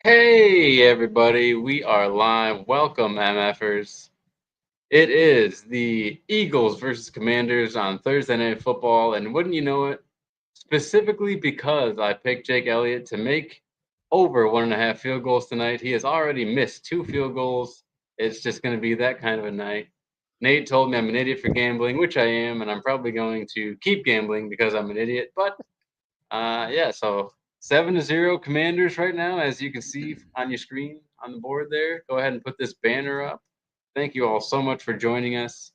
Hey everybody, we are live. Welcome, MFers. It is the Eagles versus Commanders on Thursday Night Football, and wouldn't you know it, specifically because I picked Jake Elliott to make over 1.5 field goals tonight. He has already missed 2 field goals. It's just going to be that kind of a night. Nate told me I'm an idiot for gambling, which I am, and I'm probably going to keep gambling because I'm an idiot. But yeah, so 7-0 Commanders right now, as you can see on your screen on the board there. Go ahead and put this banner up. Thank you all so much for joining us.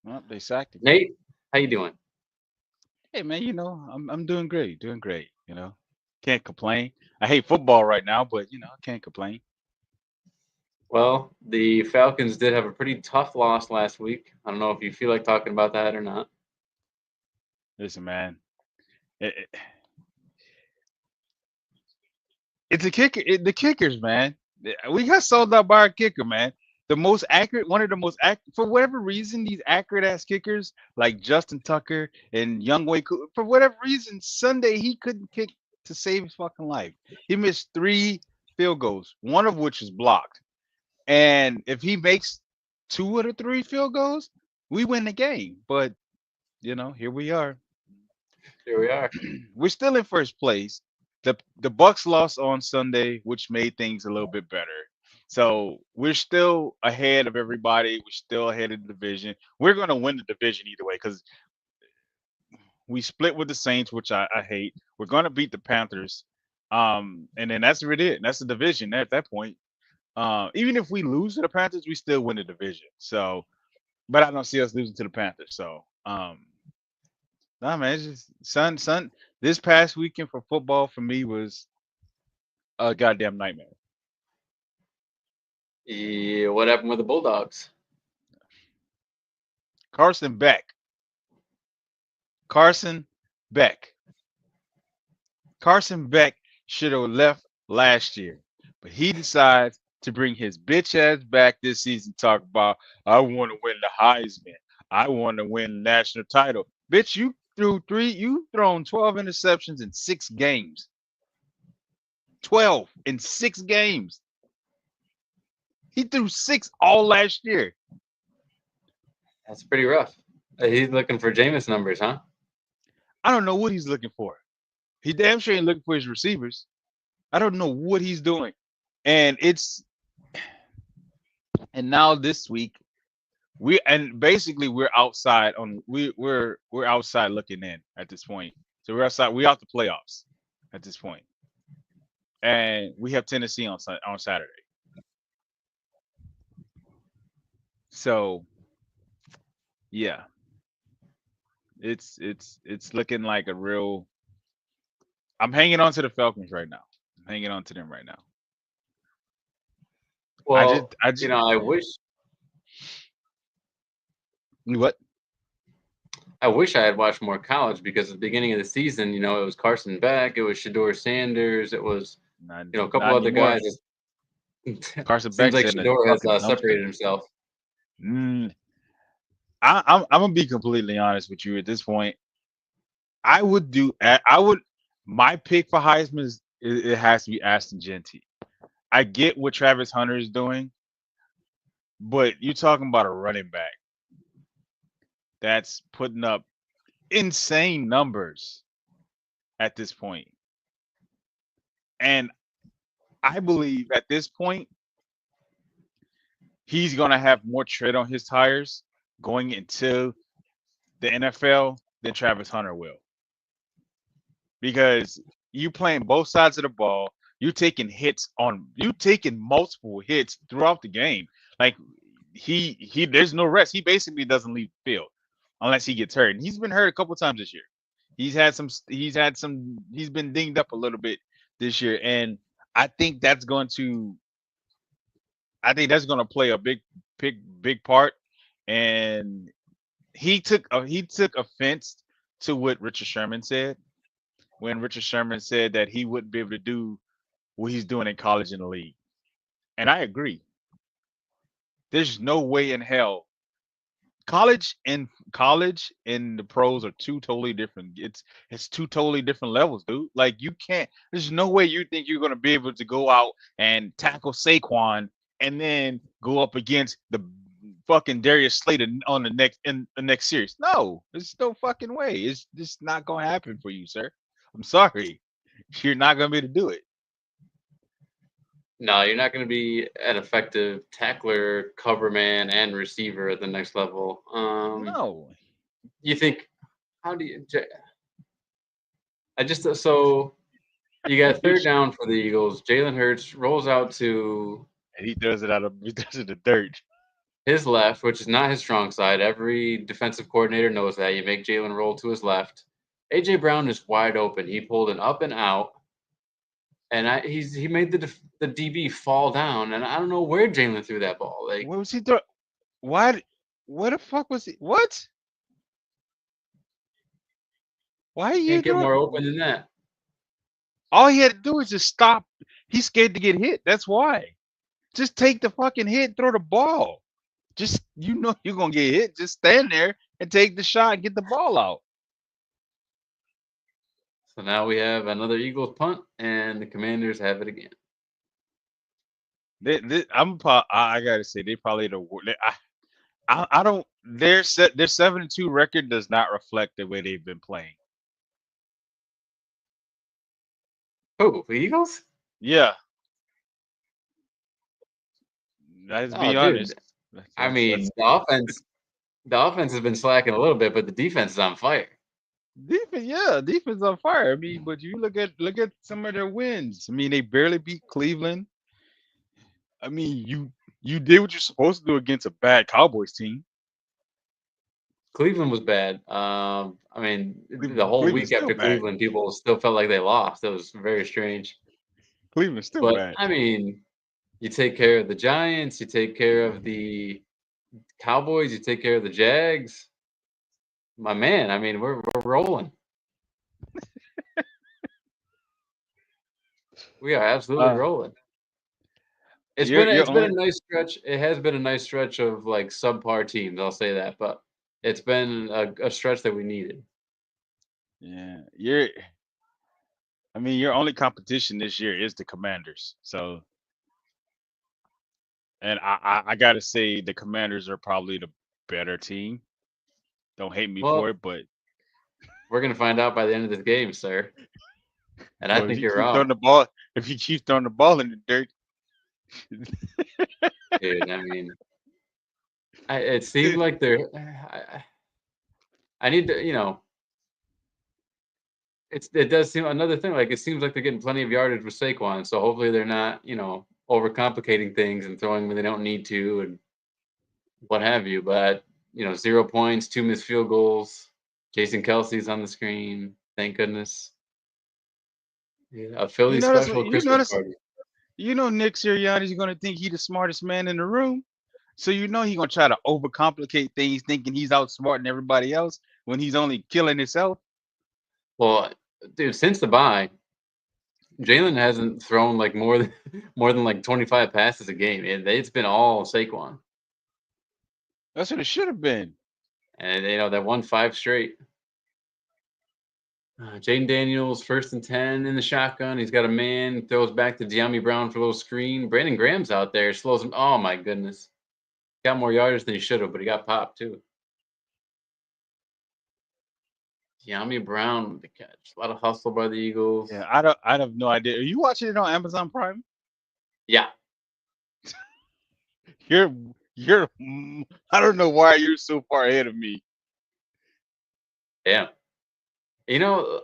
Well, they sacked him. Nate, how you doing? Hey man, I'm doing great, doing great. Can't complain. I hate football right now, but I can't complain. Well, the Falcons did have a pretty tough loss last week. I don't know if you feel like talking about that or not. Listen, man, it, it's a kicker. The kickers, man. We got sold out by our kicker, man. The most accurate, one of the most accurate, for whatever reason, these accurate ass kickers like Justin Tucker and Youngway, for whatever reason, Sunday he couldn't kick to save his fucking life. He missed 3 field goals, one of which is blocked. And if he makes 2 of the 3 field goals, we win the game. But here we are. Here we are. We're still in first place. The Bucks lost on Sunday, which made things a little bit better. So we're still ahead of everybody. We're still ahead of the division. We're gonna win the division either way because we split with the Saints, which I hate. We're gonna beat the Panthers. And then that's really it. That's the division at that point. Even if we lose to the Panthers, we still win the division. So, but I don't see us losing to the Panthers. So, nah, man, it's just son. This past weekend for football for me was a goddamn nightmare. Yeah, what happened with the Bulldogs? Carson Beck, Carson Beck, Carson Beck should have left last year, but he decides to bring his bitch ass back this season. Talk about I want to win the Heisman. I want to win the national title. Bitch, you threw three. You thrown 12 interceptions in 6 games. 12 in 6 games. He threw six all last year. That's pretty rough. He's looking for Jameis numbers, huh? I don't know what he's looking for. He damn sure ain't looking for his receivers. I don't know what he's doing. And now this week basically we're outside on we're outside looking in at this point. So we're outside. We out the playoffs at this point, and we have Tennessee on Saturday. So yeah, it's looking like a real. I'm hanging on to the Falcons right now. I'm hanging on to them right now. I just Well, I just what I wish I had watched more college because at the beginning of the season, it was Carson Beck, it was Shador Sanders, it was, not a couple not other anymore. guys. Carson Seems Beck's like in a Shador has fucking dumpster. separated himself. Mm, I'm gonna be completely honest with you at this point. I would my pick for Heisman is it has to be Aston Genty. I get what Travis Hunter is doing, but you're talking about a running back that's putting up insane numbers at this point. And I believe at this point he's gonna have more tread on his tires going into the NFL than Travis Hunter will. Because you playing both sides of the ball, you taking multiple hits throughout the game. Like he there's no rest. He basically doesn't leave the field unless he gets hurt. And he's been hurt a couple times this year. He's been dinged up a little bit this year. And I think that's going to I think that's going to play a big part. And he took offense to what Richard Sherman said when Richard Sherman said that he wouldn't be able to do what he's doing in college in the league. And I agree. There's no way in hell college and the pros are two totally different. It's two totally different levels, dude. Like you can't. There's no way you think you're gonna be able to go out and tackle Saquon and then go up against the fucking Darius Slater on the next series. No, there's no fucking way. It's just not gonna happen for you, sir. I'm sorry. You're not gonna be able to do it. No, you're not going to be an effective tackler, cover man, and receiver at the next level. No. You think? How do you? I just so you got third down for the Eagles. Jalen Hurts rolls out to And he does it in the dirt. his left, which is not his strong side. Every defensive coordinator knows that. You make Jalen roll to his left. AJ Brown is wide open. He pulled an up and out, and he made the DB fall down, and I don't know where Jalen threw that ball. Like What was he doing? Why? What the fuck was he? What? Why are you can't get doing? more open than that. All he had to do is just stop. He's scared to get hit. That's why. Just take the fucking hit and throw the ball. Just you're gonna get hit. Just stand there and take the shot and get the ball out. So now we have another Eagles punt, and the Commanders have it again. I gotta say they probably the wor- they, I don't their 7-2 record does not reflect the way they've been playing. Oh, the Eagles? Yeah, let's Oh, be dude. honest. That's I that's, mean, that's the offense has been slacking a little bit, but the defense is on fire. defense. Yeah, defense on fire. I mean, but you look at some of their wins. I mean, they barely beat Cleveland. I mean, you did what you're supposed to do against a bad Cowboys team. Cleveland was bad. I mean, the whole Cleveland's week still after bad. Cleveland, people still felt like they lost. It was very strange. Cleveland's still But bad. I mean, you take care of the Giants, you take care of the Cowboys, you take care of the Jags. My man, I mean, we're rolling. We are absolutely Uh, rolling. It's you're been a, you're it's been a only nice stretch. It has been a nice stretch of like subpar teams. I'll say that, but it's been a stretch that we needed. yeah you're. I mean, your only competition this year is the Commanders. So, and I gotta say the Commanders are probably the better team. Don't hate me for Well, it, but we're gonna find out by the end of this game, sir. And I well, if think you you're keep wrong, throwing the ball, if you keep throwing the ball in the dirt, dude. I mean, it seemed like they're. I need to, it does seem another thing. Like it seems like they're getting plenty of yardage with Saquon, so hopefully they're not, overcomplicating things and throwing when they don't need to and what have you. But 0 points, two missed field goals. Jason Kelsey's on the screen. Thank goodness. Yeah, a you Philly notice special you Christmas notice party. Nick Sirianni's gonna think he's the smartest man in the room. So he's gonna try to overcomplicate things, thinking he's outsmarting everybody else when he's only killing himself. Well, dude, since the bye, Jalen hasn't thrown like more than more than like 25 passes a game. It's been all Saquon, That's what it should have been. and that won five straight. Jaden Daniels, 1st and 10 in the shotgun. He's got a man, throws back to De'Ami Brown for a little screen. Brandon Graham's out there, slows him. Oh my goodness, got more yards than he should have, but he got popped too. De'Ami Brown with the catch. A lot of hustle by the Yeah, Eagles. I have no idea. Are you watching it on Amazon Prime? Yeah, You're you're I don't know why you're so far ahead of me. yeah. You know,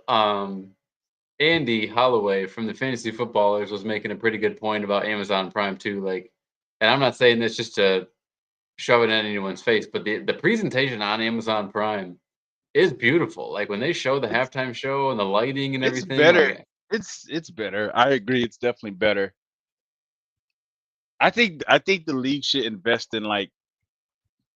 Andy Holloway from the Fantasy Footballers was making a pretty good point about Amazon Prime too. Like, and I'm not saying this just to shove it in anyone's face, but the presentation on Amazon Prime is beautiful. Like when they show the It's halftime show and the lighting and it's everything, better. like It's better. I agree. It's definitely better. I think the league should invest in like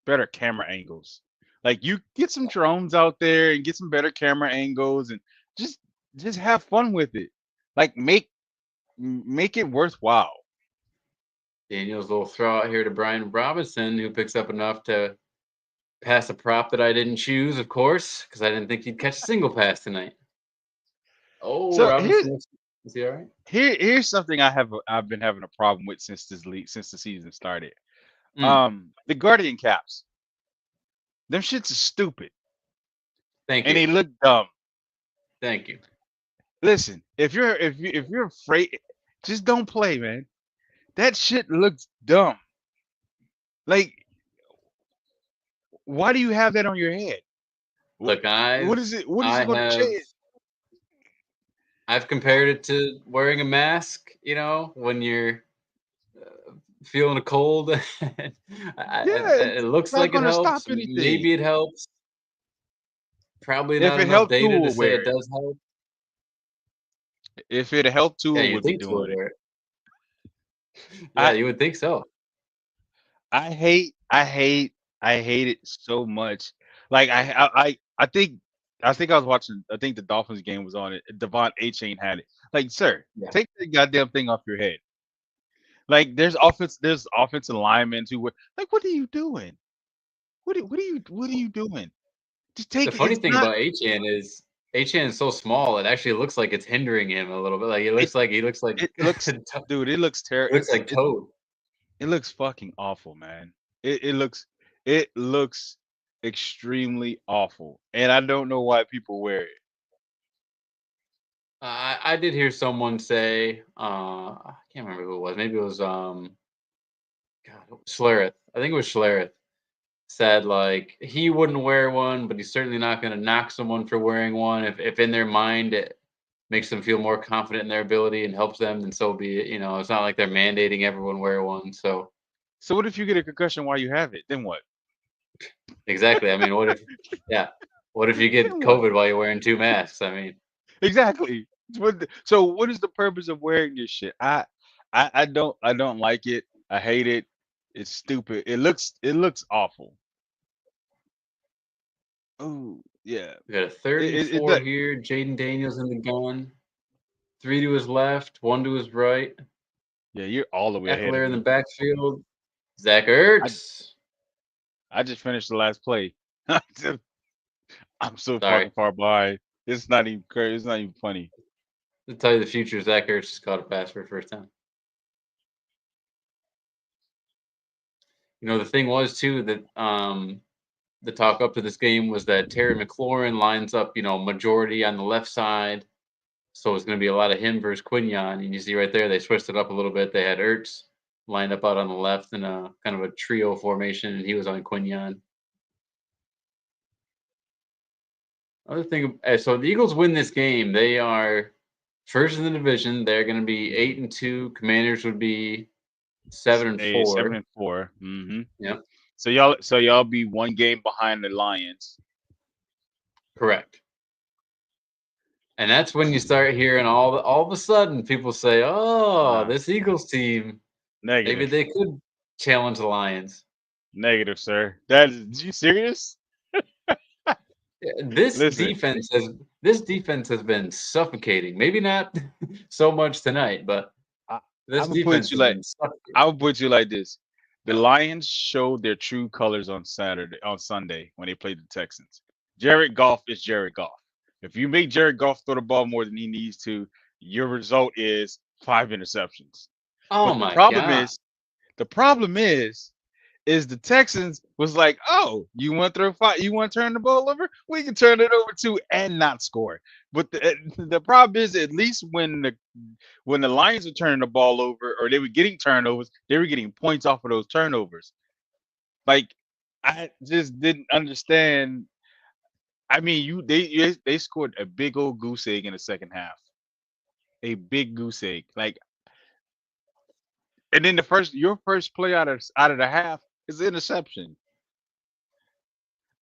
better camera angles. Like you get some drones out there and get some better camera angles and just just have fun with it. Like make it worthwhile. Daniel's little throw out here to Brian Robinson, who picks up enough to pass a prop that I didn't choose, of course, because I didn't think he'd catch a single pass tonight. Oh, So Robinson, is he all right? here's something I've been having a problem with since this league since the season started. Mm, The Guardian caps, them shits are stupid thank and you. they look dumb. Thank you. Listen, if you're afraid, just don't play, man. That shit looks dumb. Like, why do you have that on your head? What Look, what is it? What is I it going to have change? I've compared it to wearing a mask, when you're feeling a cold. Yeah, It it's looks not like it going to helps. stop anything. Maybe it helps. Probably If not it enough helped, data Tua to would say wear it it. does help. If it helped, Yeah, Tua you'd would be think so. doing it. Or yeah, I you would think so. I hate I hate I hate it so much. Like I think I was watching. I think the Dolphins game was on it. Devon A. Chain had it. Like, sir, Yeah. take the goddamn thing off your head. Like, there's offensive linemen who were like, what are you doing? What are you doing? Just The take it. funny It's thing not. about Achan is so small, it actually looks like it's hindering him a little bit. Like It he looks like it looks, dude. It looks he terrible. looks like Toad. It looks fucking awful, man. It looks extremely awful, and I don't know why people wear it. I did hear someone say, I can't remember who it was. Maybe it was God, Schlereth. I think it was Schlereth. Said like he wouldn't wear one, but he's certainly not going to knock someone for wearing one. If in their mind it makes them feel more confident in their ability and helps them, then so be it. It's not like they're mandating everyone wear one. So So what if you get a concussion while you have it? Then what? exactly. I mean, yeah, what if you get Then what? COVID while you're wearing two masks? I mean, Exactly. So what is the purpose of wearing this shit? I don't like it. I hate it. It's stupid. It looks awful. Oh yeah. we got a third It, and it, it four does. here. Jaden Daniels in the gun. Three to his left, one to his right. Yeah, you're all the way ahead of Eckler in the me. backfield. Zach I Ertz. I just finished the last play. I'm so Sorry. fucking far behind. It's not even crazy. It's not even funny. To tell you the future, Zach Ertz just caught a pass for the first time. The thing was too that the talk up to this game was that Terry McLaurin lines up, majority on the left side. So it's going to be a lot of him versus Quinion. And you see right there, they switched it up a little bit. They had Ertz lined up out on the left in a kind of a trio formation, and he was on Quinion. Other thing, so the Eagles win this game. They are first in the division. They're going to be 8-2. Commanders would be 7-4. 7-4. Yeah, So y'all be one game behind the Lions. correct. And that's when you start hearing all of a sudden people say, "Oh, Nah, this Eagles team, maybe negative, they could challenge the Lions." negative, sir. That is you serious? Yeah, Listen, this defense has been suffocating. Maybe not so much tonight, but I, this I'm gonna put defense you has like been suffocating. I would put you like this. The Lions showed their true colors on Sunday when they played the Texans. Jared Goff is Jared Goff. If you make Jared Goff throw the ball more than he needs to, your result is 5 interceptions. Oh But the my problem god! is, the problem is the Texans was like, oh, you want to throw five, you want to turn the ball over? We can turn it over too and not score. But the problem is, at least when the Lions were turning the ball over or they were getting turnovers, they were getting points off of those turnovers. Like, I just didn't understand. I mean, they scored a big old goose egg in the second half, a big goose egg. Like, and then your first play out of the half is an interception.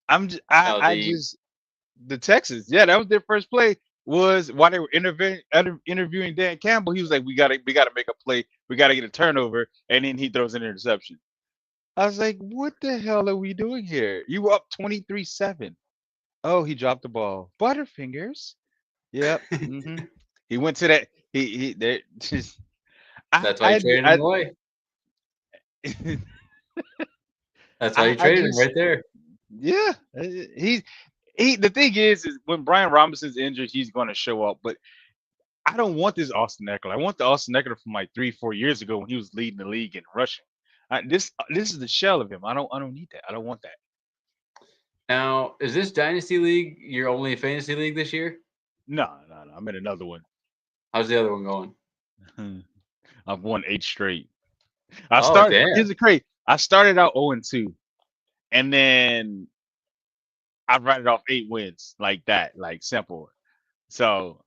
Oh, I just the Texans, yeah, that was their first play. Was while they were interviewing Dan Campbell, he was like, "We gotta make a play. We gotta get a turnover," and then he throws an interception. I was like, "What the hell are we doing here? You were up 23-7. Oh, he dropped the ball. Butterfingers. Yep. He went to that. He there. Just, I that's why you I traded him I away. That's why I you I traded him just right there. Yeah, he. The thing is when Brian Robinson's injured, he's going to show up. But I don't want this Austin Eckler. I want the Austin Eckler from like 3, 4 years ago when he was leading the league in rushing. This is the shell of him. I don't need that. I don't want that. Now, is this Dynasty League your only fantasy league this year? No, no, no. I'm in another one. How's the other one going? I've won 8 straight. Oh, damn. Here's the crazy. I started out 0-2, and then I rattled off 8 wins like that, like simple. So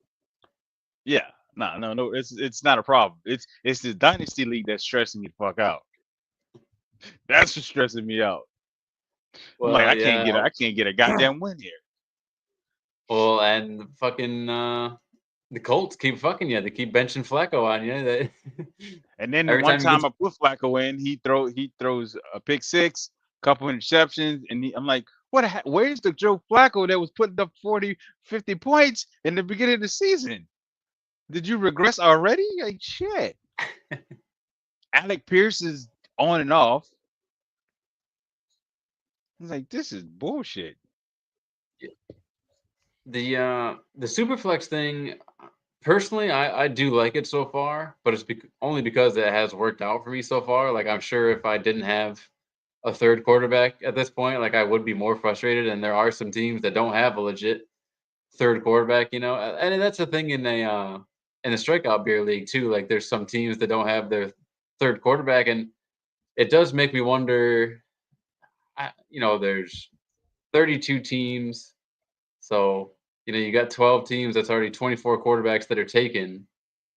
yeah, no, no, no. It's not a problem. It's the dynasty league that's stressing me the fuck out. That's what's stressing me out. I'm like, Well, yeah. I can't get a goddamn win here. Well, and fucking the Colts keep fucking you. They keep benching Flacco on you. And then the Every one time he time gets I put Flacco in, he throws a pick six, couple interceptions, and I'm like, where's the Joe Flacco that was putting up 40, 50 points in the beginning of the season? Did you regress already? Like shit. Alec Pierce is on and off. I was like, this is bullshit. the Superflex thing, personally, I do like it so far, but it's only because it has worked out for me so far. Like I'm sure if I didn't have a third quarterback at this point, like I would be more frustrated. And there are some teams that don't have a legit third quarterback, and that's the thing in the strikeout beer league too. Like there's some teams that don't have their third quarterback, and it does make me wonder. There's 32 teams, so you got 12 teams. That's already 24 quarterbacks that are taken.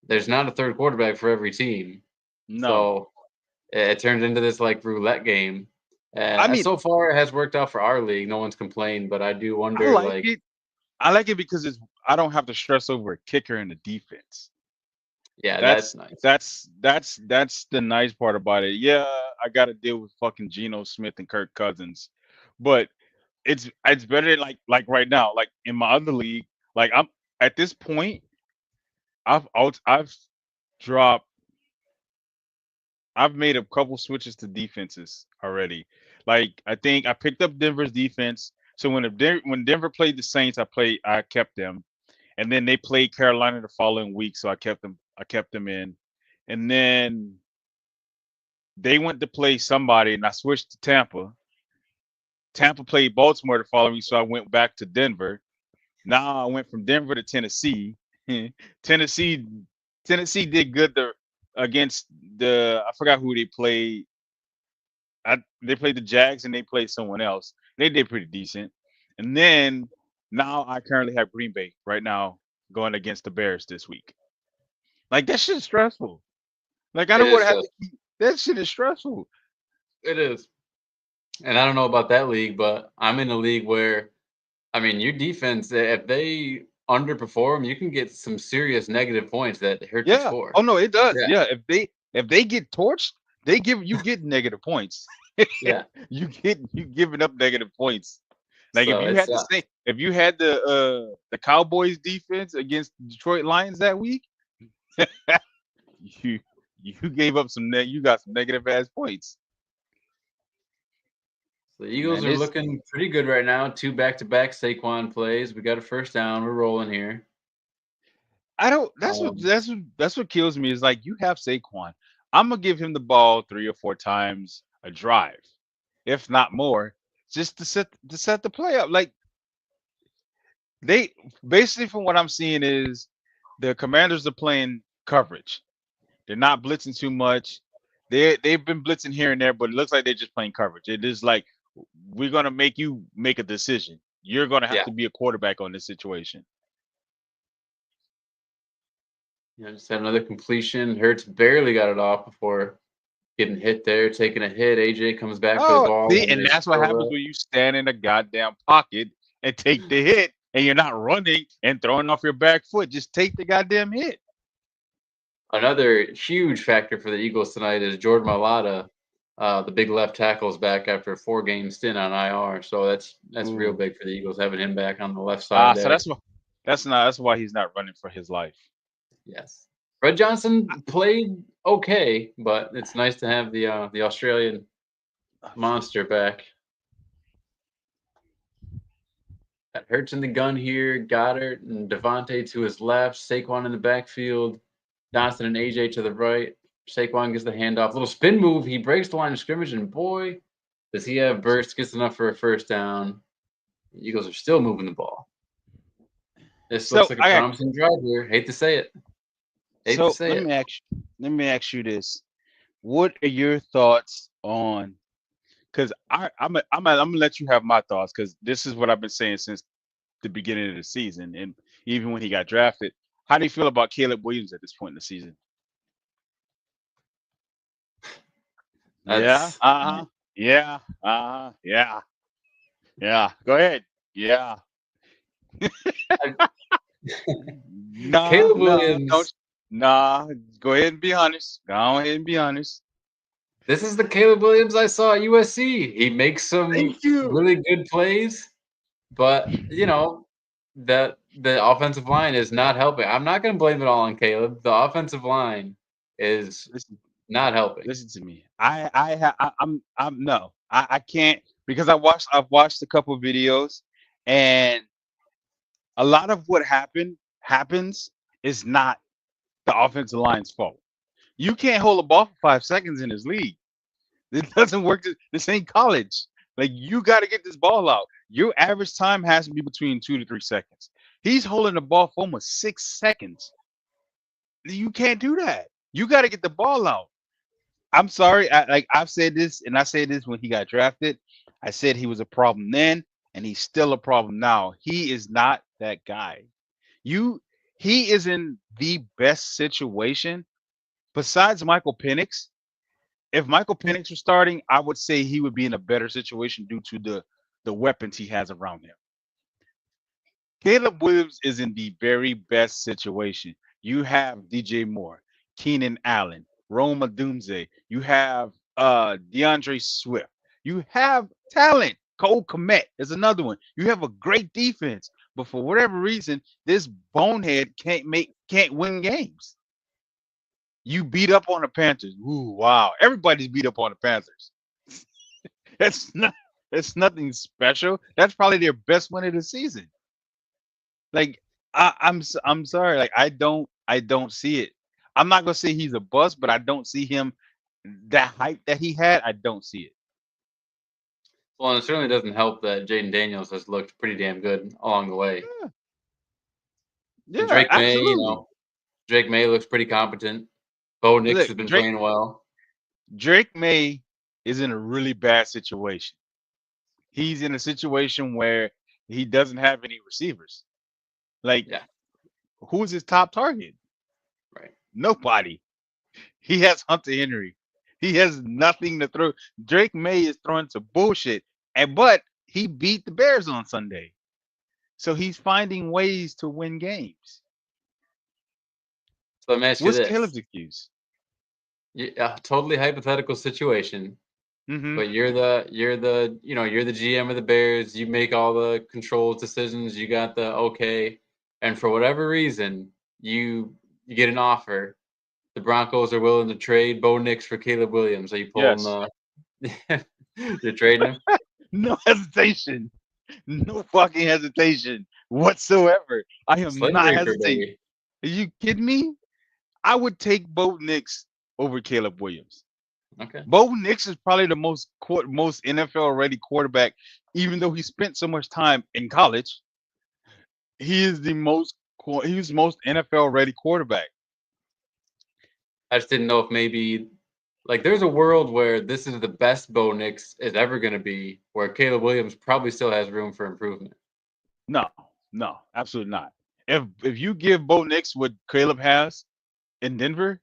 There's not a third quarterback for every team, No. so it turned into this like roulette game. I And mean, so far, it has worked out for our league. No one's complained, but I do I wonder, like like, it. I like it because I don't have to stress over a kicker and a defense. yeah, that's That's nice. that's the nice part about it. Yeah, I got to deal with fucking Geno Smith and Kirk Cousins, but it's better like right now. Like in my other league, like I'm at this point, I've dropped. I've made a couple switches to defenses already. Like I think I picked up Denver's defense. So when Denver played the Saints, I kept them, and then they played Carolina the following week, so I kept them in, and then they went to play somebody, and I switched to Tampa. Tampa played Baltimore the following week, so I went back to Denver. Now I went from Denver to Tennessee. Tennessee, Tennessee did good against I forgot who they played. They played the Jags and they played someone else. They did pretty decent. And then now I currently have Green Bay right now going against the Bears this week. Like that shit is stressful. Like I It don't want is to have so. to keep that shit is stressful. It is. And I don't know about that league, but I'm in a league where, I mean, your defense, if they underperform, you can get some serious negative points that hurt your Yeah. score. Oh no, it does. Yeah. Yeah. If they get torched, you get negative points. Yeah. You giving up negative points. Like So it's if you had the Cowboys defense against the Detroit Lions that week, you you gave up you got some negative ass points. the Eagles Man, are this looking pretty good right now. Two back-to-back Saquon plays. We got a first down. We're rolling here. I don't Um, that's what kills me is like you have Saquon. I'm gonna give him the ball 3 or 4 times a drive, if not more, just to set the play up. Like they basically from what I'm seeing is the commanders are playing coverage. They're not blitzing too much. They've been blitzing here and there, but it looks like they're just playing coverage. It is like we're gonna make you make a decision. You're gonna have yeah, to be a quarterback on this situation. just had another completion. Hurts barely got it off before getting hit there, taking a hit. AJ comes back for the Oh, ball see, and and they that's what still happens when you stand in a goddamn pocket and take the hit, and you're not running and throwing off your back foot. Just take the goddamn hit. another huge factor for the Eagles tonight is Jordan Mailata, the big left tackle, is back after a 4-game stint on IR. So that's real Ooh. big for the Eagles having him back on the left side So there. that's why he's not running for his life. Yes. Fred Johnson played okay, but it's nice to have the Australian monster back. Got Hurts in the gun here. Goddard and Devontae to his left. Saquon in the backfield. Johnson and AJ to the right. Saquon gets the handoff. Little spin move. He breaks the line of scrimmage, and boy, does he have burst. Gets enough for a first down. The Eagles are still moving the ball. This looks So like a I got promising drive here. Hate to say it. Hate to so say it. let me ask you this. What are your thoughts on because I'm gonna let you have my thoughts because this is what I've been saying since the beginning of the season and even when he got drafted. How do you feel about Caleb Williams at this point in the season? Yeah. That's Uh-huh. Yeah. Uh-huh. Yeah. Yeah. Go ahead. Yeah. I, Nah, Caleb nah, don't Williams. nah. Go ahead and be honest. Go ahead and be honest. This is the Caleb Williams I saw at USC. He makes some Thank you. really good plays, but the offensive line is not helping. I'm not going to blame it all on Caleb. The offensive line is Listen, not helping. listen to me. I'm no. I can't because I've watched a couple of videos and a lot of what happens is not the offensive line's fault. You can't hold a ball for 5 seconds in this league. It doesn't work. This ain't college. Like you got to get this ball out. Your average time has to be between 2 to 3 seconds. He's holding the ball for almost 6 seconds. You can't do that. You got to get the ball out. I'm sorry. I've said this, and I said this when he got drafted. I said he was a problem then, and he's still a problem now. He is not that guy. You, he is in the best situation besides Michael Penix. If Michael Penix was starting, I would say he would be in a better situation due to the weapons he has around him. Caleb Williams is in the very best situation. You have DJ Moore, Keenan Allen, Roma Dunze. You have DeAndre Swift. You have talent. Cole Komet is another one. You have a great defense, but for whatever reason, this bonehead can't win games. You beat up on the Panthers. Ooh, wow. Everybody's beat up on the Panthers. That's not that's nothing special. That's probably their best win of the season. Like I'm sorry. Like I don't see it. I'm not gonna say he's a bust, but I don't see him that hype that he had. I don't see it. Well, and it certainly doesn't help that Jaden Daniels has looked pretty damn good along the way. Yeah, And yeah, absolutely. Drake May looks pretty competent. Bo Nix Look, has been playing well. Drake May is in a really bad situation. He's in a situation where he doesn't have any receivers. Like, Yeah, who's his top target? right. Nobody. He has Hunter Henry. He has nothing to throw. Drake May is throwing some bullshit. And but he beat the Bears on Sunday. So he's finding ways to win games. So let me ask you What's this: Caleb's excuse? a totally hypothetical situation, Mm-hmm. but you're the GM of the Bears. You make all the control decisions. You got the okay, and for whatever reason, you get an offer. The Broncos are willing to trade Bo Nix for Caleb Williams. Are you pulling Yes. the? You're trading him. No hesitation. No fucking hesitation whatsoever. I am Sling not Reaper, hesitating. baby. Are you kidding me? I would take Bo Nix over Caleb Williams. Okay. Bo Nix is probably the most NFL ready quarterback, even though he spent so much time in college. He is he's the most NFL ready quarterback. I just didn't know if maybe like there's a world where this is the best Bo Nix is ever going to be, where Caleb Williams probably still has room for improvement. No, no, absolutely not. If you give Bo Nix what Caleb has in Denver,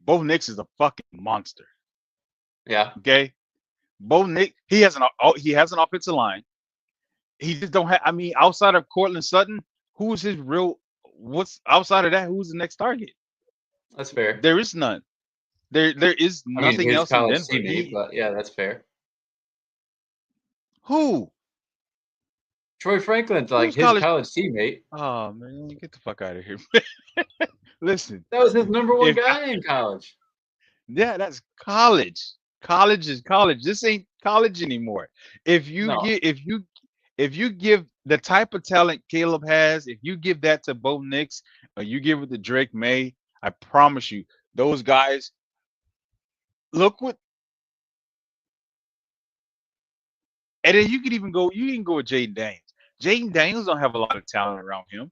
Bo Nix is a fucking monster. Yeah, Okay, Bo Nix he has an offensive line. He just don't have. I mean, outside of Cortland Sutton, who is his real? What's outside of that? Who's the next target? that's fair. There is none. There is I mean, nothing his else in college Denver. teammate, He but yeah, that's fair. who? Troy Franklin's like Who's his college? college teammate. Oh man, get the fuck out of here. Listen, That was his number one if guy in college. yeah, that's college. College is college. This ain't college anymore. If you No, get if you give the type of talent Caleb has, if you give that to Bo Nix or you give it to Drake May, I promise you, those guys look what. And then you can even go. You can go with Jaden Daniels. Jaden Daniels don't have a lot of talent around him.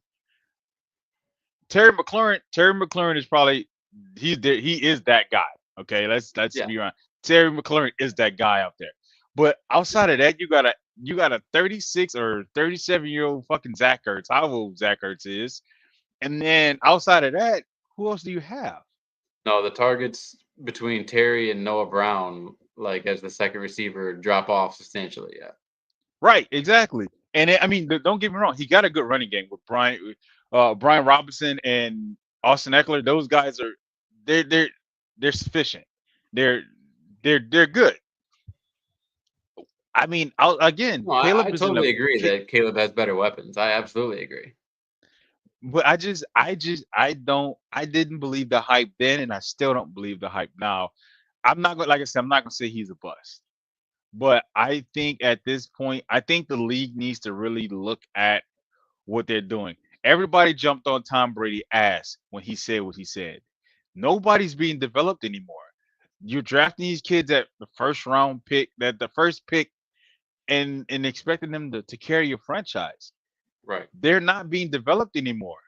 Terry McLaurin is probably he's there. He is that guy. Okay, let's Yeah. be honest. Terry McLaurin is that guy out there. But outside of that, you got a 36 or 37-year-old fucking Zach Ertz. How old Zach Ertz is? And then outside of that, who else do you have? No, the targets between Terry and Noah Brown, like as the second receiver, drop off substantially. Yeah. Right, exactly. And I mean, don't get me wrong, he got a good running game with Brian Robinson and Austin Eckler. Those guys are they're they're they're sufficient. They're they're good. I mean, again, No, I Caleb is in a totally agree that Caleb has better weapons. I absolutely agree. but I didn't believe the hype then, and I still don't believe the hype now. I'm not gonna, like I said, I'm not gonna say he's a bust. But I think at this point, I think the league needs to really look at what they're doing. Everybody jumped on Tom Brady ass when he said what he said. Nobody's being developed anymore. You're drafting these kids at the first round pick, that the first pick, and expecting them to carry your franchise. Right. They're not being developed anymore.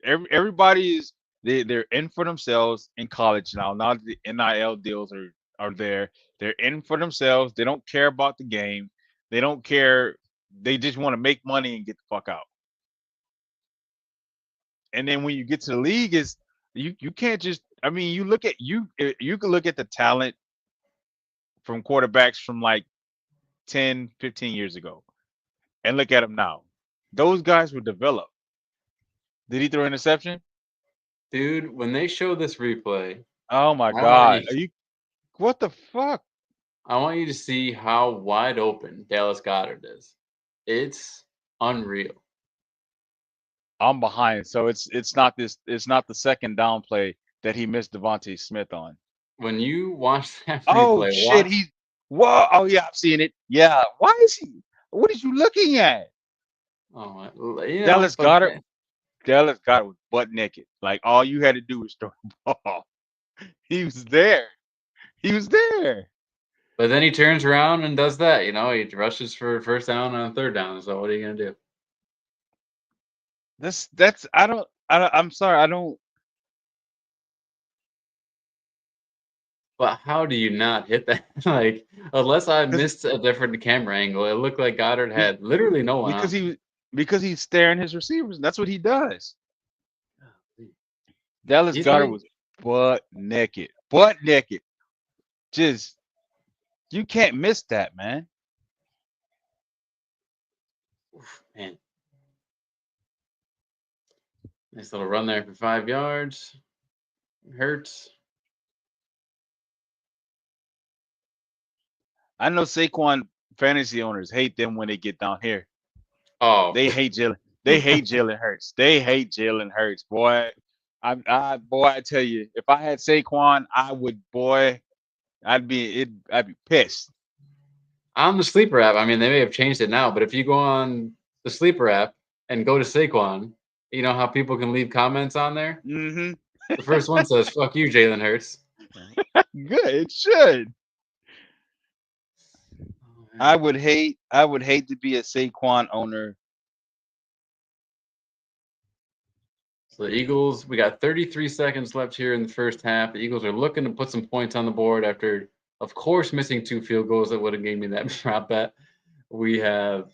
Everybody is they're in for themselves in college now. Now that the NIL deals are there. They're in for themselves. They don't care about the game. They don't care. They just want to make money and get the fuck out. And then when you get to the league, is you can't just. I mean, you can look at the talent from quarterbacks from like 10, 15 years ago, and look at them now. Those guys were developed. Did he throw an interception? Dude, when they show this replay, Oh my I want God. you Are you what the fuck? I want you to see how wide open Dallas Goddard is. It's unreal. I'm behind. So it's not the second down play that he missed Devontae Smith on. When you watch that Oh replay, shit, watch. he's whoa. Oh yeah, I'm seeing it. Yeah. Why is he what is you looking at? Oh, Dallas but Goddard Dallas Goddard was butt naked. Like all you had to do was throw the ball. He was there. He was there. then he turns around and does that. He rushes for first down on third down. So what are you gonna do? That's I'm sorry, I don't But how do you not hit that? Like, unless I because missed a different camera angle, it looked like Goddard had literally no one because on. he's staring his receivers. That's what he does. Dallas He's Goddard like, was butt naked. Butt naked. Just you can't miss that, man. man, nice little run there for 5 yards. Hurts. I know Saquon fantasy owners hate them when they get down here. Oh, They hate Jalen. They hate Jalen Hurts. They hate Jalen Hurts, boy. I tell you, if I had Saquon, I would, boy, I'd be pissed. on the sleeper app, I mean, they may have changed it now, but if you go on the sleeper app and go to Saquon, you know how people can leave comments on there? Hmm. The first one says, fuck you, Jalen Hurts. Good. It should. Oh, man. I would hate to be a Saquon owner. So the Eagles, we got 33 seconds left here in the first half. The Eagles are looking to put some points on the board after, of course, missing 2 field goals that would have gave me that prop bet. We have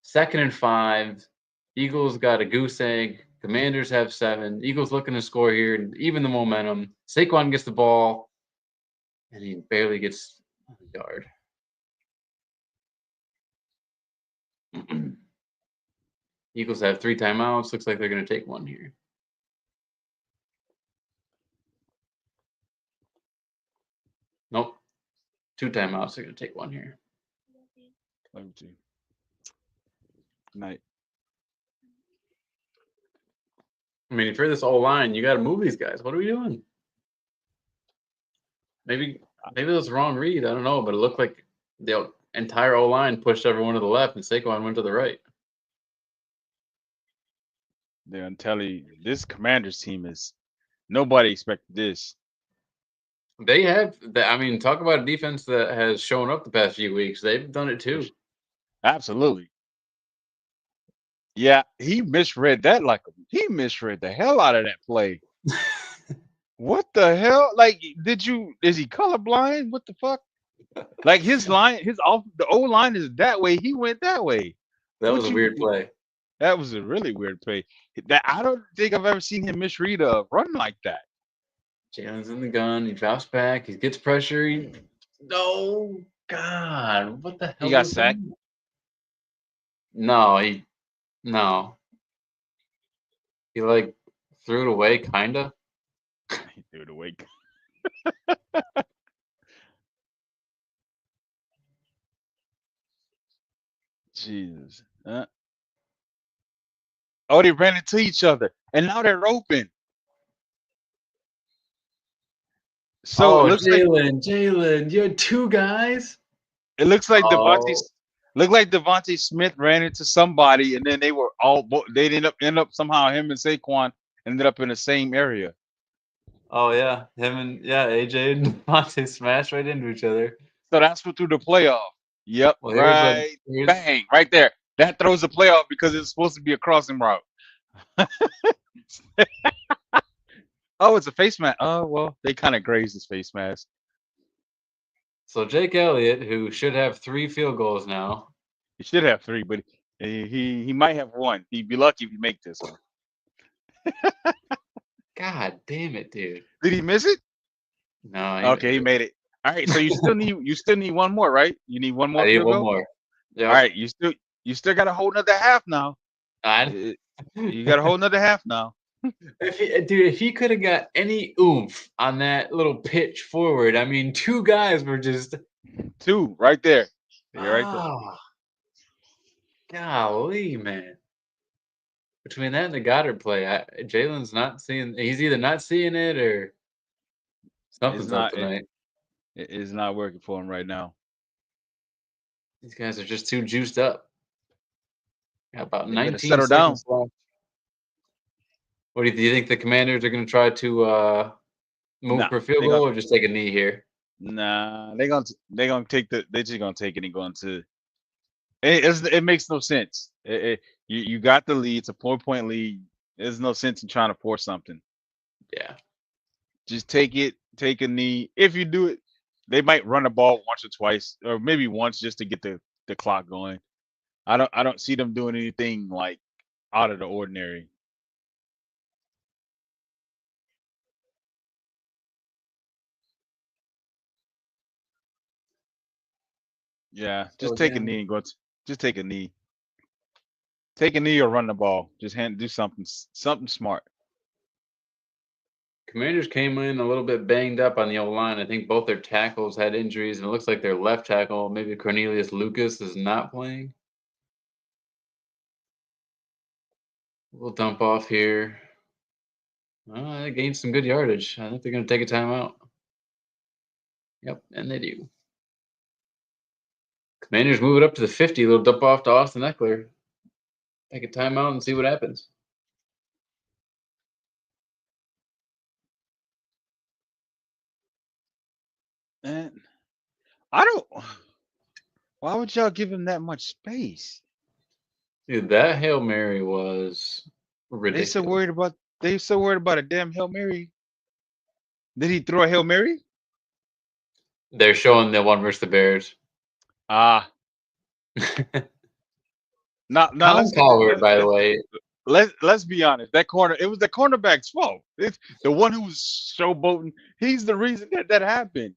2nd and 5. Eagles got a goose egg. Commanders have 7. Eagles looking to score here and even the momentum. Saquon gets the ball and he barely gets a yard. Eagles have 3 timeouts. Looks like they're going to take one here. Nope. 2 timeouts. They're going to take one here. Let me see. Night. I mean, if you're this old line, you got to move these guys. What are we doing? Maybe that's the wrong read. I don't know, but it looked like entire O line pushed everyone to the left, and Saquon went to the right. They're gonna tell you this Commanders team is nobody expected this. They have, I mean, talk about a defense that has shown up the past few weeks. They've done it too. Absolutely. Yeah, he misread that like he misread the hell out of that play. What the hell? Like, is he colorblind? What the fuck? Like the old line is that way. He went that way. That was What a you? weird play. That was a really weird play. That I don't think I've ever seen him misread a run like that. Jalen's in the gun. He drops back. He gets pressure. No, God, what the He hell got was sacked. that? No, no. He like threw it away, kinda. He threw it away. Jesus. Oh, they ran into each other, and now they're open. So Oh, Jalen, you had two guys. it looks like Oh, Devontae Smith ran into somebody, and then they were they end up somehow him and Saquon ended up in the same area. oh yeah, him and yeah, AJ and Devontae smashed right into each other. So that's what threw the playoff. Yep, Well, right, here's bang, right there. That throws the playoff because it's supposed to be a crossing route. Oh, it's a face mask. Oh well, they kind of grazed his face mask. so Jake Elliott, who should have 3 field goals now. He should have three, but he might have one. He'd be lucky if he make this one. God damn it, dude. Did he miss it? No, he Okay, made he it. made it. All right, so you still need one more, right? You need one more I need field one goal. more. All Yep. right, you still got a whole nother half now. I, Uh, You got a whole nother half now. if he could have got any oomph on that little pitch forward, I mean, two guys were just Two right there. You're right there. ah, golly, man. Between that and the Goddard play, Jalen's not seeing. He's either not seeing it or It's something's up not it, tonight. it's not working for him right now. These guys are just too juiced up. Got about They better 19 settle down. seconds left. What do you think the Commanders are going to try to move Nah, for a field they gonna goal or just take a knee here? nah. They gonna take they just gonna take it and going to. It makes no sense. You got the lead. It's a 4 point lead. There's no sense in trying to force something. Yeah. Just take it, take a knee. If you do it, they might run the ball once or twice, or maybe once just to get the clock going. I don't see them doing anything like out of the ordinary. Yeah, So just take a again, knee and just take a knee. Take a knee or run the ball. Just do something smart. Commanders came in a little bit banged up on the O line. I think both their tackles had injuries, and it looks like their left tackle, maybe Cornelius Lucas, is not playing. We'll dump off here. They gained some good yardage. I think they're going to take a timeout. Yep, and they do. Commanders move it up to the 50. Little dump off to Austin Eckler. Take a timeout and see what happens. And I don't. Why would y'all give him that much space? Dude, that Hail Mary was They so ridiculous. worried about they so worried about a damn Hail Mary. Did he throw a Hail Mary? They're showing the one versus the Bears. Ah, now Colin let's get Cowherd, by the way. let's be honest. That corner, it was the cornerback's fault. It's the one who was showboating. He's the reason that happened.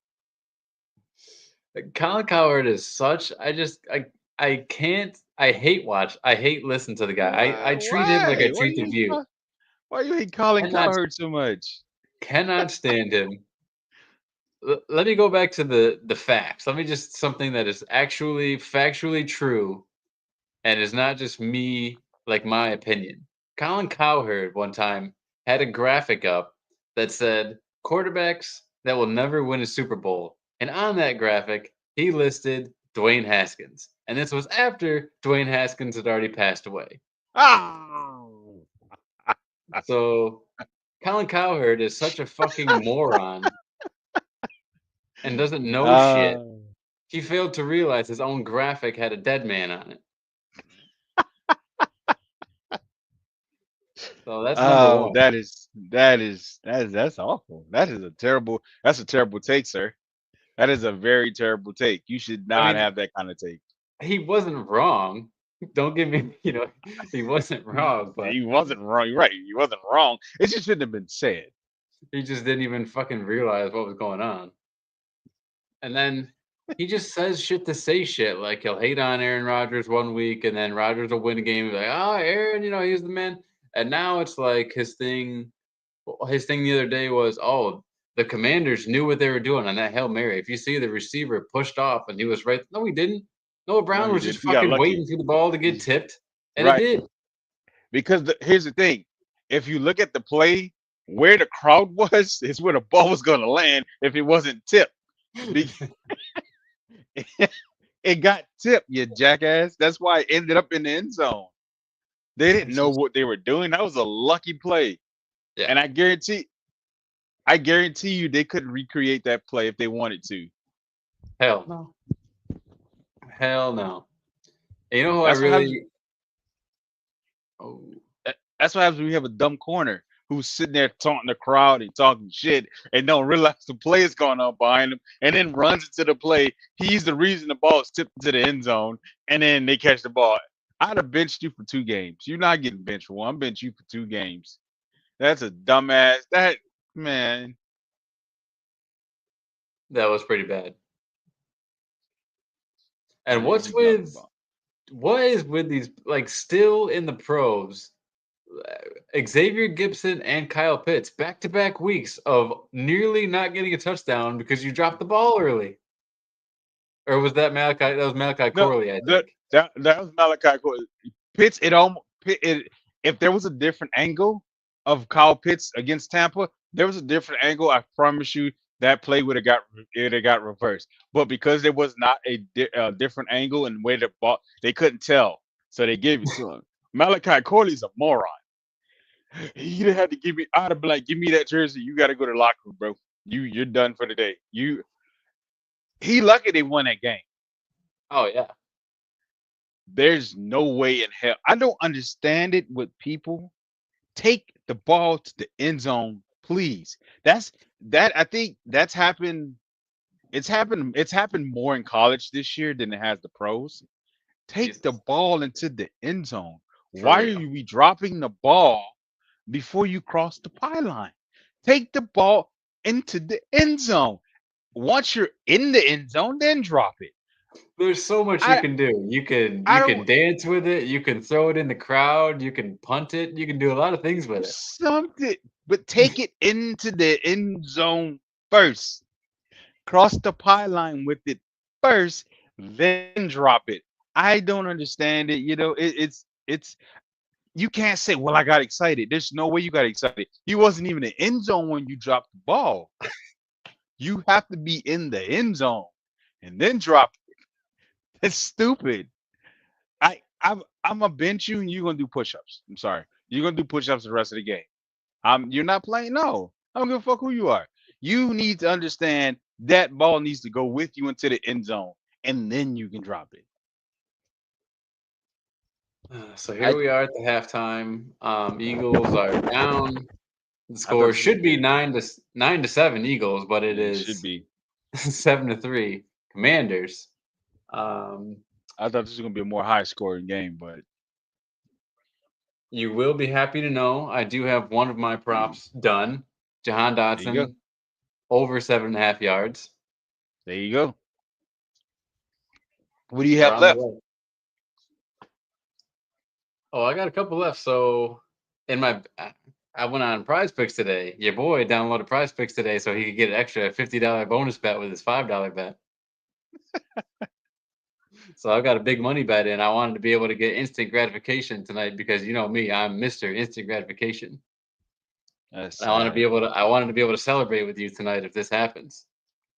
Colin Cowherd is such. I can't. I hate listen to the guy. I treat him like I Why? treat the View. Why you hate Colin Cannot Cowherd so much? cannot stand him. Let me go back to the facts. Let me just something that is actually factually true and is not just me like my opinion. Colin Cowherd one time had a graphic up that said quarterbacks that will never win a Super Bowl, and on that graphic he listed Dwayne Haskins. And this was after Dwayne Haskins had already passed away. Oh. So Colin Cowherd is such a fucking moron and doesn't know shit. Uh, He failed to realize his own graphic had a dead man on it. So that's number oh, one. that's awful. That's a terrible take, sir. That is a very terrible take. You should I not mean, have that kind of take. he wasn't wrong. Don't give me, he wasn't wrong, but He wasn't wrong. You're right. He wasn't wrong. It just shouldn't have been said. he just didn't even fucking realize what was going on. And then he just says shit to say shit. Like he'll hate on Aaron Rodgers one week, and then Rodgers will win a game. He's like, oh, Aaron, he's the man. And now it's like his thing. His thing the other day was, oh, the Commanders knew what they were doing on that Hail Mary. If you see the receiver pushed off and he was right, no, he didn't. Noah No, Brown he was just didn't. He got fucking lucky. waiting for the ball to get tipped, and it Right. did. Because here's the thing. If you look at the play, where the crowd was is where the ball was going to land if it wasn't tipped. Be- It got tipped, you jackass. That's why it ended up in the end zone. They didn't It's know just, what they were doing. That was a lucky play. yeah, And I guarantee you they couldn't recreate that play if they wanted to. hell no, hell no. And you know who I That's what happens. really? Oh, That's what happens when you have a dumb corner who's sitting there taunting the crowd and talking shit and don't realize the play is going on behind him and then runs into the play. He's the reason the ball is tipped into the end zone and then they catch the ball. I'd have benched you for 2 games. You're not getting benched for one. I'm bench you for 2 games. That's a dumbass. That man. that was pretty bad. And Man, you dumb about. what is with these like still in the pros? Xavier Gibson and Kyle Pitts back to back weeks of nearly not getting a touchdown because you dropped the ball early. Or was that Malachi? That was Malachi No, Corley, I that think. that was Malachi. Pitts. It almost. If there was a different angle of Kyle Pitts against Tampa, there was a different angle. I promise you that play would have got reversed. But because there was not a different angle and where the ball, they couldn't tell, so they gave it to him. Malachi Corley's a moron. He'd have had to give me. I'd have been like, give me that jersey. You got to go to the locker room, bro. You're done for the day. He lucky they won that game. Oh yeah. There's no way in hell. I don't understand it with people. Take the ball to the end zone, please. That's that. I think that's happened. It's happened. It's happened more in college this year than it has the pros. Take the Jesus. ball into the end zone. For Why are real. you be dropping the ball before you cross the pylon? Take the ball into the end zone. Once you're in the end zone, then drop it. There's so much you I can do. You can I you can don't dance with it, you can throw it in the crowd, you can punt it, you can do a lot of things do with it. something, but take it into the end zone first. Cross the pylon with it first, then drop it. I don't understand it. It's you can't say, "Well, I got excited." There's no way you got excited. You wasn't even in the end zone when you dropped the ball. You have to be in the end zone and then drop it. It's stupid. I'm gonna bench you and you're gonna do push-ups. I'm sorry. You're gonna do push-ups the rest of the game. You're not playing. No, I don't give a fuck who you are. You need to understand that ball needs to go with you into the end zone, and then you can drop it. So I here we are at the halftime. Eagles are down. The I thought score this was gonna should be be 9-7 Eagles, but it it should is be. 7-3 Commanders. Um, I thought this was gonna be a more high scoring game, but you will be happy to know I do have one of my props done. Jahan there you go. Dotson over 7.5 yards. There you go. What do you We're have on the left? way. Oh, I got a couple left. So in my I went on Prize Picks today. Your boy downloaded Prize Picks today so he could get an extra $50 bonus bet with his $5 bet. So I've got a big money bet in. I wanted to be able to get instant gratification tonight because you know me, I'm Mr. Instant Gratification. That's And sad. I wanted to be able to celebrate with you tonight if this happens.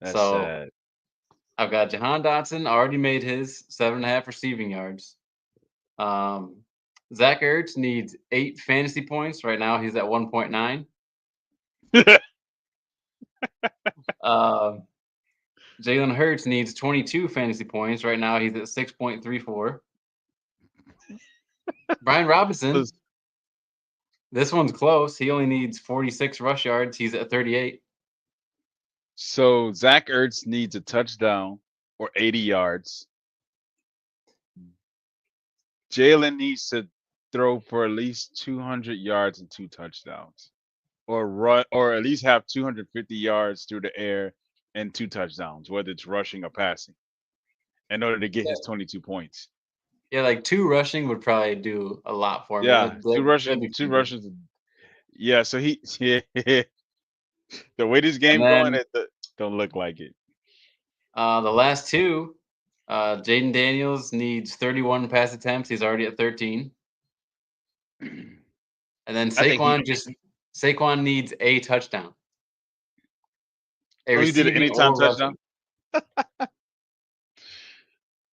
That's So sad. I've got Jahan Dotson already made his 7.5 receiving yards. Um, Zach Ertz needs 8 fantasy points. Right now, he's at 1.9. Uh, Jalen Hurts needs 22 fantasy points. Right now, he's at 6.34. Brian Robinson, this one's close. He only needs 46 rush yards. He's at 38. So Zach Ertz needs a touchdown or 80 yards. Jalen needs to throw for at least 200 yards and 2 touchdowns, or run, or at least have 250 yards through the air and 2 touchdowns, whether it's rushing or passing, in order to get Yeah, his 22 points. yeah, like two rushing would probably do a lot for me. Yeah, two That'd rushing, be two pretty good. rushes. Yeah, so he, yeah, the way this And game going, then it don't look like it. the last two, Jaden Daniels needs 31 pass attempts. He's already at 13. And then I think he. Saquon needs a touchdown, a Oh, he did an receiving anytime or touchdown. rushing.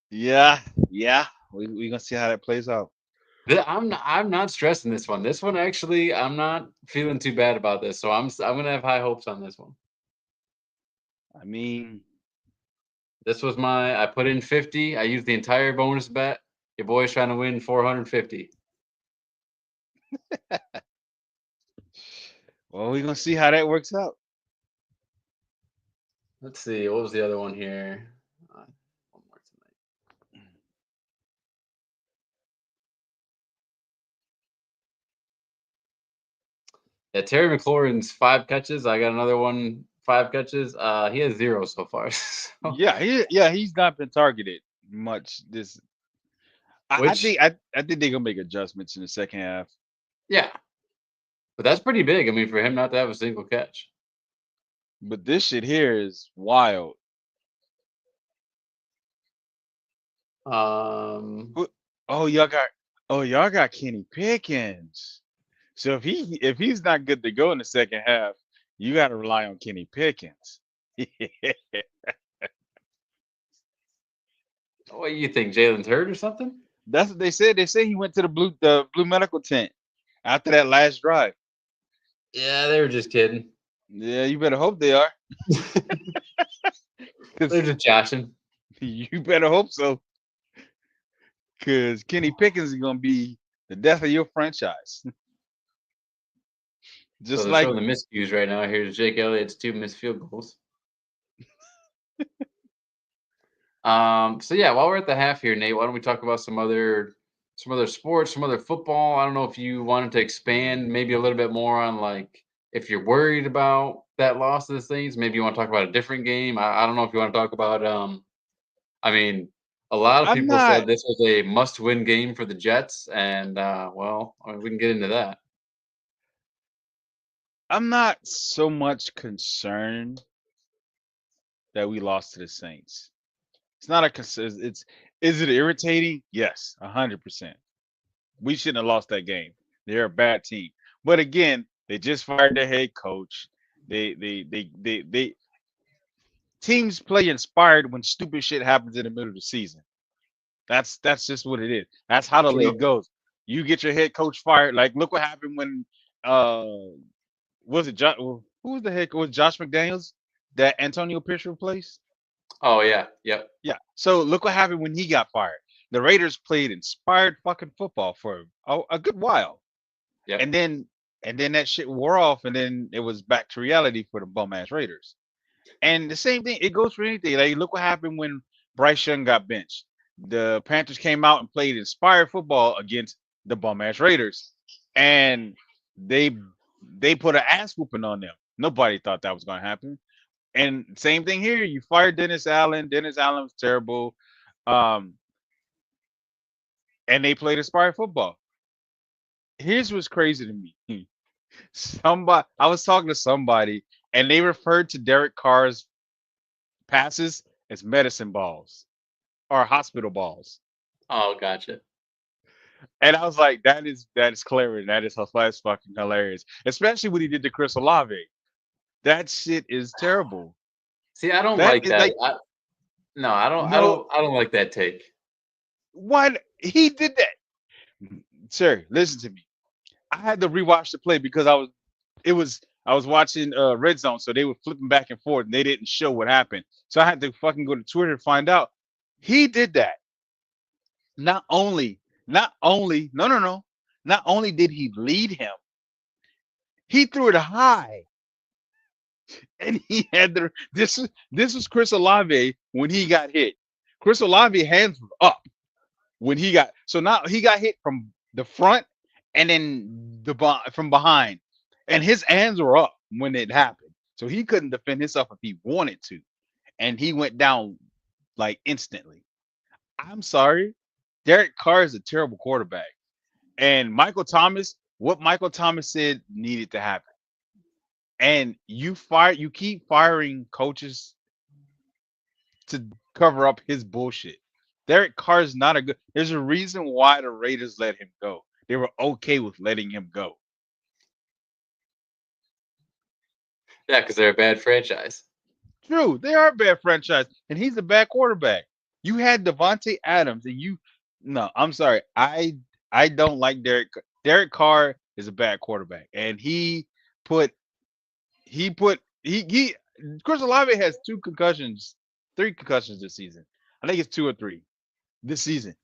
Yeah, yeah. We gonna see how that plays out. I'm not stressing this one. This one actually, I'm not feeling too bad about this. So I'm gonna have high hopes on this one. I mean, This was I put in 50. I used the entire bonus bet. Your boy's trying to win 450. well, we gonna see how that works out. Let's see. What was the other one here? One more tonight. Yeah, Terry McLaurin's 5 catches. I got another one, 5 catches. He has 0 so far. So, Yeah, he's not been targeted much. This, I which, think, I think they're gonna make adjustments in the second half. yeah, but that's pretty big. I mean, for him not to have a single catch. But this shit here is wild. Um, Who- Oh, y'all got, oh, y'all got Kenny Pickens. So if he's not good to go in the second half, you got to rely on Kenny Pickens. what do you think? Jalen's hurt or something? That's what they said. They say he went to the blue medical tent after that last drive. Yeah, they were just kidding. Yeah, you better hope they are, They're because just joshing. you better hope so. Because Kenny Pickens is gonna be the death of your franchise. So Just they're like, showing the miscues right now. Here's Jake Elliott's 2 missed field goals. So yeah, while we're at the half here, Nate, why don't we talk about some other sports, some other football? I don't know if you wanted to expand maybe a little bit more on like if you're worried about that loss of the Saints. Maybe you want to talk about a different game. I don't know if you want to talk about I mean, a lot of I'm people not said this was a must-win game for the Jets, and well, I mean, we can get into that. I'm not so much concerned that we lost to the Saints. It's not a concern. It's, is it irritating? Yes, 100%. We shouldn't have lost that game. They're a bad team. But again, they just fired their head coach. They teams play inspired when stupid shit happens in the middle of the season. That's just what it is. That's how the True. league goes. You get your head coach fired. Like, look what happened when uh was it who was the head coach? Was Josh McDaniels that Antonio Pierce replaced? Oh yeah, yep, Yeah. So look what happened when he got fired. The Raiders played inspired fucking football for a good while. yep. And then that shit wore off, and then it was back to reality for the bum ass Raiders. And the same thing, it goes for anything. Like, look what happened when Bryce Young got benched. The Panthers came out and played inspired football against the bum ass Raiders, and they they put an ass whooping on them. Nobody thought that was going to happen. And same thing here. You fired Dennis Allen. Dennis Allen was terrible. Um, and they played inspired football. Here's what's crazy to me. Somebody, I was talking to somebody, and they referred to Derek Carr's passes as medicine balls or hospital balls. Oh, gotcha. And I was like, that is clever. That's fucking hilarious. Especially what he did to Chris Olave. That shit is terrible. See, I don't That like is that. like No, I don't. I No, don't. I don't like that take. what he did that, sir. Listen to me. I had to rewatch the play because I was watching Red Zone, so they were flipping back and forth, and they didn't show what happened. So I had to fucking go to Twitter to find out. He did that. Not only, no, no, no. Not only did he lead him, he threw it high, and he had the this was Chris Olave when he got hit. Chris Olave hands were up when he got so now he got hit from the front and then from behind, and his hands were up when it happened, so he couldn't defend himself if he wanted to, and he went down like instantly. I'm sorry, Derek Carr is a terrible quarterback, and Michael Thomas. What Michael Thomas said needed to happen, and you keep firing coaches to cover up his bullshit. Derek Carr is not a good. There's a reason why the Raiders let him go. They were okay with letting him go. Yeah, because they're a bad franchise. True, they are a bad franchise, and he's a bad quarterback. You had Devontae Adams, and you. No, I'm sorry. I don't like Derek. Derek Carr is a bad quarterback, and put he Chris Olave has two concussions, three concussions this season. I think it's two or three this season.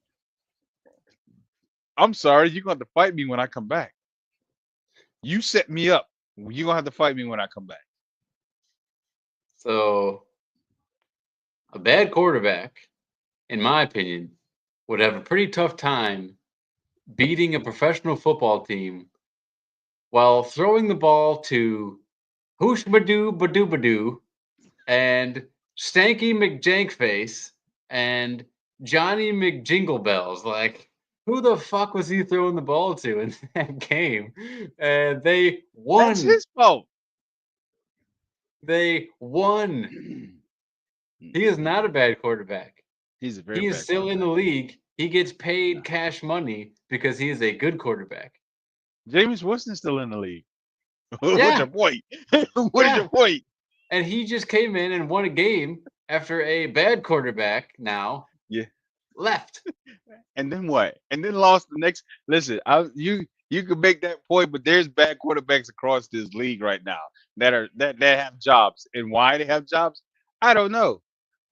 I'm sorry, you're gonna have to fight me when I come back. You set me up. You're gonna have to fight me when I come back. So a bad quarterback, in my opinion, would have a pretty tough time beating a professional football team while throwing the ball to Hoosh Badoo Badoo Badoo and Stanky McJankface and Johnny McJinglebells. Like, who the fuck was he throwing the ball to in that game? And they That's won. his fault. They won. He is not a bad quarterback. He's a very He is bad still in the quarterback. league. He gets paid No. cash money because he is a good quarterback. James Winston's still in the league. What's Yeah, your point? What is yeah. your point? And he just came in and won a game after a bad quarterback now Yeah. left. And then what? And then lost the next. Listen, you could make that point, but there's bad quarterbacks across this league right now that have jobs. And why they have jobs, I don't know,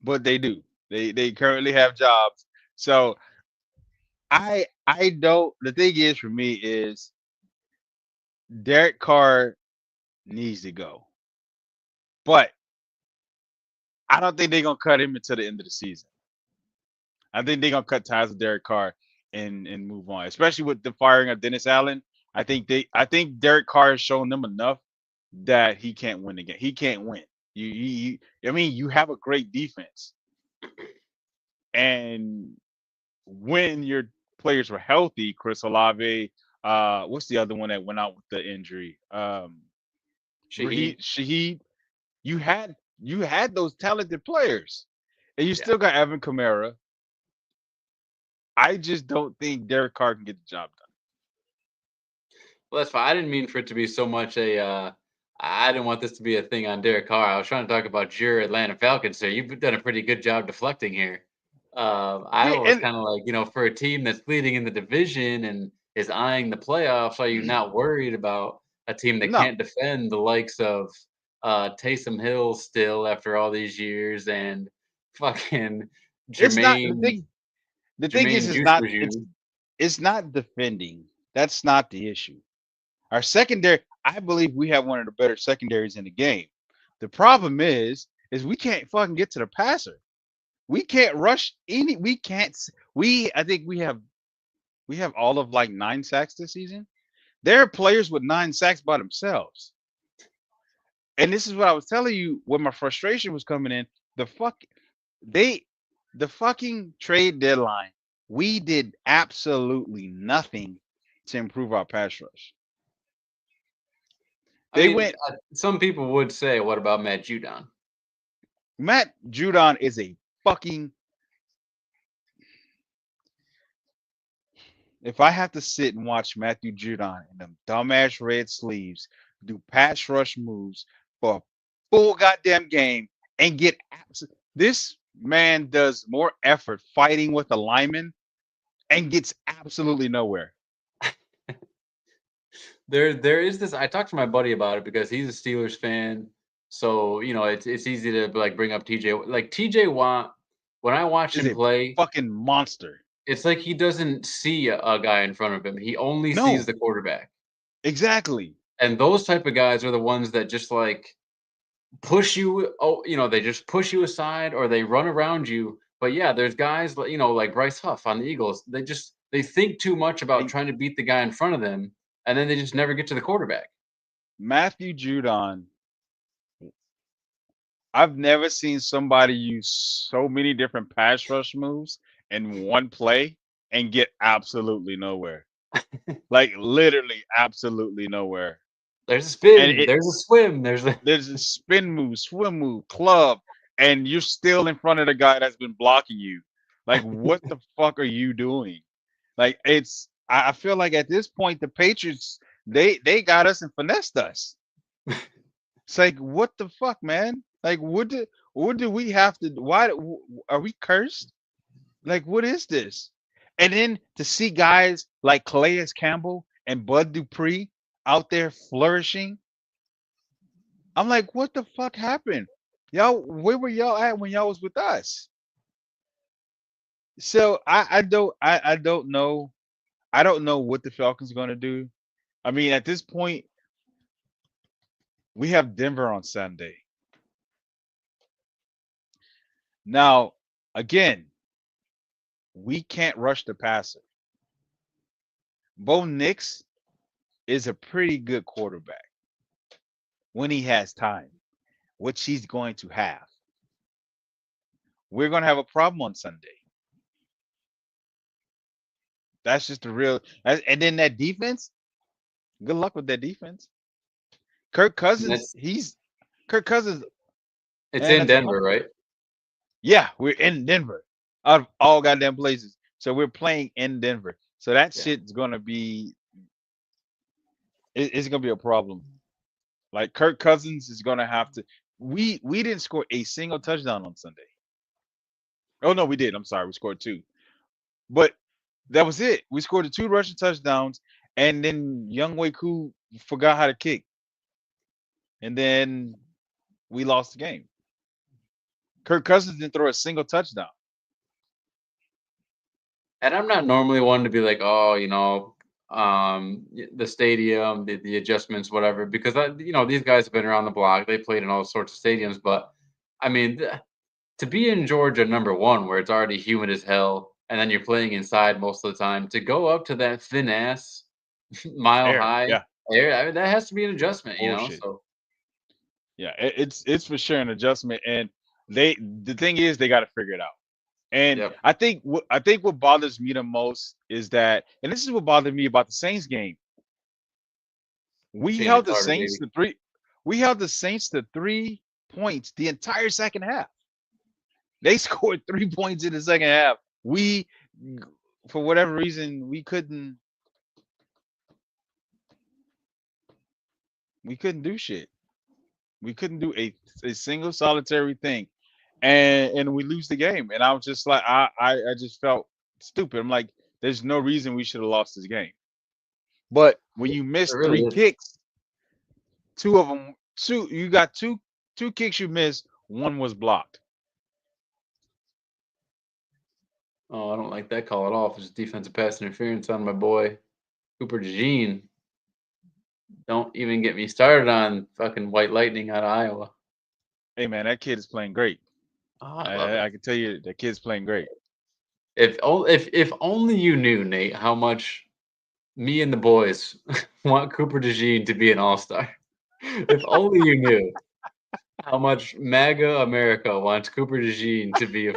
but they do. They currently have jobs. So I don't. The thing is for me is Derek Carr needs to go, but I don't think they're gonna cut him until the end of the season. I think they're gonna cut ties with Derek Carr and move on, especially with the firing of Dennis Allen. I think Derek Carr has shown them enough that he can't win again. He can't win. I mean, you have a great defense, and when your players were healthy, Chris Olave, what's the other one that went out with the injury? Shaheed. Shaheed. You had those talented players, and you Yeah. still got Evan Kamara. I just don't think Derek Carr can get the job done. Well, that's fine. I didn't mean for it to be so much a. I didn't want this to be a thing on Derek Carr. I was trying to talk about your Atlanta Falcons. So you've done a pretty good job deflecting here. I Yeah, was and kind of like, for a team that's leading in the division and is eyeing the playoffs, are you not worried about a team that no, can't defend the likes of Taysom Hill still after all these years and fucking it's not the Jermaine thing. The thing Jermaine is Juice not was you? it's not defending. That's not the issue. Our secondary, I believe we have one of the better secondaries in the game. The problem is we can't fucking get to the passer. We can't rush any. We can't. I think we have all of like 9 sacks this season. There are players with 9 sacks by themselves. And this is what I was telling you when my frustration was coming in. The fuck they the fucking trade deadline, we did absolutely nothing to improve our pass rush. I They mean, went some people would say, "What about Matt Judon?" Matt Judon is a fucking if I have to sit and watch Matthew Judon in them dumbass red sleeves do pass rush moves for a full goddamn game and get this man does more effort fighting with a lineman and gets absolutely nowhere. There is this. I talked to my buddy about it because he's a Steelers fan. So it's easy to like bring up TJ. Like TJ Watt, when I watch Is him a play, fucking monster. it's like he doesn't see a guy in front of him. He only sees No, the quarterback. exactly. And those type of guys are the ones that just like push you. Oh, they just push you aside or they run around you. But yeah, there's guys like Bryce Huff on the Eagles. They think too much about And trying to beat the guy in front of them, and then they just never get to the quarterback. Matthew Judon, I've never seen somebody use so many different pass rush moves in one play and get absolutely nowhere. Like literally absolutely nowhere. There's a And spin. it There's a swim. There's a there's a spin move, swim move, club, and you're still in front of the guy that's been blocking you. Like, what the fuck are you doing? Like, I feel like at this point the Patriots they got us and finessed us. It's like, what the fuck, man? Like, what do we have to? Why are we cursed? Like, what is this? And then to see guys like Calais Campbell and Bud Dupree out there flourishing, I'm like, what the fuck happened? Y'all, where were y'all at when y'all was with us? So I don't know. I don't know what the Falcons are gonna do. I mean, at this point, we have Denver on Sunday. Now, again, we can't rush the passer. Bo Nix is a pretty good quarterback when he has time, which he's going to have. We're gonna have a problem on Sunday. That's just the real. And then that defense. Good luck with that defense. Kirk Cousins, that's Kirk Cousins, it's man, in that's a Denver, puppy. right? Yeah, we're in Denver. Out of all goddamn places. So we're playing in Denver. So that Yeah. shit's gonna be it's gonna be a problem. Like Kirk Cousins is gonna have to we didn't score a single touchdown on Sunday. Oh no, we did. I'm sorry, we scored two. But that was it. We scored the two rushing touchdowns, and then Young Wei Koo forgot how to kick, and then we lost the game. Kirk Cousins didn't throw a single touchdown. And I'm not normally one to be like, oh, the stadium, the adjustments, whatever, because these guys have been around the block. They played in all sorts of stadiums, but I mean, to be in Georgia, number one, where it's already humid as hell, and then you're playing inside most of the time, to go up to that thin ass mile Air, high yeah, air, I mean, that has to be an adjustment. bullshit. So Yeah, it's for sure an adjustment, and the thing is they got to figure it out. And yep, I think what bothers me the most is that, and this is what bothered me about the Saints game. We Jalen held the Carter, Saints baby. to three. We held the Saints to 3 points the entire second half. They scored 3 points in the second half. For whatever reason, we couldn't do shit. We couldn't do a single solitary thing, and we lose the game. And I was just like, I just felt stupid. I'm like, there's no reason we should have lost this game. But when you It miss really three is. kicks, two of them, you got two kicks you missed. One was blocked. Oh, I don't like that call at all. If it's defensive pass interference on my boy Cooper DeJean. Don't even get me started on fucking White Lightning out of Iowa. Hey man, that kid is playing great. Oh, I love I, it. I can tell you that kid's playing great. If only you knew, Nate, how much me and the boys want Cooper DeJean to be an all-star. If only you knew how much MAGA America wants Cooper DeJean to be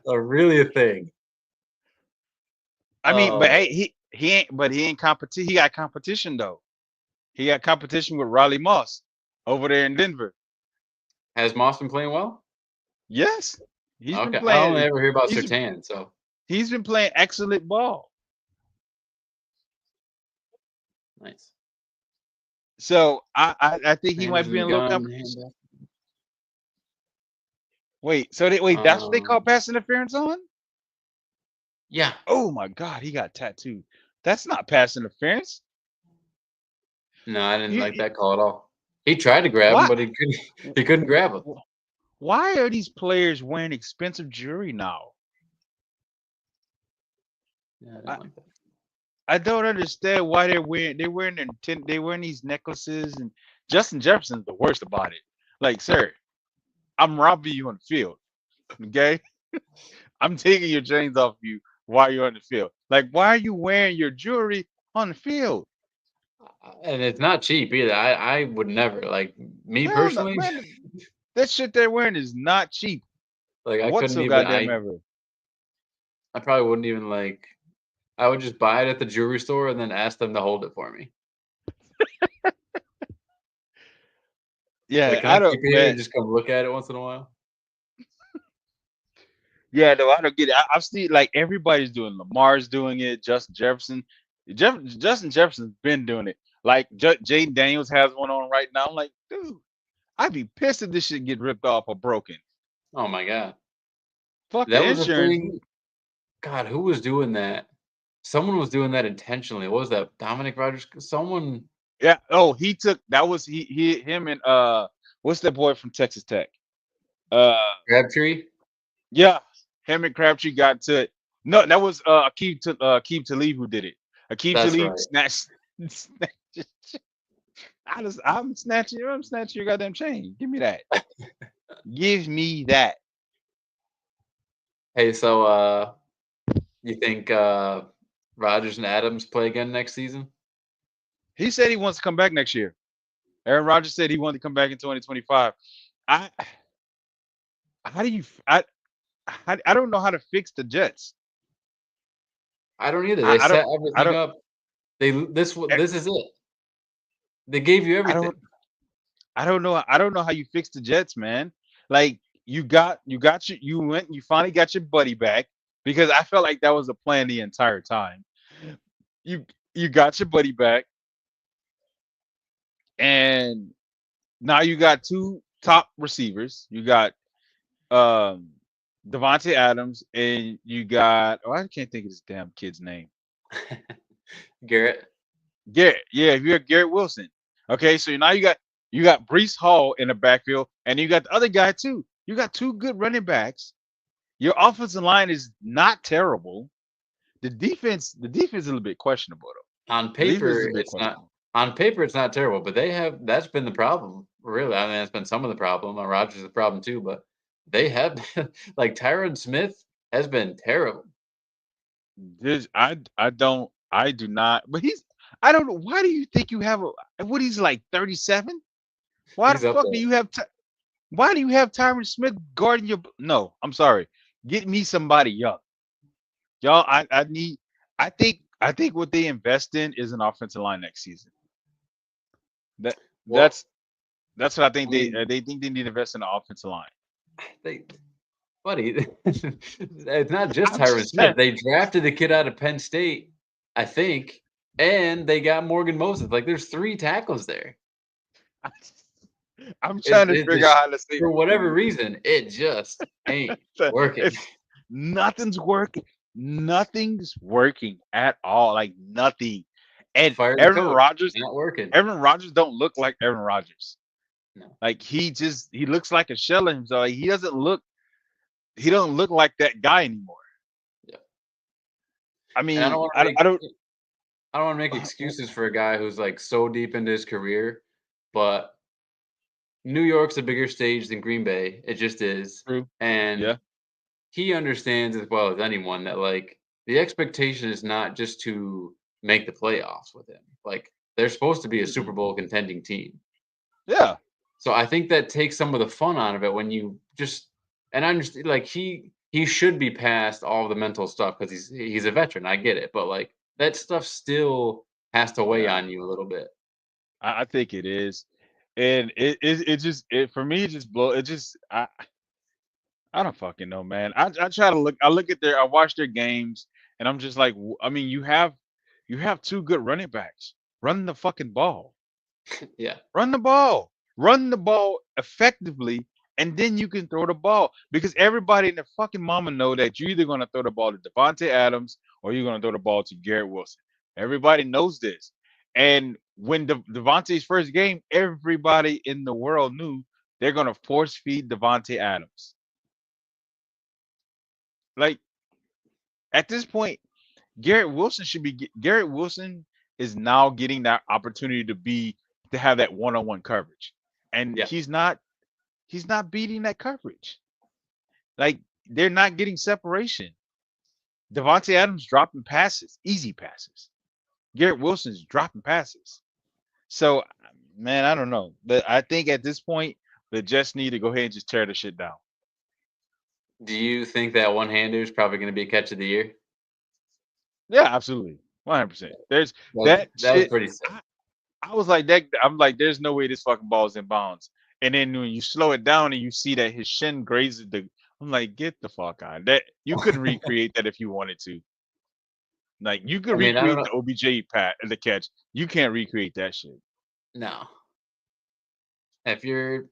really a thing. I mean, but hey, Oh, he ain't competition. He got competition though. He got competition with Riley Moss over there in Denver. has Moss been playing well? Yes, he's been Okay, I only playing. ever hear about He's Sertan, so he's been playing excellent ball. nice. So I think he Sanders might be and in a little gun, competition. handoff. wait, that's what they call Um, pass interference on? yeah, Oh my god, he got tattooed. That's not pass interference. no, I didn't You, like you- that call at all. He tried to grab him, why but he couldn't. He couldn't grab him. why are these players wearing expensive jewelry now? Yeah, I didn't I, like that. I don't understand why they're wearing these necklaces, and Justin Jefferson's the worst about it. Like, sir, I'm robbing you on the field. Okay? I'm taking your chains off you while you're on the field. Like, why are you wearing your jewelry on the field? And it's not cheap either. I would never like me Hell no, personally. man. That shit they're wearing is not cheap Like I couldn't whatsoever. even. Goddamn I ever. I probably wouldn't even like. I would just buy it at the jewelry store and then ask them to hold it for me. Like, Yeah, can I I keep don't, it here man. and just come look at it once in a while? Yeah, no, I don't get it. I've seen like everybody's doing. Lamar's doing it. Justin Jefferson, Justin Jefferson's been doing it. Like Jaden Daniels has one on right now. I'm like, dude, I'd be pissed if this shit get ripped off or broken. Oh my god, Fuck that the was a insurance. thing. God, who was doing that? Someone was doing that intentionally. What was that? Dominic Rogers? Someone Yeah. Oh, he took that was he him and what's that boy from Texas Tech? Uh, Crabtree. yeah, him and Crabtree got to it. No, that was Akeem Talib who did it. Akeem That's Talib right. snatched. I'm snatching your goddamn chain. Give me that. Give me that. Hey, so you think Rogers and Adams play again next season? He said he wants to come back next year. Aaron Rodgers said he wanted to come back in 2025. I how do you I don't know how to fix the Jets. I don't either. They I don't set I everything don't up. They this eh, this is it. They gave you I everything. don't I don't know how you fix the Jets, man. Like you went you finally got your buddy back because I felt like that was a plan the entire time. You you got your buddy back and now you got two top receivers. You got um Devontae Adams and you got I can't think of this damn kid's name. Garrett. Garrett, yeah, if you're Garrett Wilson. Okay, so now you got Brees Hall in the backfield, and you got the other guy too. You got two good running backs. Your offensive line is not terrible. The defense is a little bit questionable On though. The defense is paper, a bit it's not. questionable. On paper, it's not terrible, but they have. That's been the problem, really. I mean, that's been some of the problem. Rogers is the problem too, but they have like Tyron Smith has been terrible. I do not. But I don't know. Why do you think you have what he's like 37? Why the He's up fuck do there. you have why do you have Tyron Smith guarding your? No, I'm sorry. Get me somebody young. Y'all, I need. I think what they invest in is an offensive line next season. That Well, that's that's what I think I mean, they think they need to invest in the offensive line. they, buddy, it's not just I'm Tyron just Smith. trying. They drafted the kid out of Penn State, I think, and they got Morgan Moses. Like, there's three tackles there. I'm It, trying to it figure out just how to say. for whatever reason, it just ain't working. It's nothing's working. Nothing's working at all. Like nothing. And Fire the coach. Not working. Aaron Rodgers don't look like Aaron Rodgers. No. Like he looks like a shell of himself. Like, he don't look like that guy anymore. Yeah. I And mean, I don't want to make excuses for a guy who's like so deep into his career, but New York's a bigger stage than Green Bay. It just is. true. And Yeah. he understands as well as anyone that like the expectation is not just to make the playoffs with him. Like they're supposed to be a Super Mm-mm. Bowl contending team. Yeah. So I think that takes some of the fun out of it when you just and I understand like he should be past all the mental stuff because he's a veteran. I get it, but like that stuff still has to weigh Yeah. on you a little bit. I think it is. And it just it for me it just blow it just I don't fucking know, man. I try to look. I look at I watch their games, and I'm just like, I mean, you have two good running backs. Run the fucking ball. Yeah. Run the ball. Run the ball effectively, and then you can throw the ball because everybody in the fucking mama know that you're either gonna throw the ball to Devontae Adams or you're gonna throw the ball to Garrett Wilson. Everybody knows this. And when Devontae's first game, everybody in the world knew they're gonna force feed Devontae Adams. Like at this point, Garrett Wilson is now getting that opportunity to have that one-on-one coverage. And Yeah. he's not beating that coverage. Like they're not getting separation. Devontae Adams dropping passes, easy passes. Garrett Wilson's dropping passes. So, man, I don't know. But I think at this point, the Jets need to go ahead and just tear the shit down. Do you think that one-hander is probably going to be a catch of the year? Yeah, absolutely. 100%. There's That that that was shit. pretty sick. I was like that. I'm like, there's no way this fucking ball is in bounds. And then when you slow it down and you see that his shin grazes I'm like, get the fuck out. That you could recreate that if you wanted to. Like you could I mean, I don't recreate the know. OBJ the catch. You can't recreate that shit. No. If you're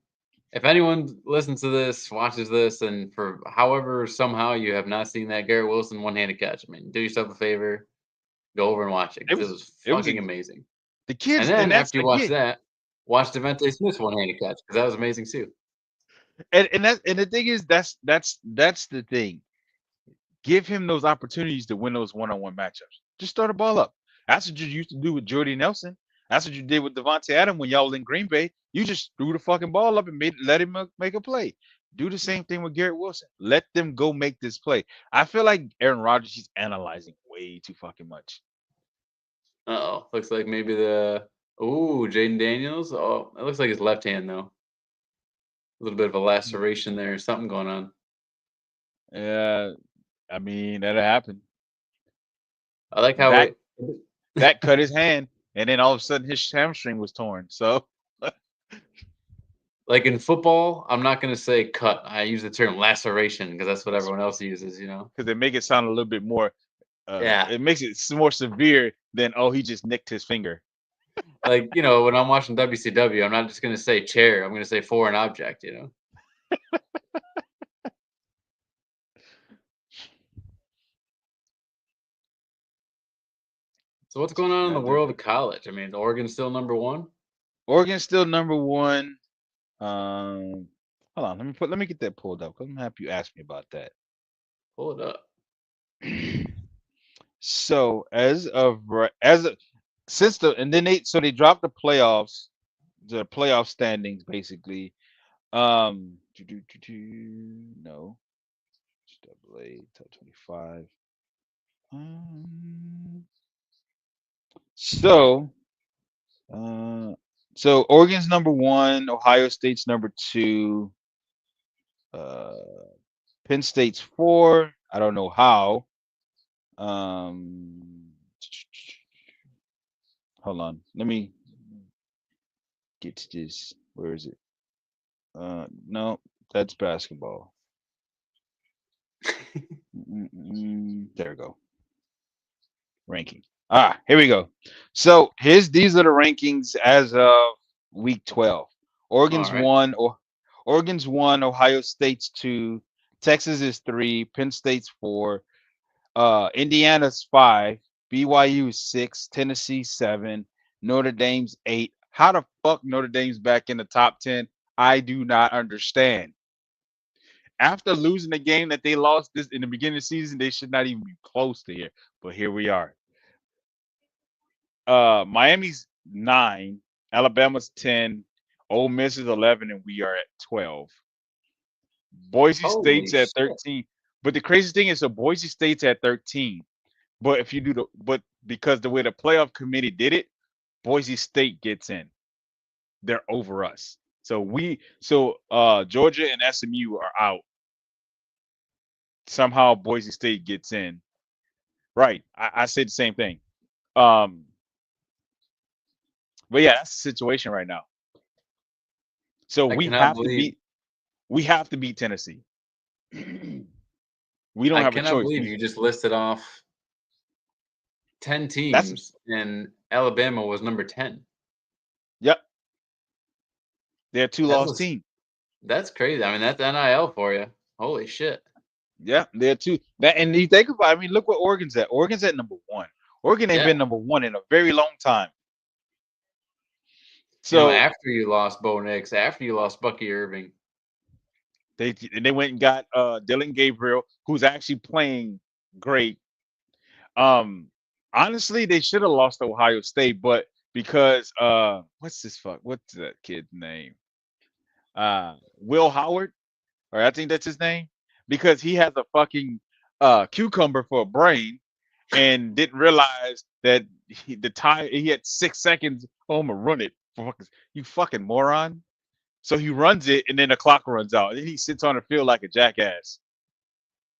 if anyone listens to this, watches this, and for however somehow you have not seen that Garrett Wilson one-handed catch, I mean, do yourself a favor, go over and watch it It because it was was it was fucking amazing. the And kids, and then that's after you watch again, that, watch Devontae Smith's one-handed catch because that was amazing too. and the thing is that's the thing. Give him those opportunities to win those one-on-one matchups. Just throw the ball up. That's what you used to do with Jordy Nelson. That's what you did with Devontae Adams when y'all was in Green Bay. You just threw the fucking ball up and let him make a play. Do the same thing with Garrett Wilson. Let them go make this play. I feel like Aaron Rodgers, he's analyzing way too fucking much. Uh-oh. Looks like maybe Jaden Daniels. Oh, it looks like his left hand though. A little bit of a laceration there, something going on. Yeah, I mean that'll happen. I like how Dak it Dak cut his hand, and then all of a sudden his hamstring was torn. So like in football, I'm not gonna say cut. I use the term laceration because that's what everyone else uses, you know? because they make it sound a little bit more Yeah. it makes it more severe than oh he just nicked his finger. Like, you know, when I'm watching WCW, I'm not just gonna say chair, I'm gonna say foreign object, you know? So what's going on in the That dude. world of college? I mean, Oregon's still number one? Oregon's still number one. Hold on, let me get that pulled up because I'm happy you asked me about that. Pull it up. So as of right as of, since the and then they dropped the playoff standings basically. No, double A top 25. Um, so uh, so Oregon's number one, Ohio State's number two, uh, Penn State's four. I don't know how. Um, hold on, let me get to this. Where is it? No, that's basketball. There we go. Ranking. Here we go. So these are the rankings as of week 12. All Oregon's right. one, or Oregon's one, Ohio State's two, Texas is three, Penn State's four, Indiana's five, BYU is six, Tennessee seven, Notre Dame's eight. How the fuck Notre Dame's back in the top 10? I do not understand. After losing the game that they lost this in the beginning of the season, they should not even be close to here. But here we are. Miami's nine, Alabama's 10, Ole Miss is 11, and we are at 12. Boise Holy State's at shit. 13. But the crazy thing is, so Boise State's at 13. But if you do but because the way the playoff committee did it, Boise State gets in. They're over us. So Georgia and SMU are out. Somehow Boise State gets in. Right. I said the same thing. Um, but yeah, that's the situation right now. So I cannot believe we have to beat Tennessee. We don't I have a cannot choice. believe you just listed off 10 That's teams and Alabama was number 10. yep. They're a two That's loss a team. That's crazy. I mean, that's NIL for you. Holy shit. Yeah, there too. That and you think about. I mean, look where Oregon's at. Oregon's at number one. Oregon ain't Yeah. been number one in a very long time. You know, So after you lost Bo Nix, after you lost Bucky Irving, they went and got Dylan Gabriel, who's actually playing great. Um, Honestly, they should have lost to Ohio State, but because what's that kid's name? Will Howard, or I think that's his name, because he has a fucking cucumber for a brain and didn't realize that the time he had 6 seconds. Oh, I'm gonna run it. You fucking moron. So he runs it, and then the clock runs out. And then he sits on the field like a jackass.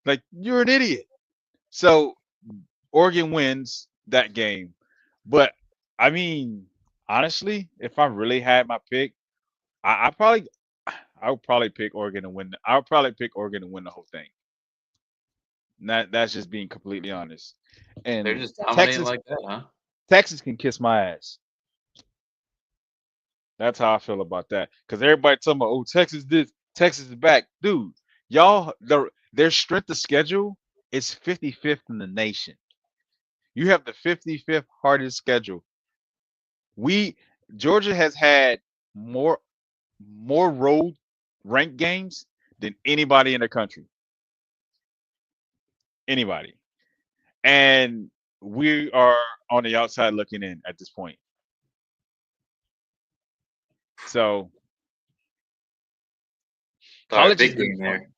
Like you're an idiot. So Oregon wins that game. But I mean, honestly, if I really had my pick, I probably I would probably pick Oregon to win. I would probably pick Oregon to win the whole thing. That's just being completely honest. they're And just dominating Texas, like that, huh? Texas can kiss my ass. That's how I feel about that. Because everybody talking about, oh, Texas this, Texas is back, dude. Y'all, their strength of schedule is 55th in the nation. You have the 55th hardest schedule. We Georgia has had more road ranked games than anybody in the country. Anybody. And we are on the outside looking in at this point. So Sorry, college has big been game fun. there.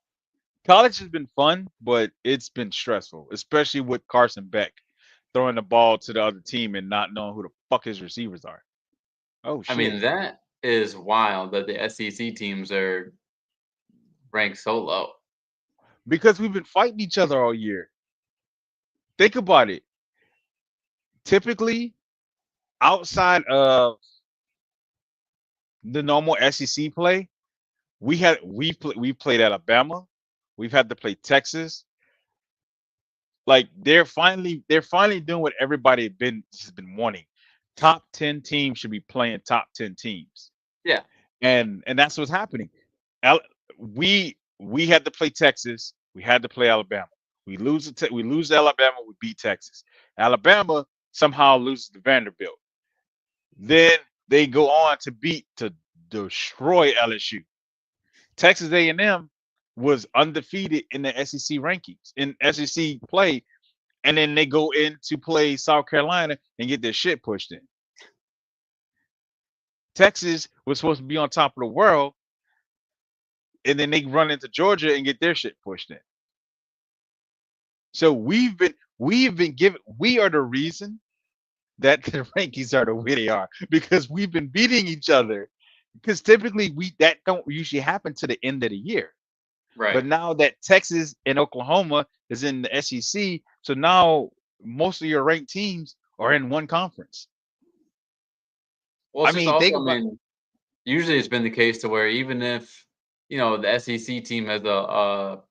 College has been fun, but it's been stressful, especially with Carson Beck throwing the ball to the other team and not knowing who the fuck his receivers are. Oh I shit. mean, that is wild that the SEC teams are ranked so low. Because we've been fighting each other all year. Think about it. Typically, outside of the normal SEC play, we played Alabama, we've had to play Texas. Like they're finally doing what everybody has been wanting. Top 10 teams should be playing top 10 teams. Yeah. And that's what's happening. Al- we had to play Texas. We had to play Alabama. We lose to Alabama. We beat Texas. Alabama somehow loses to Vanderbilt. Then they go on to destroy LSU. Texas A&M was undefeated in the SEC rankings in SEC play, and then they go in to play South Carolina and get their shit pushed in. Texas was supposed to be on top of the world, and then they run into Georgia and get their shit pushed in. So we've been given we are the reason that the rankings are the way they are because we've been beating each other. Because typically we that don't usually happen to the end of the year. Right. But now that Texas and Oklahoma is in the SEC, so now most of your ranked teams are in one conference. Well, I it's just mean, think also, I about mean, usually it's been the case to where even if, the SEC team has a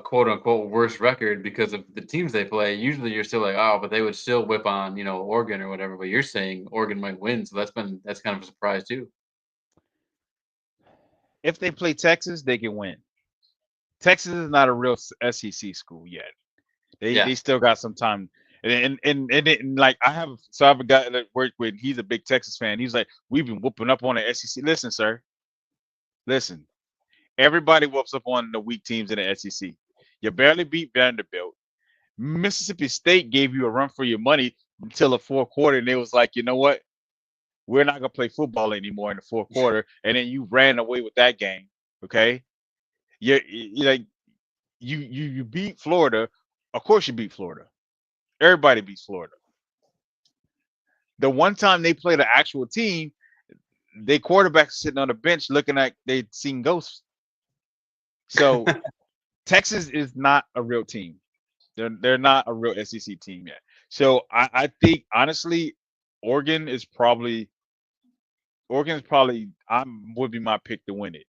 quote unquote worse record because of the teams they play, usually you're still like, oh, but they would still whip on, Oregon or whatever. But you're saying Oregon might win, so that's kind of a surprise too. if they play Texas, they can win. Texas is not a real SEC school yet. Yeah. They still got some time. And like I have a guy that worked with. He's a big Texas fan. He's like, we've been whooping up on the SEC. Listen, sir, listen. Everybody whoops up on the weak teams in the SEC. You barely beat Vanderbilt. Mississippi State gave you a run for your money until the fourth quarter, and it was like, you know what? We're not gonna play football anymore in the fourth quarter, and then you ran away with that game. Okay, you like you beat Florida. Of course, you beat Florida. Everybody beats Florida. The one time they played an actual team, they quarterback sitting on the bench looking like they'd seen ghosts. So Texas is not a real team. They're not a real SEC team yet. So I think honestly, Oregon is probably Oregon's probably I'm would be my pick to win it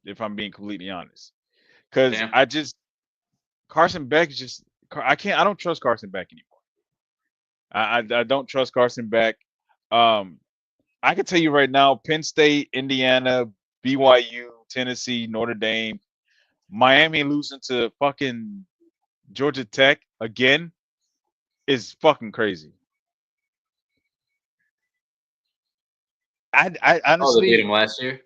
if I'm being completely honest. Because Damn. I just Carson Beck is just I don't trust Carson Beck anymore. I don't trust Carson Beck. Um, I can tell you right now, Penn State, Indiana, BYU, Tennessee, Notre Dame, Miami losing to fucking Georgia Tech again is fucking crazy. I Oh, they beat honestly, him last year.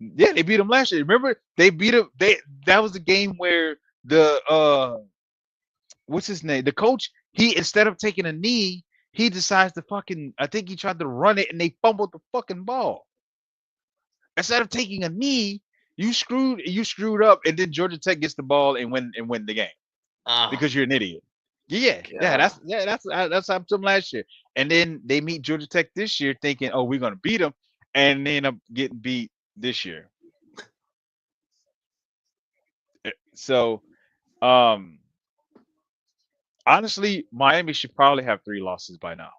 yeah, they beat them last year. Remember, they beat them. They That was the game where the what's his name? The coach, he instead of taking a knee, he decides to fucking. I think he tried to run it and they fumbled the fucking ball. Instead of taking a knee, you screwed up, and then Georgia Tech gets the ball and win the game Oh because you're an idiot. Yeah, yeah, God. that's happened to them last year. And then they meet Georgia Tech this year, thinking, "Oh, we're gonna beat them," and they end up getting beat this year. So, um, honestly, Miami should probably have 3 losses by now.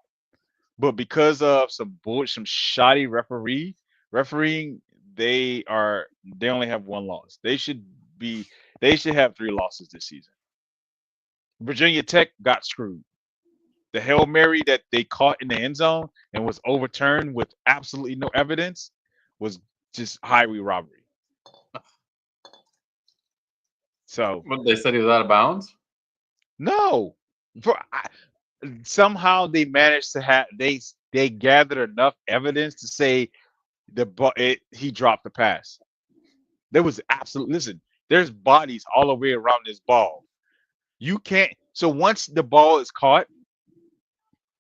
But because of some shoddy refereeing, they only have 1 loss. They should have 3 losses this season. Virginia Tech got screwed. The Hail Mary that they caught in the end zone and was overturned with absolutely no evidence was just highway robbery. So What they said he was out of bounds. no, for, somehow they managed to have they gathered enough evidence to say he dropped the pass. There was absolute listen. There's bodies all the way around this ball. You can't. So once the ball is caught,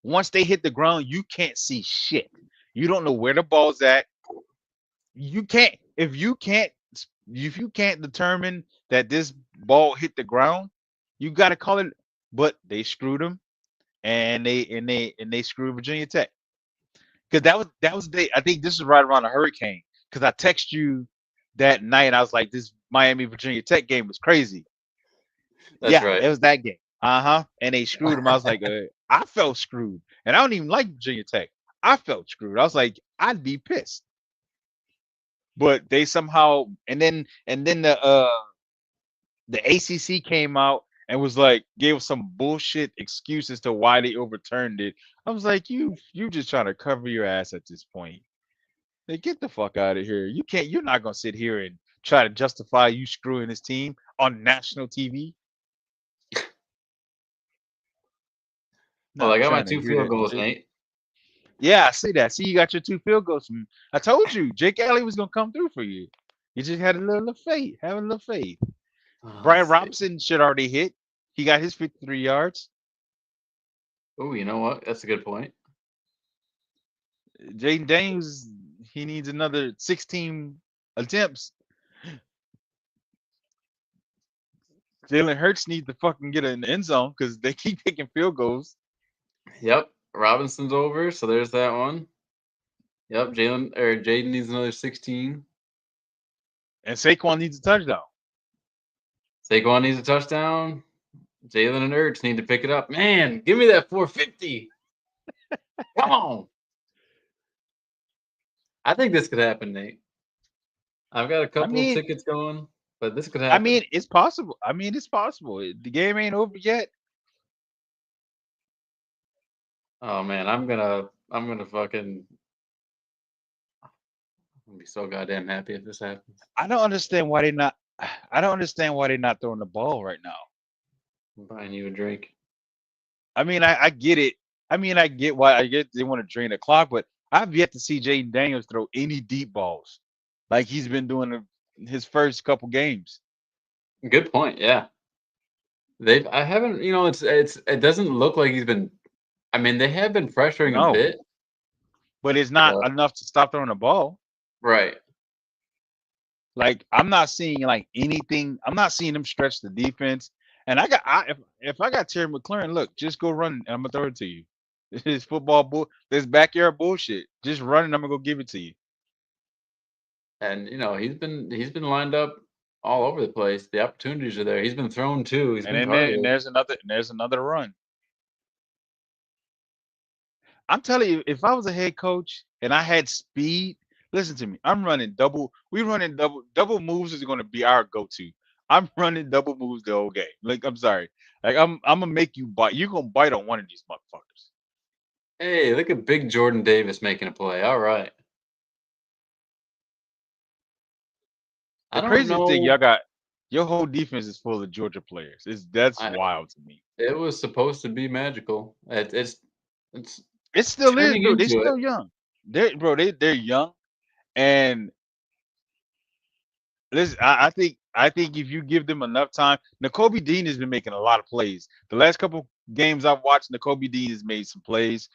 once they hit the ground, you can't see shit. You don't know where the ball's at. You can't if you can't determine that this ball hit the ground, you got to call it. But they screwed them, and they screwed Virginia Tech because that was the I think this is right around a hurricane because I text you that night. I was like, this Miami Virginia Tech game was crazy. That's Yeah, right. it was that game. Uh-huh. And they screwed him. I was like, I felt screwed. And I don't even like Virginia Tech. I felt screwed. I was like, I'd be pissed. But they somehow and then the ACC came out and was like gave some bullshit excuses to why they overturned it. I was like, you just trying to cover your ass at this point. Like, get the fuck out of here. You're not gonna sit here and try to justify you screwing this team on national TV. Well, I Not got my trying to two hear field that goals, shit. Nate. Yeah, I see that. See, you got your 2 field goals from. I told you, Jake Elliott was gonna come through for you. You just had a little faith, having a little faith. Brian Let's see. Robinson should already hit. He got his 53 yards. Oh, you know what? That's a good point. Jaden Daniels, he needs another 16 attempts. Jalen Hurts needs to fucking get in the end zone because they keep taking field goals. Yep, Robinson's over, so there's that one. Yep, Jalen or Jaden needs another 16. And Saquon needs a touchdown. Saquon needs a touchdown. Jalen and Ertz need to pick it up. Man, give me that 450. Come on. I think this could happen, Nate. I've got a I couple of mean, tickets going, but this could I happen. mean, it's possible. I mean, it's possible. The game ain't over yet. Oh man, I'm gonna fucking I'm gonna be so goddamn happy if this happens. I don't understand why they not. I don't understand why they're not throwing the ball right now. I'm buying you a drink. I mean, I get it. I mean, I get why I get they want to drain the clock, but I've yet to see Jaden Daniels throw any deep balls like he's been doing his first couple games. Good point. Yeah. I haven't, it doesn't look like he's been, I mean, they have been pressuring a No, bit, but it's not but enough to stop throwing the ball. right. Like I'm not seeing like anything. I'm not seeing them stretch the defense. And if I got Terry McLaurin, look, just go run. And I'm gonna throw it to you. This is football bull. This backyard bullshit. Just run, and I'm gonna go give it to you. And he's been lined up all over the place. The opportunities are there. He's been thrown too. He's And been then there, and targeted. there's another run. I'm telling you, if I was a head coach and I had speed, listen to me. I'm running double. We running double moves is going to be our go-to. I'm running double moves the whole game. Like I'm sorry. Like I'm gonna make you bite. You're gonna bite on one of these motherfuckers. Hey, look at big Jordan Davis making a play. All right. I The don't craziest thing, y'all know. got your whole defense is full of Georgia players. That's I wild to me. It was supposed to be magical. It's It still is, turning bro. They into it. still young. They're young, and listen, I think if you give them enough time, N'Kobe Dean has been making a lot of plays. The last couple games I've watched, N'Kobe Dean has made some plays.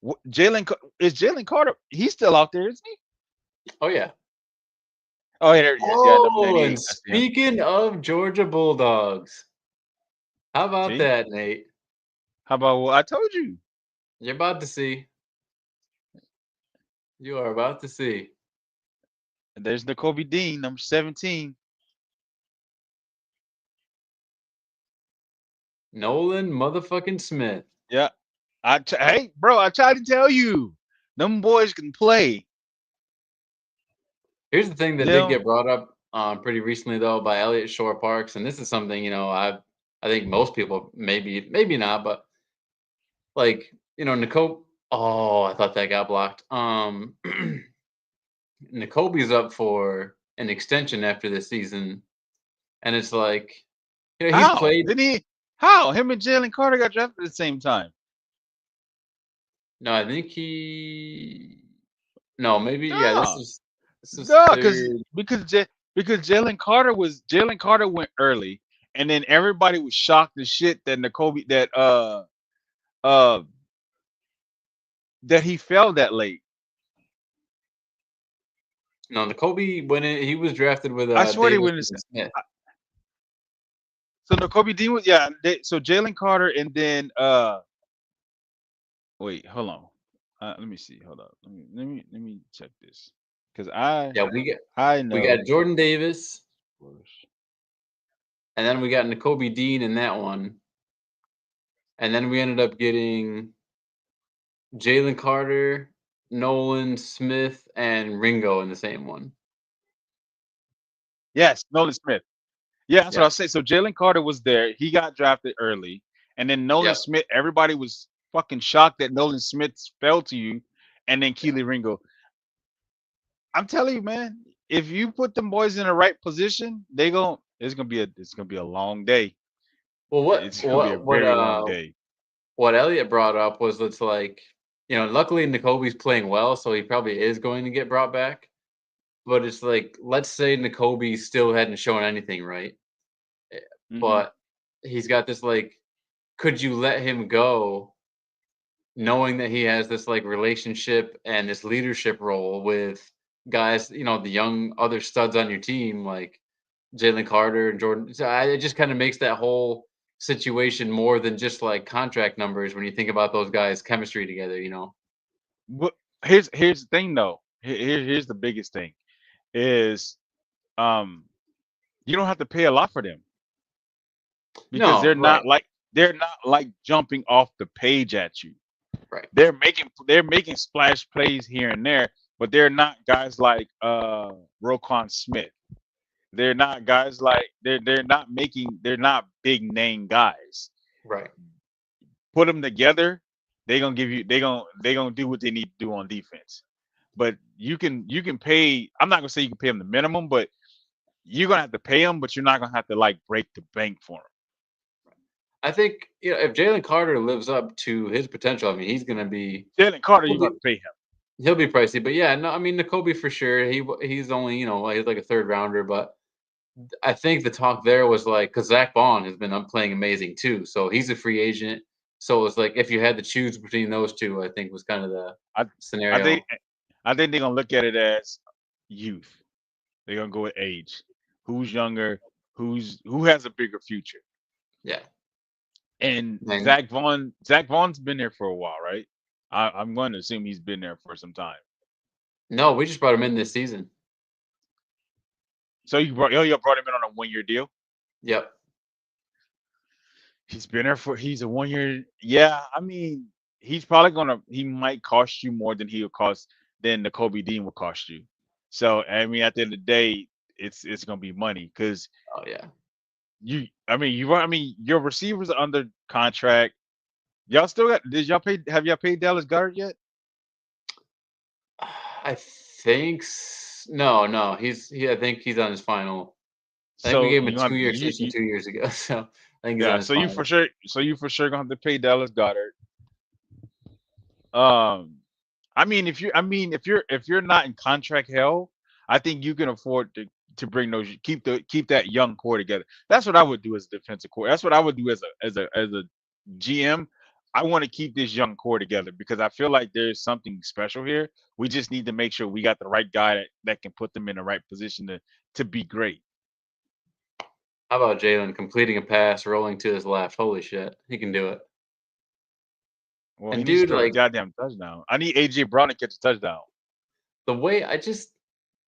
Is Jalen Carter? He's still out there, isn't he? Oh yeah. Oh, yeah, there he is. Yeah, number Oh, and 98. I see him. speaking of Georgia Bulldogs, how about See? that, Nate? How about what I told you? You're about to see. You are about to see There's N'Kobe Dean, number 17. Nolan motherfucking Smith. Yeah. Hey, bro, I tried to tell you. Them boys can play. Here's the thing that did Them. get brought up pretty recently though by Elliott Shore Parks, and this is something I think most people maybe not, but like Nicole. Oh, I thought that got blocked. N'Kobe's up for an extension after this season, and it's like he's How? played. Didn't he? How? Him and Jalen Carter got drafted at the same time. No, I think he. No, maybe yeah. Duh. This is Duh, third. because Jalen Carter went early, and then everybody was shocked as shit that N'Kobe uh that he fell that late. No, N'Kobe when he was drafted with I swear they Davis went in the and Smith. So N'Kobe Dean was so Jalen Carter and then wait, hold on. Let me see. Hold up. Let me check this. Because Yeah, I we got know. Jordan Davis, and then we got N'Kobe Dean in that one, and then we ended up getting Jalen Carter, Nolan Smith, and Ringo in the same one. Yes, Nolan Smith. Yeah, that's what I Yep, say. So Jalen Carter was there. He got drafted early. And then Nolan yep, Smith, everybody was fucking shocked that Nolan Smith fell to you. And then yeah. Keely Ringo. I'm telling you, man, if you put them boys in the right position, it's gonna be a long day. Well, It's gonna be a very long day. what Elliot brought up was it's like luckily N'Kobe's playing well, so he probably is going to get brought back. But it's like, let's say N'Kobe still hadn't shown anything, right? Eh, Hmm. But he's got this like, could you let him go knowing that he has this like relationship and this leadership role with guys, the young other studs on your team, like Jalen Carter and Jordan. So it just kind of makes that whole situation more than just like contract numbers when you think about those guys' chemistry together. But here's the thing though. Here's the biggest thing is um you don't have to pay a lot for them because No, right, they're not like jumping off the page at you. right, They're making splash plays here and there, but they're not guys like Roquan Smith. They're not guys like they're not big name guys. right. Put them together, they gonna do what they need to do on defense. But you can pay. I'm not gonna say you can pay them the minimum, but you're gonna have to pay them, but you're not gonna have to like break the bank for them. I think if Jalen Carter lives up to his potential, I mean, he's gonna be Jalen Carter, he'll you're gonna be have to pay him. he'll be pricey. But yeah, no, I mean N'Kobe for sure. He's only he's like a third rounder, but I think the talk there was like because Zach Bond has been playing amazing too, so he's a free agent. So it's like if you had to choose between those two, I think was kind of the I I think scenario. I think they're gonna look at it as youth. They're gonna go with age. Who's younger? Who has a bigger future? Yeah, And and Zach Vaughn's been there for a while, right? I'm going to assume he's been there for some time. no, we just brought him in this season. So you brought him in on a 1 year deal. Yep. He's a 1 year. Yeah, I mean, he might cost you more than the Kobe Dean will cost you. So I mean, at the end of the day, it's gonna be money because Oh yeah. I mean, your receivers are under contract. Y'all still got? Have y'all paid Dallas Goddard yet? I think No. I think he's on his final. I think we So gave him a you have 2-year extension you 2 years ago, so I think he's on yeah. his final. So you for sure gonna have to pay Dallas Goddard. Um, if you're not in contract hell, I think you can afford to bring those keep that young core together. That's what I would do as a defensive core. That's what I would do as a GM. I want to keep this young core together because I feel like there's something special here. We just need to make sure we got the right guy that can put them in the right position to be great. How about Jalen completing a pass, rolling to his left? Holy shit, he can do it. Well, he And needs to dude, throw the like goddamn touchdown. I need AJ Brown to catch a touchdown. the way I just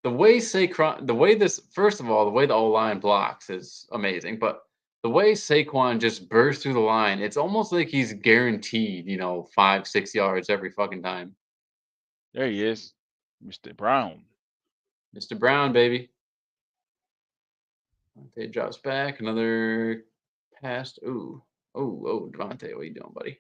the way Saquon, the way this first of all, the way the O line blocks is amazing, but the way Saquon just bursts through the line, it's almost like he's guaranteed, 5, 6 yards every fucking time. There he is, Mr. Brown. Mr. Brown, baby. Devontae drops back. Another pass. Ooh. Oh, Devontae, what you doing, buddy?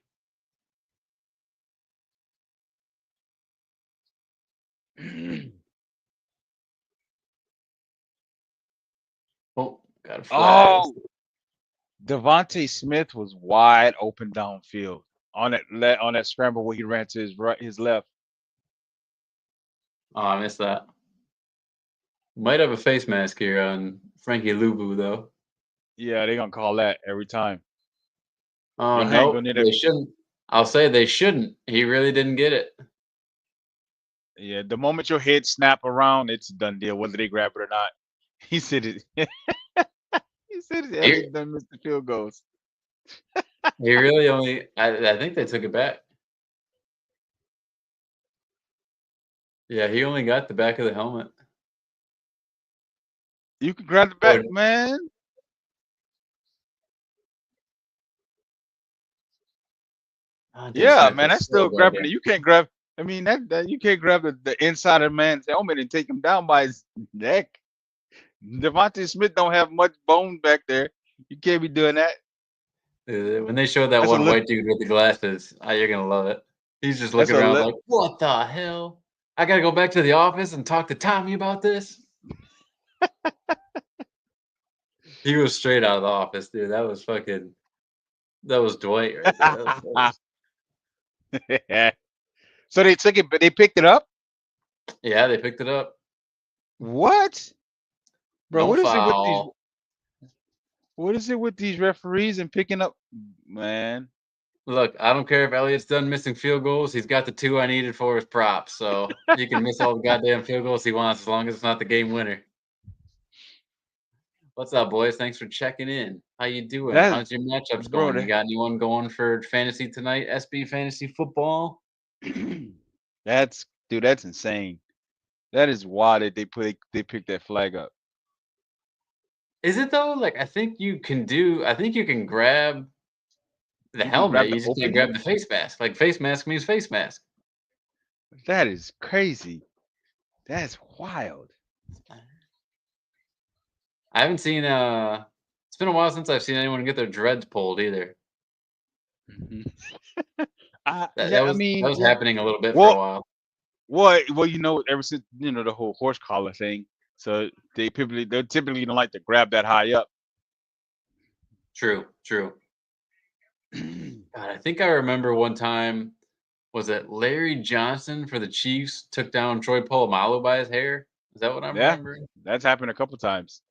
Oh, got a flag. Oh, Devontae Smith was wide open downfield on that scramble where he ran to his right, his left. Oh, I missed that. Might have a face mask here on Frankie Luvu, though. Yeah, they gonna call that every time. Oh, Your hand go nope. near the They shouldn't. I'll say they shouldn't. He really didn't get it. yeah. The moment your head snap around, it's a done deal, whether they grab it or not. He said it. He said it. He, Elliott done missed the field goals. he really only, I think they took it back. Yeah, he only got the back of the helmet. You can grab the Or back, man. Devontae Yeah, Smith man. is That's so still grabbing it. goddamn. You can't grab. I mean, that you can't grab the inside of the man's helmet and take him down by his neck. Devontae Smith don't have much bone back there. You can't be doing that. When they showed that That's a one look. white dude with the glasses, you're gonna love it. He's just That's looking a around look. like, "What the hell? I gotta go back to the office and talk to Tommy about this." He was straight out of the office, dude. That was fucking. That was Dwight right there. So they took it, but they picked it up. Yeah, they picked it up. What, bro? No What is it with these? foul. What is it with these referees and picking up? Man, Look, I don't care if Elliott's done missing field goals. He's got the two I needed for his props, so he can miss all the goddamn field goals he wants as long as it's not the game winner. What's up, boys? Thanks for checking in. How you doing? that How's your matchups bro, going? You got anyone going for fantasy tonight? SB fantasy football? that's dude. That's insane. That is why that they picked that flag up. Is it though? Like I think you can grab the You can helmet. grab the You just can't opening. grab the face mask. Like face mask means face mask. That is crazy. That's wild. I haven't seen it's been a while since I've seen anyone get their dreads pulled either. Mhm. That that Yeah, I was that mean, was yeah. happening a little bit for a Well, while. you know, ever since the whole horse collar thing, so they typically don't like to grab that high up. True, true. God, I think I remember one time, was it Larry Johnson for the Chiefs took down Troy Polamalu by his hair? Is that what I'm Yeah, remembering? that's happened a couple times.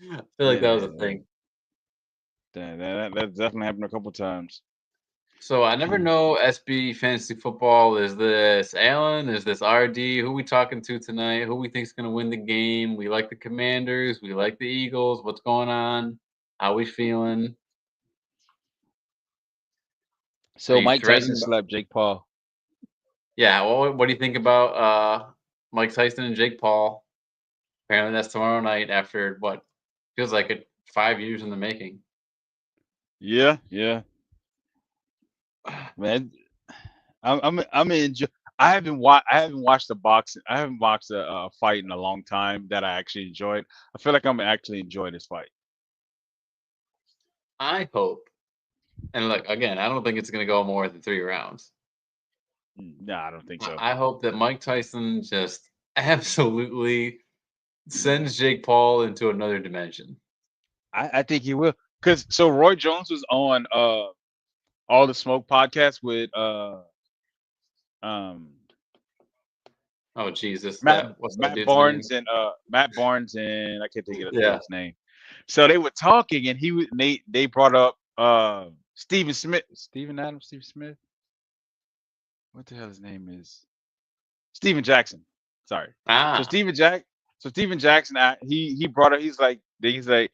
I feel like Yeah, that was a thing. that's definitely happened a couple times. So I never know SB fantasy football. Is this Alan? Is this RD? Who we talking to tonight? Who we think's gonna win the game? We like the Commanders. We like the Eagles. What's going on? How we feeling? Are So you Mike Tyson threatened? slapped Jake Paul. Yeah. Well, what do you think about Mike Tyson and Jake Paul? Apparently that's tomorrow night after what feels like 5 years in the making. Yeah, yeah, man. I'm enjoy. I haven't watched the boxing. I haven't watched a fight in a long time that I actually enjoyed. I feel like I'm actually enjoy this fight. I hope. And look, again, I don't think it's gonna go more than 3 rounds. No, I don't think so. I hope that Mike Tyson just absolutely sends Jake Paul into another dimension. I think he will. Cause so Roy Jones was on All the Smoke podcast with um Oh Jesus, Matt that what's that Matt dude's name? Barnes and Matt Barnes and I can't think of the Yeah. dude's name. So they were talking and they brought up Stephen Smith, Stephen Adams, Stephen Smith. What the hell his name is? Stephen Jackson. Sorry. So Ah, Stephen Jack so Stephen Jackson he brought up he's like he said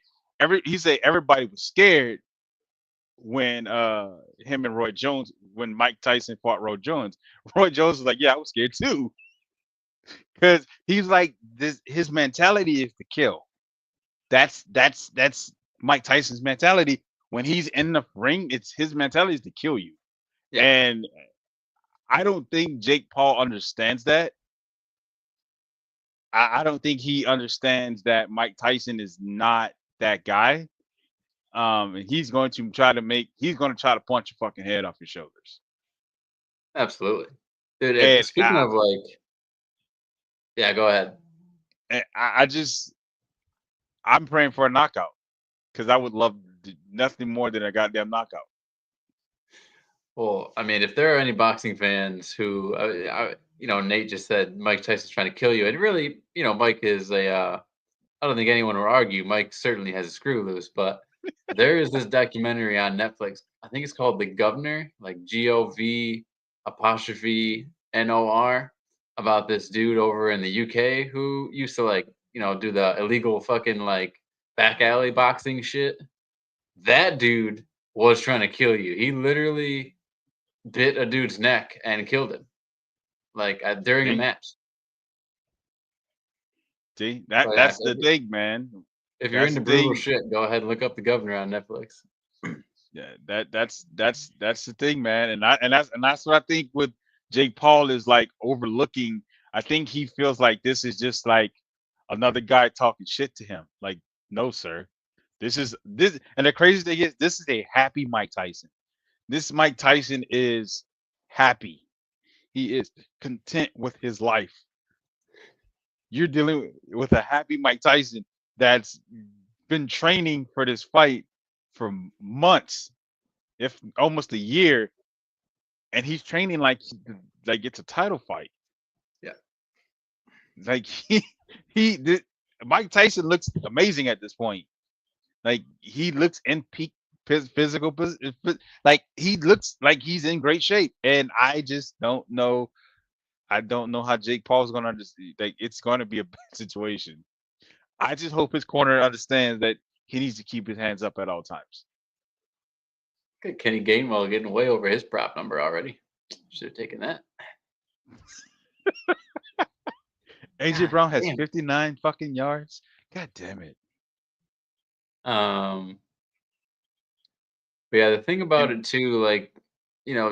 everybody was scared when him and Roy Jones when Mike Tyson fought Roy Jones. Roy Jones was like, yeah, I was scared too. Because he's like this his mentality is to kill. That's Mike Tyson's mentality. When he's in the ring, it's his mentality is to kill you. yeah, And I don't think Jake Paul understands that. I don't think he understands that Mike Tyson is not that guy. And he's going to try to punch your fucking head off your shoulders. absolutely, dude. And Speaking of like, yeah, go ahead. I'm praying for a knockout because I would love nothing more than a goddamn knockout. Well, I mean, if there are any boxing fans who, Nate just said Mike Tyson's trying to kill you, and really, Mike is a. I don't think anyone will argue. Mike certainly has a screw loose, but there is this documentary on Netflix. I think it's called The Governor, like Gov apostrophe Nor, about this dude over in the UK who used to like, do the illegal fucking like back alley boxing shit. That dude was trying to kill you. He literally bit a dude's neck and killed him, like during a See, match. see, So yeah, that's the thing, man. if you're That's into the brutal thing. shit, go ahead and look up The Governor on Netflix. Yeah, that's the thing, man. And that's what I think with Jake Paul is like overlooking. I think he feels like this is just like another guy talking shit to him. Like, no, sir. This and the crazy thing is this is a happy Mike Tyson. This Mike Tyson is happy. He is content with his life. You're dealing with a happy Mike Tyson that's been training for this fight for months, if almost a year, and he's training like it's a title fight. Yeah, Like he did, Mike Tyson looks amazing at this point. Like he looks in peak physical, like he looks like he's in great shape, and I just don't know. I don't know how Jake Paul's gonna understand. Like it's gonna be a bad situation. I just hope his corner understands that he needs to keep his hands up at all times. good. Kenny Gainwell getting way over his prop number already. Should have taken that. AJ God Brown has damn. 59 fucking yards. God damn it. Um, but yeah, the thing about And it too, like,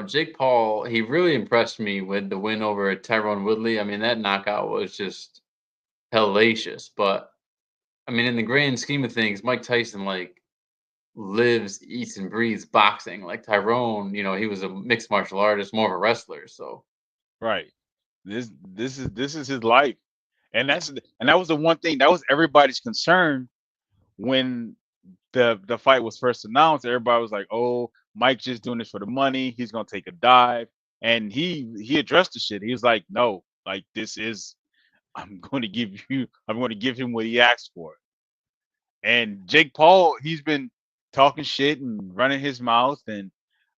Jake Paul, he really impressed me with the win over Tyrone Woodley. I mean, that knockout was just hellacious. But I mean, in the grand scheme of things, Mike Tyson like lives, eats, and breathes boxing. Like Tyrone, he was a mixed martial artist, more of a wrestler. So right. This is his life. And that was the one thing that was everybody's concern when the fight was first announced. Everybody was like, "Oh, Mike's just doing this for the money. He's gonna take a dive." And he addressed the shit. He was like, "No, like this is I'm going to give him what he asked for." And Jake Paul, he's been talking shit and running his mouth, and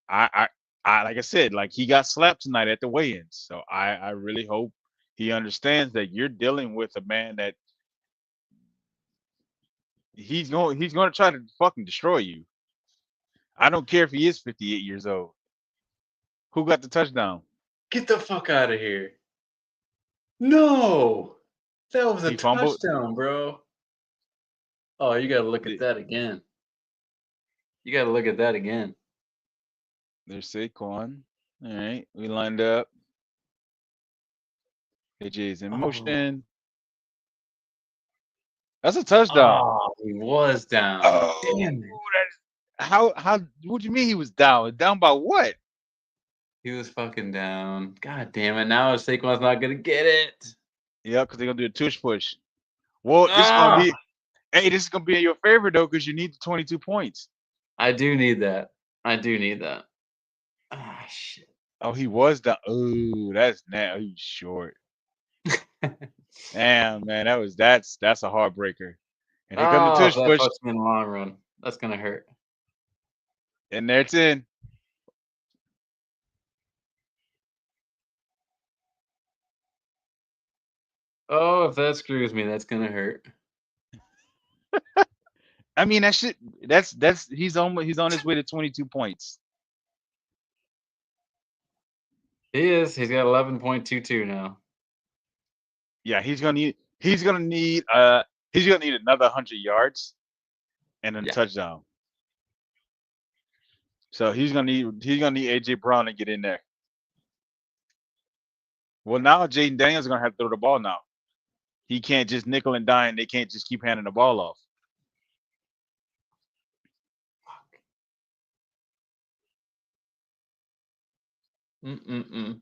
I I, I like I said, like he got slapped tonight at the weigh-ins. So I really hope he understands that you're dealing with a man that he's going to try to fucking destroy you. I don't care if he is 58 years old. Who got the touchdown? get the fuck out of here. No, that was a He fumbled. touchdown, bro. Oh, you got to look at Th- that again. You got to look at that again. There's Saquon. All right, we lined up. AJ's in Oh, motion. That's a touchdown. oh, he was down. Oh, Damn it. how? What do you mean he was down? Down by what? He was fucking down. God damn it. Now Saquon's not going to get it. Yeah, because they're gonna do a tush push. Well, this is gonna Ah, be. Hey, this is gonna be in your favor though, because you need the 22 points. I do need that. I do need that. Ah, shit. Oh, he was the. Oh, that's now he's short. Damn, man, that's a heartbreaker. And here comes the Oh, if tush that push, fucks me in the long run, that's gonna hurt. and there it's in. Oh, if that screws me, that's gonna hurt. I mean, that shit. That's he's on his way to 22 points. He is. He's got 11.22 now. Yeah, he's gonna need another 100 yards and then a Yeah. touchdown. So he's gonna need AJ Brown to get in there. Well, now Jaden Daniels is gonna have to throw the ball now. He can't just nickel and dime. They can't just keep handing the ball off. Mm-mm-mm.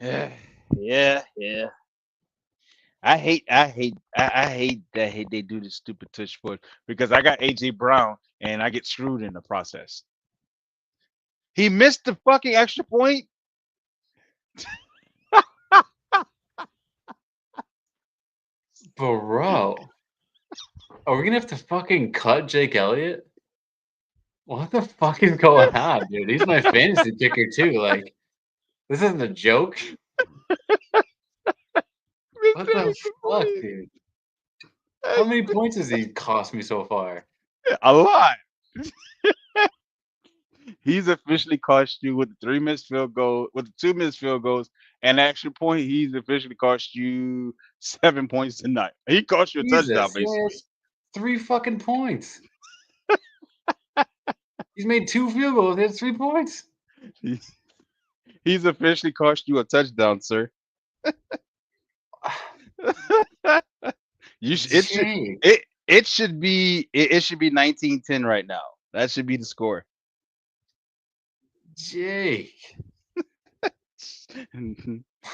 Yeah, yeah. I hate they do this stupid tush push because I got AJ Brown and I get screwed in the process. He missed the fucking extra point. Bro, are we gonna have to fucking cut Jake Elliott? What the fuck is going on, dude? He's my fantasy kicker too. Like, this isn't a joke. Missed What the the extra fuck, point. dude? How That's many points has he cost me so far? a lot. He's officially cost you with the three missed field goal, with the two missed field goals, and the extra point. He's officially cost you 7 points tonight. He cost you a touchdown, Jesus, he only basically. has 3 fucking points. He's made 2 field goals, he has 3 points. He- He's officially cost you a touchdown, sir. You sh- it should Jake, it should be 19-10 right now. That should be the score. Jake.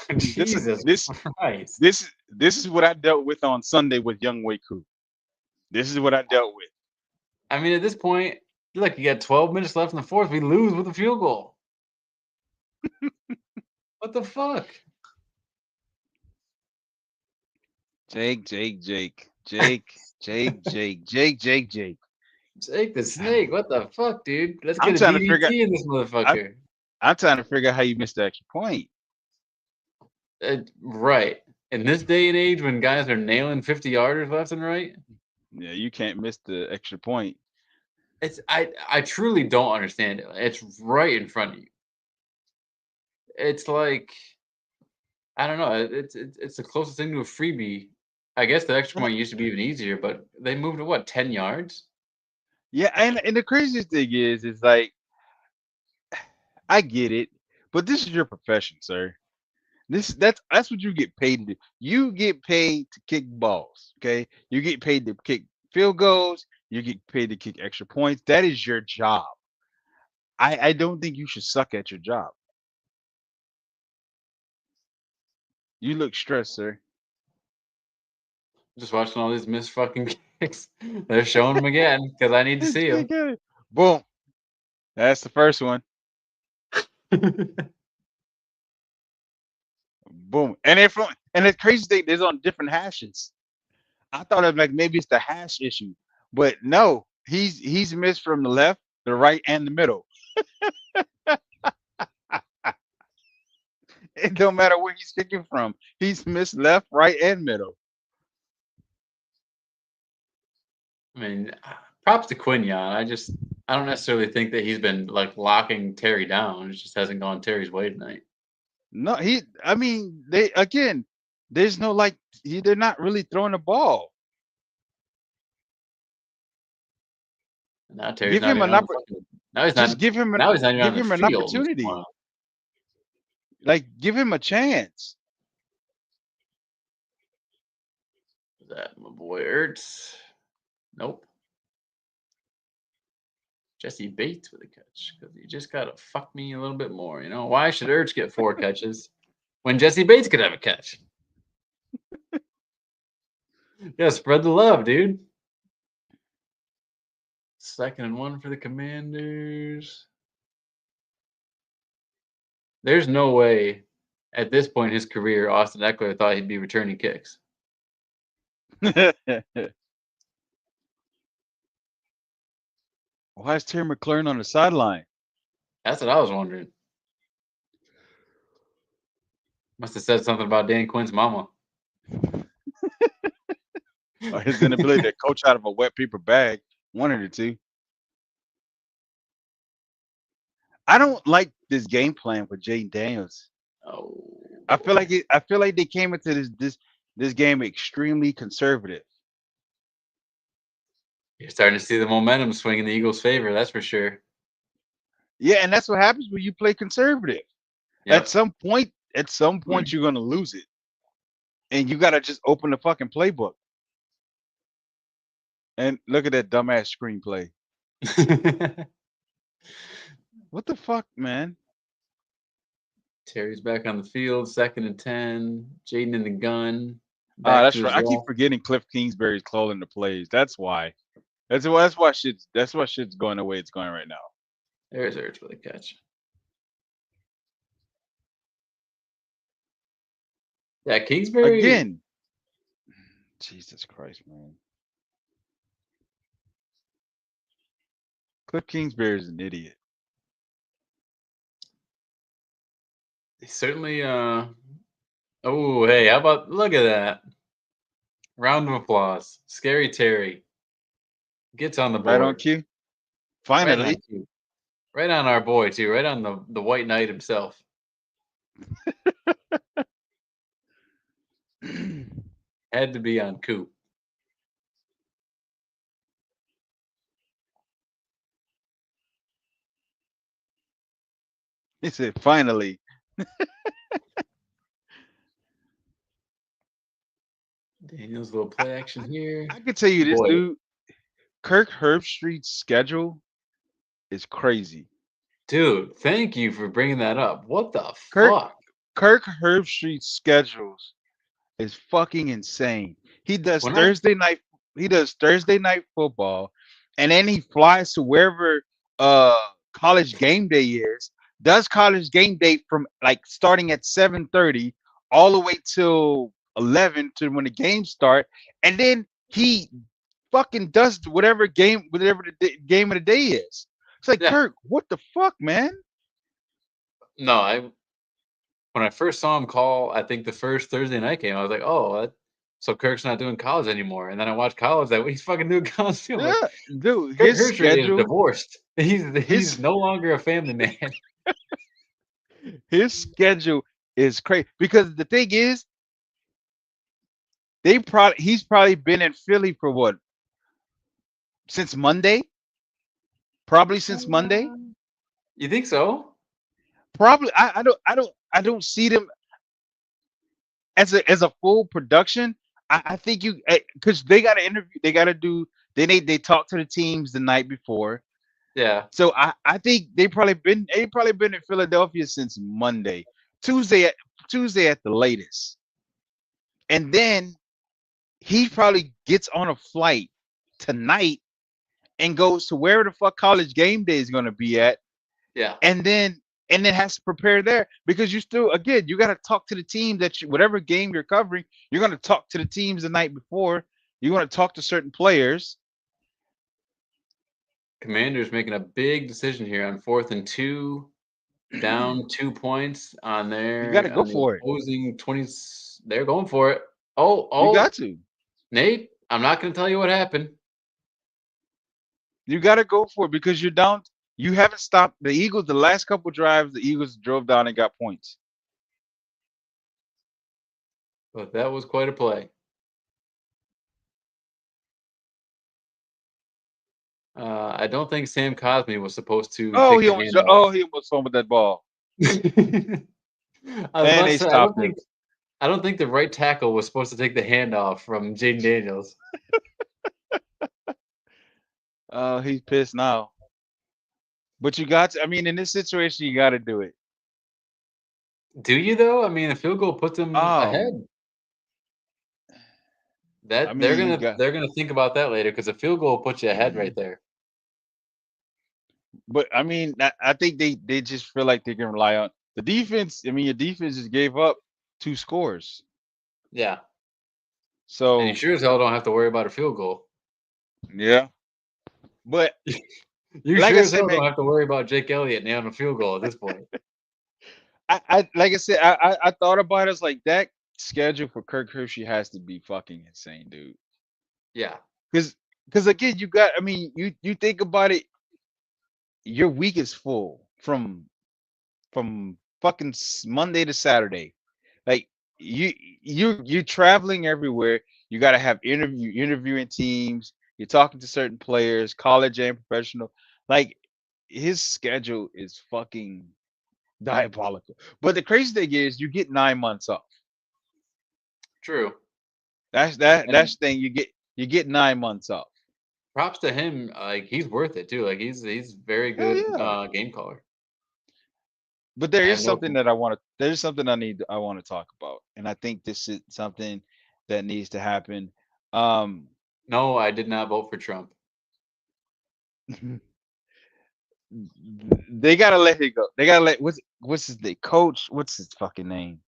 this is Jesus this Christ. this is what I dealt with on Sunday with Young Wei Koo. This is what I dealt with. I mean, at this point, look, you got 12 minutes left in the fourth. We lose with a field goal. What the fuck? Jake. Jake the Snake. What the fuck, dude? Let's I'm get a trying to figure DDT in this I'm, motherfucker. I'm trying to figure out how you missed the extra point. Right. In this day and age when guys are nailing 50 yarders left and right, Yeah, you can't miss the extra point. I truly don't understand it. It's right in front of you. It's like I don't know. It's the closest thing to a freebie. I guess the extra point used to be even easier, but they moved to what 10 yards? Yeah, and the craziest thing is like I get it, but this is your profession, sir. That's what you get paid to do. You get paid to kick balls, okay? You get paid to kick field goals. You get paid to kick extra points. That is your job. I don't think you should suck at your job. You look stressed, sir. Just watching all these missed fucking kicks. They're showing them again because I need to It's see them. good. Boom. That's the first one. Boom. And the crazy thing is on different hashes. I thought of like maybe it's the hash issue, but no, he's missed from the left, the right, and the middle. It don't matter where he's kicking from. He's missed left, right, and middle. I mean, props to Quinion. I don't necessarily think that he's been like locking Terry down. It just hasn't gone Terry's way tonight. No, I mean, they again, there's no like they're not really throwing the ball. Now Terry's Give not him even an on the oppor- fucking. Now he's just not. Now he's not even on give the him an field. What's going opportunity. on? Like give him a chance. Is that my boy Ertz? Nope. Jesse Bates with a catch because he just gotta fuck me a little bit more. You know why should Ertz get 4 catches? when Jesse Bates could have a catch. Yeah, spread the love, dude. 2nd and 1 for the Commanders. There's no way at this point in his career, Austin Eckler thought he'd be returning kicks. Why is Terry McLaurin on the sideline? That's what I was wondering. Must have said something about Dan Quinn's mama. Or his inability to coach out of a wet paper bag? One of the two. I don't like this game plan for Jaden Daniels. Oh, I feel like they came into this game extremely conservative. you're starting to see the momentum swing in the Eagles' favor. That's for sure. Yeah, and that's what happens when you play conservative. Yep. At some point, you're gonna lose it, and you gotta just open the fucking playbook. And look at that dumbass screenplay. What the fuck, man? Terry's back on the field. 2nd and 10. Jaden in the gun. Ah, Back to that's right. his I keep role. forgetting Cliff Kingsbury's calling the plays. That's why. That's why shit's going the way it's going right now. There's Ertz for the catch. Yeah, Kingsbury. Again, Jesus Christ, man. Cliff Kingsbury is an idiot. Certainly. Oh, hey, how about look at that? Round of applause. Scary Terry gets on the Right on board. cue. Right on Finally. cue. Right on our boy too. Right on the White Knight himself. Had to be on Coop. He said, finally. Daniel's little I, play action here. I could tell you this, Boy, dude. Kirk Herbstreit's schedule is crazy. dude, thank you for bringing that up. What the Kirk fuck? Kirk Herbstreit's schedules is fucking insane. He does When I Thursday night. He does Thursday night football, and then he flies to wherever uh college game day is. Does college game day from like starting at 7:30 all the way till 11 to when the games start, and then he fucking does whatever game of the day is. It's like yeah, Kirk, what the fuck, man? no, I when I first saw him call, I think the first Thursday night game, I was like, oh, so Kirk's not doing college anymore. And then I watched college that he's fucking doing college too. I'm like, Yeah, dude, Kirk Herbstreit is divorced. He's his no longer a family man. his schedule is crazy because the thing is, he's probably been in Philly for what, since Monday? Probably since Monday. You think so? Probably I don't see them as a full production. I think you because they got to interview, they got to do. They talk to the teams the night before. Yeah. So I think they probably been in Philadelphia since Monday, Tuesday Tuesday at the latest, and then he probably gets on a flight tonight and goes to wherever the fuck college game day is going to be at, Yeah. and then has to prepare there because you still again you got to talk to the team whatever game you're covering, you're going to talk to the teams the night before. You're going to talk to certain players. Commanders making a big decision here on 4th and 2, down 2 points on You got to go the for it. opposing 20s. They're going for it. Oh, You got oh, to. Nate, I'm not going to tell you what happened. You got to go for it because you're down. You haven't stopped the Eagles. The last couple drives, the Eagles drove down and got points. But that was quite a play. I don't think Sam Cosmi was supposed to Oh, take the handoff. he almost fumbled that ball, I was and about to they say, stopped him. I don't think the right tackle was supposed to take the handoff from Jaden Daniels. Oh, he's pissed now. But you got to. I mean, in this situation, you got to do it. Do you though? I mean, a field goal puts them Um, ahead. I That they're mean, you gonna got, they're gonna think about that later because a field goal puts you ahead right there. but I mean, I think they just feel like they can rely on the defense. I mean, your defense just gave up 2 scores, Yeah, and you so sure as hell don't have to worry about a field goal. yeah. But You like I sure as said, hell man, don't have to worry about Jake Elliott nailing a field goal at this point. I like I said, I thought about it. It's like that schedule for Kirk Hershey has to be fucking insane, dude. Yeah, Because again, you got. I mean, you think about it. Your week is full from fucking Monday to Saturday. Like you're traveling everywhere. You got to have interviewing teams. You're talking to certain players, college and professional. Like his schedule is fucking diabolical. But the crazy thing is, you get 9 months off. true. That's And the thing. You get 9 months off. props to him. Like he's worth it too. Like he's very Hell good yeah. game caller. But there I is have no. something that I want to. There's something I want to talk about, and I think this is something that needs to happen. Um, No, I did not vote for Trump. they gotta let it go. They gotta let what's his name? Coach. What's his fucking name?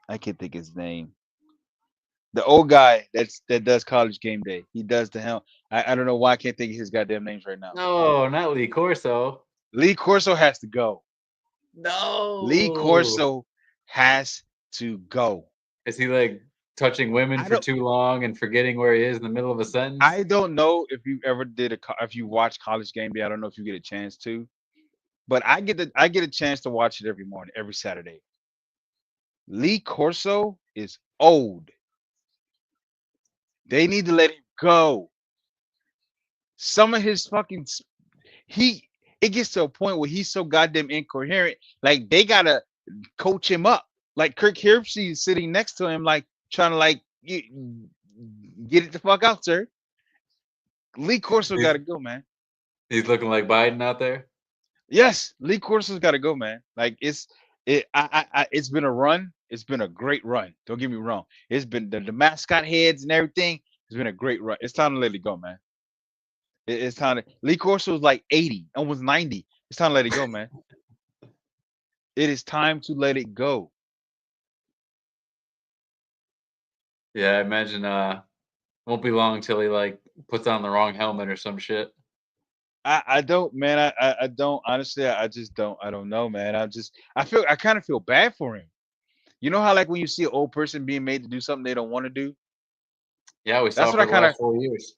I can't think his name. The old guy that does college game day. He does the helm. I don't know why I can't think of his goddamn names right now. No, not Lee Corso. Lee Corso has to go. Lee No. Corso has to go. Is he like touching women I for don't too long and forgetting where he is in the middle of a sentence? I don't know if you ever if you watch college game day. I don't know if you get a chance to, but I get a chance to watch it every morning, every Saturday. Lee Corso is old. They need to let him go. Some of his fucking he it gets to a point where he's so goddamn incoherent. Like they gotta coach him up. Like Kirk Herbstreit is sitting next to him, like trying to like get it the fuck out, sir. Lee Corso He's got to go, man. he's looking like Biden out there. Yes, Lee Corso's got to go, man. Like it's been a run. It's been a great run. Don't get me wrong. It's been the mascot heads and everything. It's been a great run. It's time to let it go, man. It's time to. Lee Corso was like 80, almost 90. It's time to let it go, man. It is time to let it go. Yeah, I imagine won't be long till he like puts on the wrong helmet or some shit. I don't, man. I don't honestly. I just don't. I don't know, man. I kind of feel bad for him. You know how like when you see an old person being made to do something they don't want to do. Yeah, we That's saw what I for the kind of last 4 years.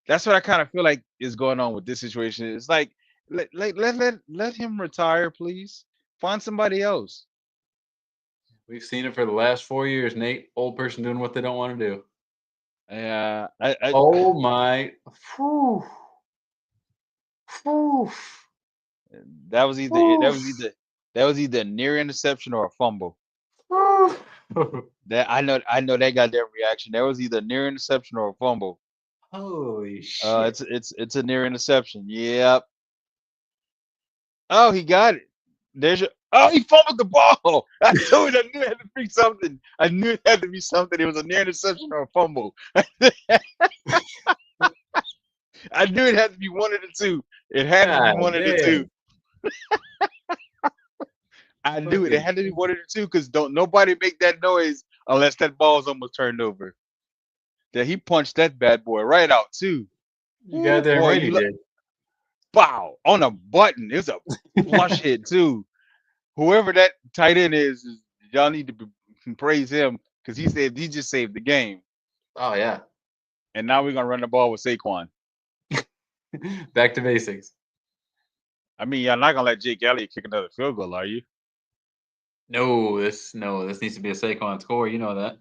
That's what I kind of feel like is going on with this situation. It's like let him retire, please. Find somebody else. We've seen it for the last 4 years, Nate. Old person doing what they don't want to do. Yeah, Oh my. Whew, whew, that was either whew, that was either a near interception or a fumble. whew. That I know that got that reaction. That was either a near interception or a fumble. Holy shit. It's a near interception. Yep. Oh, he got it. There's your. Oh, he fumbled the ball. I told you, I knew it had to be something. I knew it had to be something. It was a near interception or a fumble. I knew it had to be one of the two. It had to be God one of the two. damn. I knew it. It Fucking, had to be one of the two because don't nobody make that noise unless that ball's almost turned over. That he punched that bad boy right out too. you Ooh, goddamn boy, right you he look did. bow on a button. It was a flush hit too. Whoever that tight end is y'all need to praise him because he just saved the game. Oh yeah. And now we're gonna run the ball with Saquon. Back to basics. I mean, y'all not gonna let Jake Elliott kick another field goal, are you? No, this needs to be a Saquon score. You know that.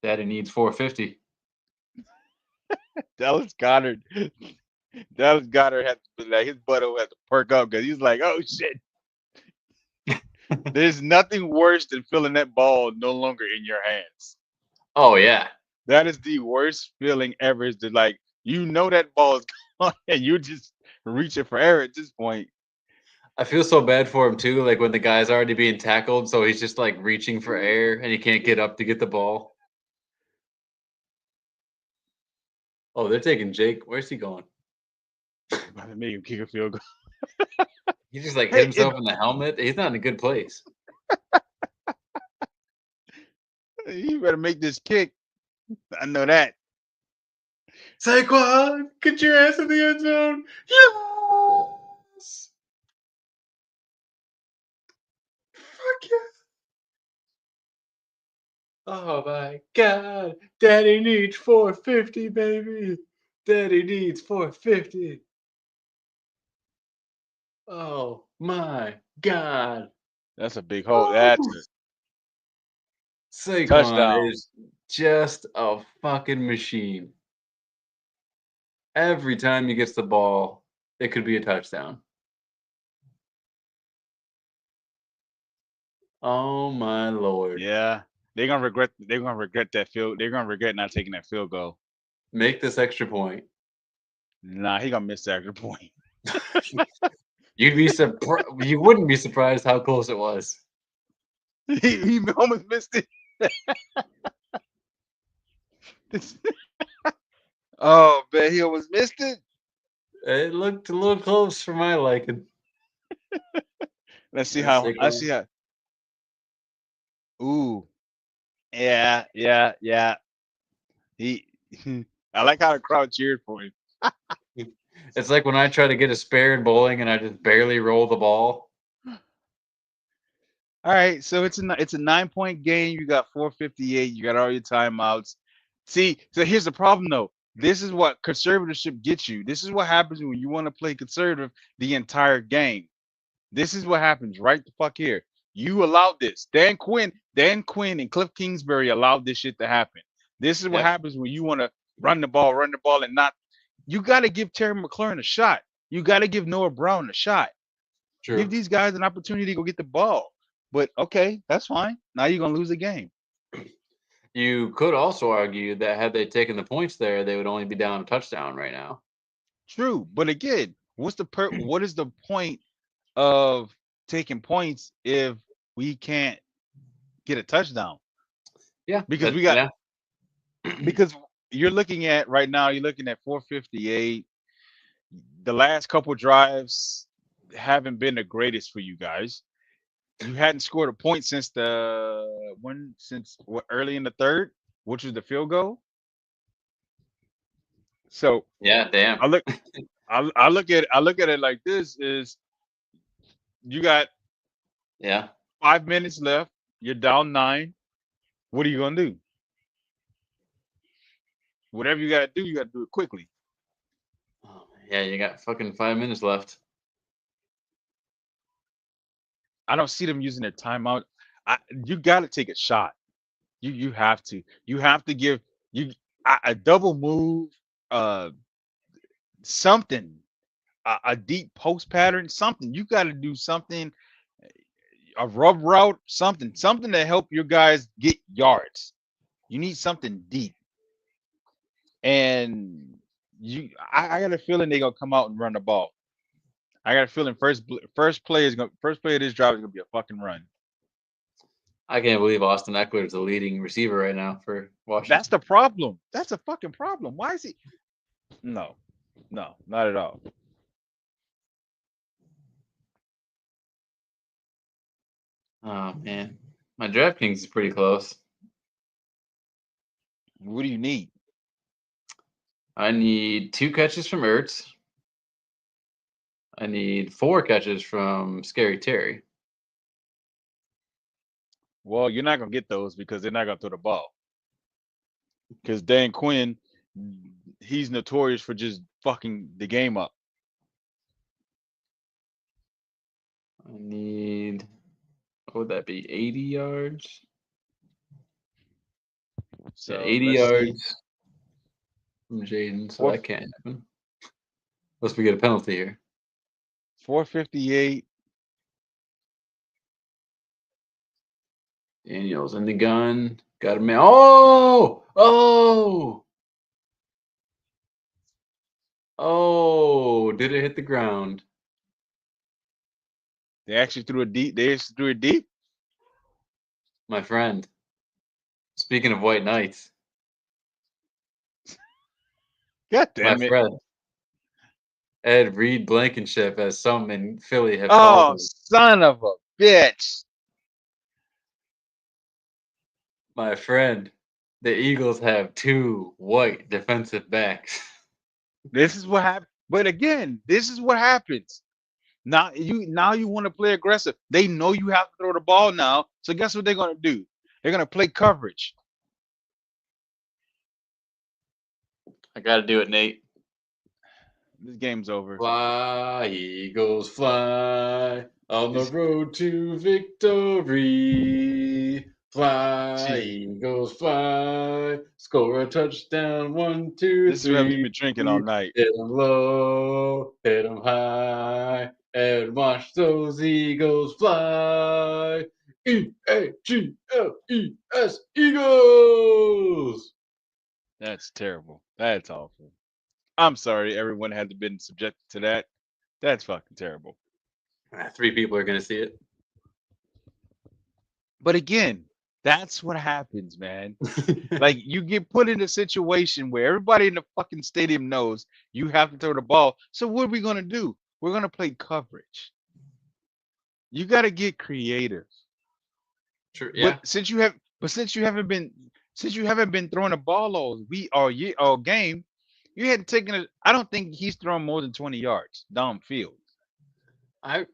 Daddy needs 450. Dallas Goddard, Dallas Goddard had to like his butt will have to perk up because he's like, oh shit. There's nothing worse than feeling that ball no longer in your hands. Oh yeah. That is the worst feeling ever. Is to like you know that ball is gone and you're just reaching for air at this point. I feel so bad for him too. Like when the guy's already being tackled, so he's just like reaching for air and he can't get up to get the ball. Oh, they're taking Jake. Where's he going? About to make him kick a field goal. He just like hit Hey, himself in the helmet. He's not in a good place. you better make this kick. I know that. Saquon, get your ass in the end zone. Yes. Fuck yeah. Oh my God. Daddy needs 450, baby. Daddy needs 450. Oh my God. That's a big hole. That's Woo! a Saquon touchdown. is just a fucking machine. Every time he gets the ball, it could be a touchdown. Oh my Lord. Yeah, they're gonna regret. They're gonna regret that field. They're gonna regret not taking that field goal. Make this extra point. Nah, he gonna miss that extra point. You wouldn't be surprised how close it was. He almost missed it. Oh man, he almost missed it. It looked a little close for my liking. Let's see That's how. I Saquon. see how. Ooh, yeah, yeah, yeah. He. I like how the crowd cheered for him. It's like when I try to get a spare in bowling and I just barely roll the ball. All right, so it's a 9 point game. You got 458. You got all your timeouts. See, so here's the problem though. This is what conservatorship gets you. This is what happens when you want to play conservative the entire game. This is what happens right the fuck here. You allowed this. Dan Quinn, and Cliff Kingsbury allowed this shit to happen. This is what Yep, happens when you want to run the ball, and not. You got to give Terry McLaurin a shot. You got to give Noah Brown a shot. Give true. these guys an opportunity to go get the ball. But okay, that's fine. Now you're gonna lose the game. You could also argue that had they taken the points there, they would only be down a touchdown right now. True, but again, what is the point of taking points if we can't get a touchdown? Yeah, Because that we got yeah, because you're looking at right now, you're looking at 458. The last couple drives haven't been the greatest for you guys. You hadn't scored a point since early in the third, which was the field goal. So yeah. Damn. I look I look at it like this is you got Yeah. 5 minutes left, you're down nine. What are you gonna do? Whatever you gotta do it quickly. Oh, yeah, you got fucking 5 minutes left. I don't see them using their timeout. You gotta take a shot. You have to. You have to give you a double move, uh something, a deep post pattern, something. You gotta do something, a rub route, something to help your guys get yards. You need something deep. And I got a feeling they're gonna come out and run the ball. I got a feeling first play of this drive is gonna be a fucking run. I can't believe Austin Eckler is the leading receiver right now for That's Washington. the problem. That's a fucking problem. Why is he? No, no, not at all. Oh man, my DraftKings is pretty close. What do you need? I need 2 catches from Ertz. I need 4 catches from Scary Terry. Well, you're not gonna get those because they're not gonna throw the ball. Because Dan Quinn, he's notorious for just fucking the game up. I need, what would that be? 80 yards? Yeah, So 80 let's see. yards from Jaden, so Four that can't happen. Unless we get a penalty here. 458. Daniels in the gun. Got a man. Oh! Oh! Oh! Did it hit the ground? They actually threw it deep. They actually threw it deep. My friend, speaking of white knights, God my damn it! friend, Ed Reed Blankenship, as some in Philly have called Oh, him. son of a bitch! My friend, the Eagles have two white defensive backs. This is what happened. But again, this is what happens. Now you want to play aggressive. They know you have to throw the ball now. So guess what they're gonna do? They're gonna play coverage. I got to do it, Nate. This game's over. Fly, Eagles, fly on the This road to victory. Fly, gee, Eagles, fly. Score a touchdown, one, two, this is what you've three. been drinking all Hit night. them low, hit them high, and watch those Eagles fly. Eagles, Eagles. That's terrible. That's awful. I'm sorry everyone had to been subjected to that. That's fucking terrible. Three people are gonna see it. But again, that's what happens, man. Like you get put in a situation where everybody in the fucking stadium knows you have to throw the ball. So what are we gonna do? We're gonna play coverage. You gotta get creative. True, But yeah. since you haven't been throwing the ball all game, you hadn't taken it. I don't think he's thrown more than 20 yards downfield. I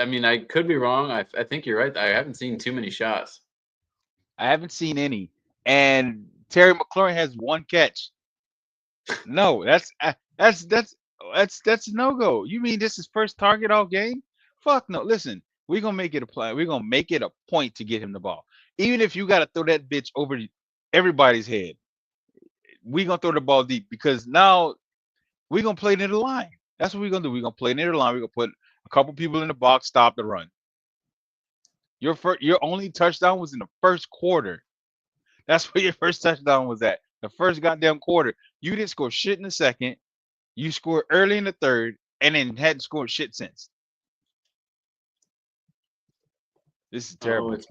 mean, I could be wrong. I think you're right. I haven't seen too many shots. I haven't seen any. And Terry McLaurin has one catch. No, that's no go. You mean this is first target all game? Fuck no. Listen, we're gonna make it a play. We're gonna make it a point to get him the ball. Even if you gotta throw that bitch over everybody's head, we gonna throw the ball deep because now we're gonna play near the line. That's what we're gonna do. We're gonna play near the line. We're gonna put a couple people in the box, stop the run. Your only touchdown was in the first quarter. That's where your first touchdown was at. The first goddamn quarter. You didn't score shit in the second. You scored early in the third, and then hadn't scored shit since. This is Oh, terrible. it's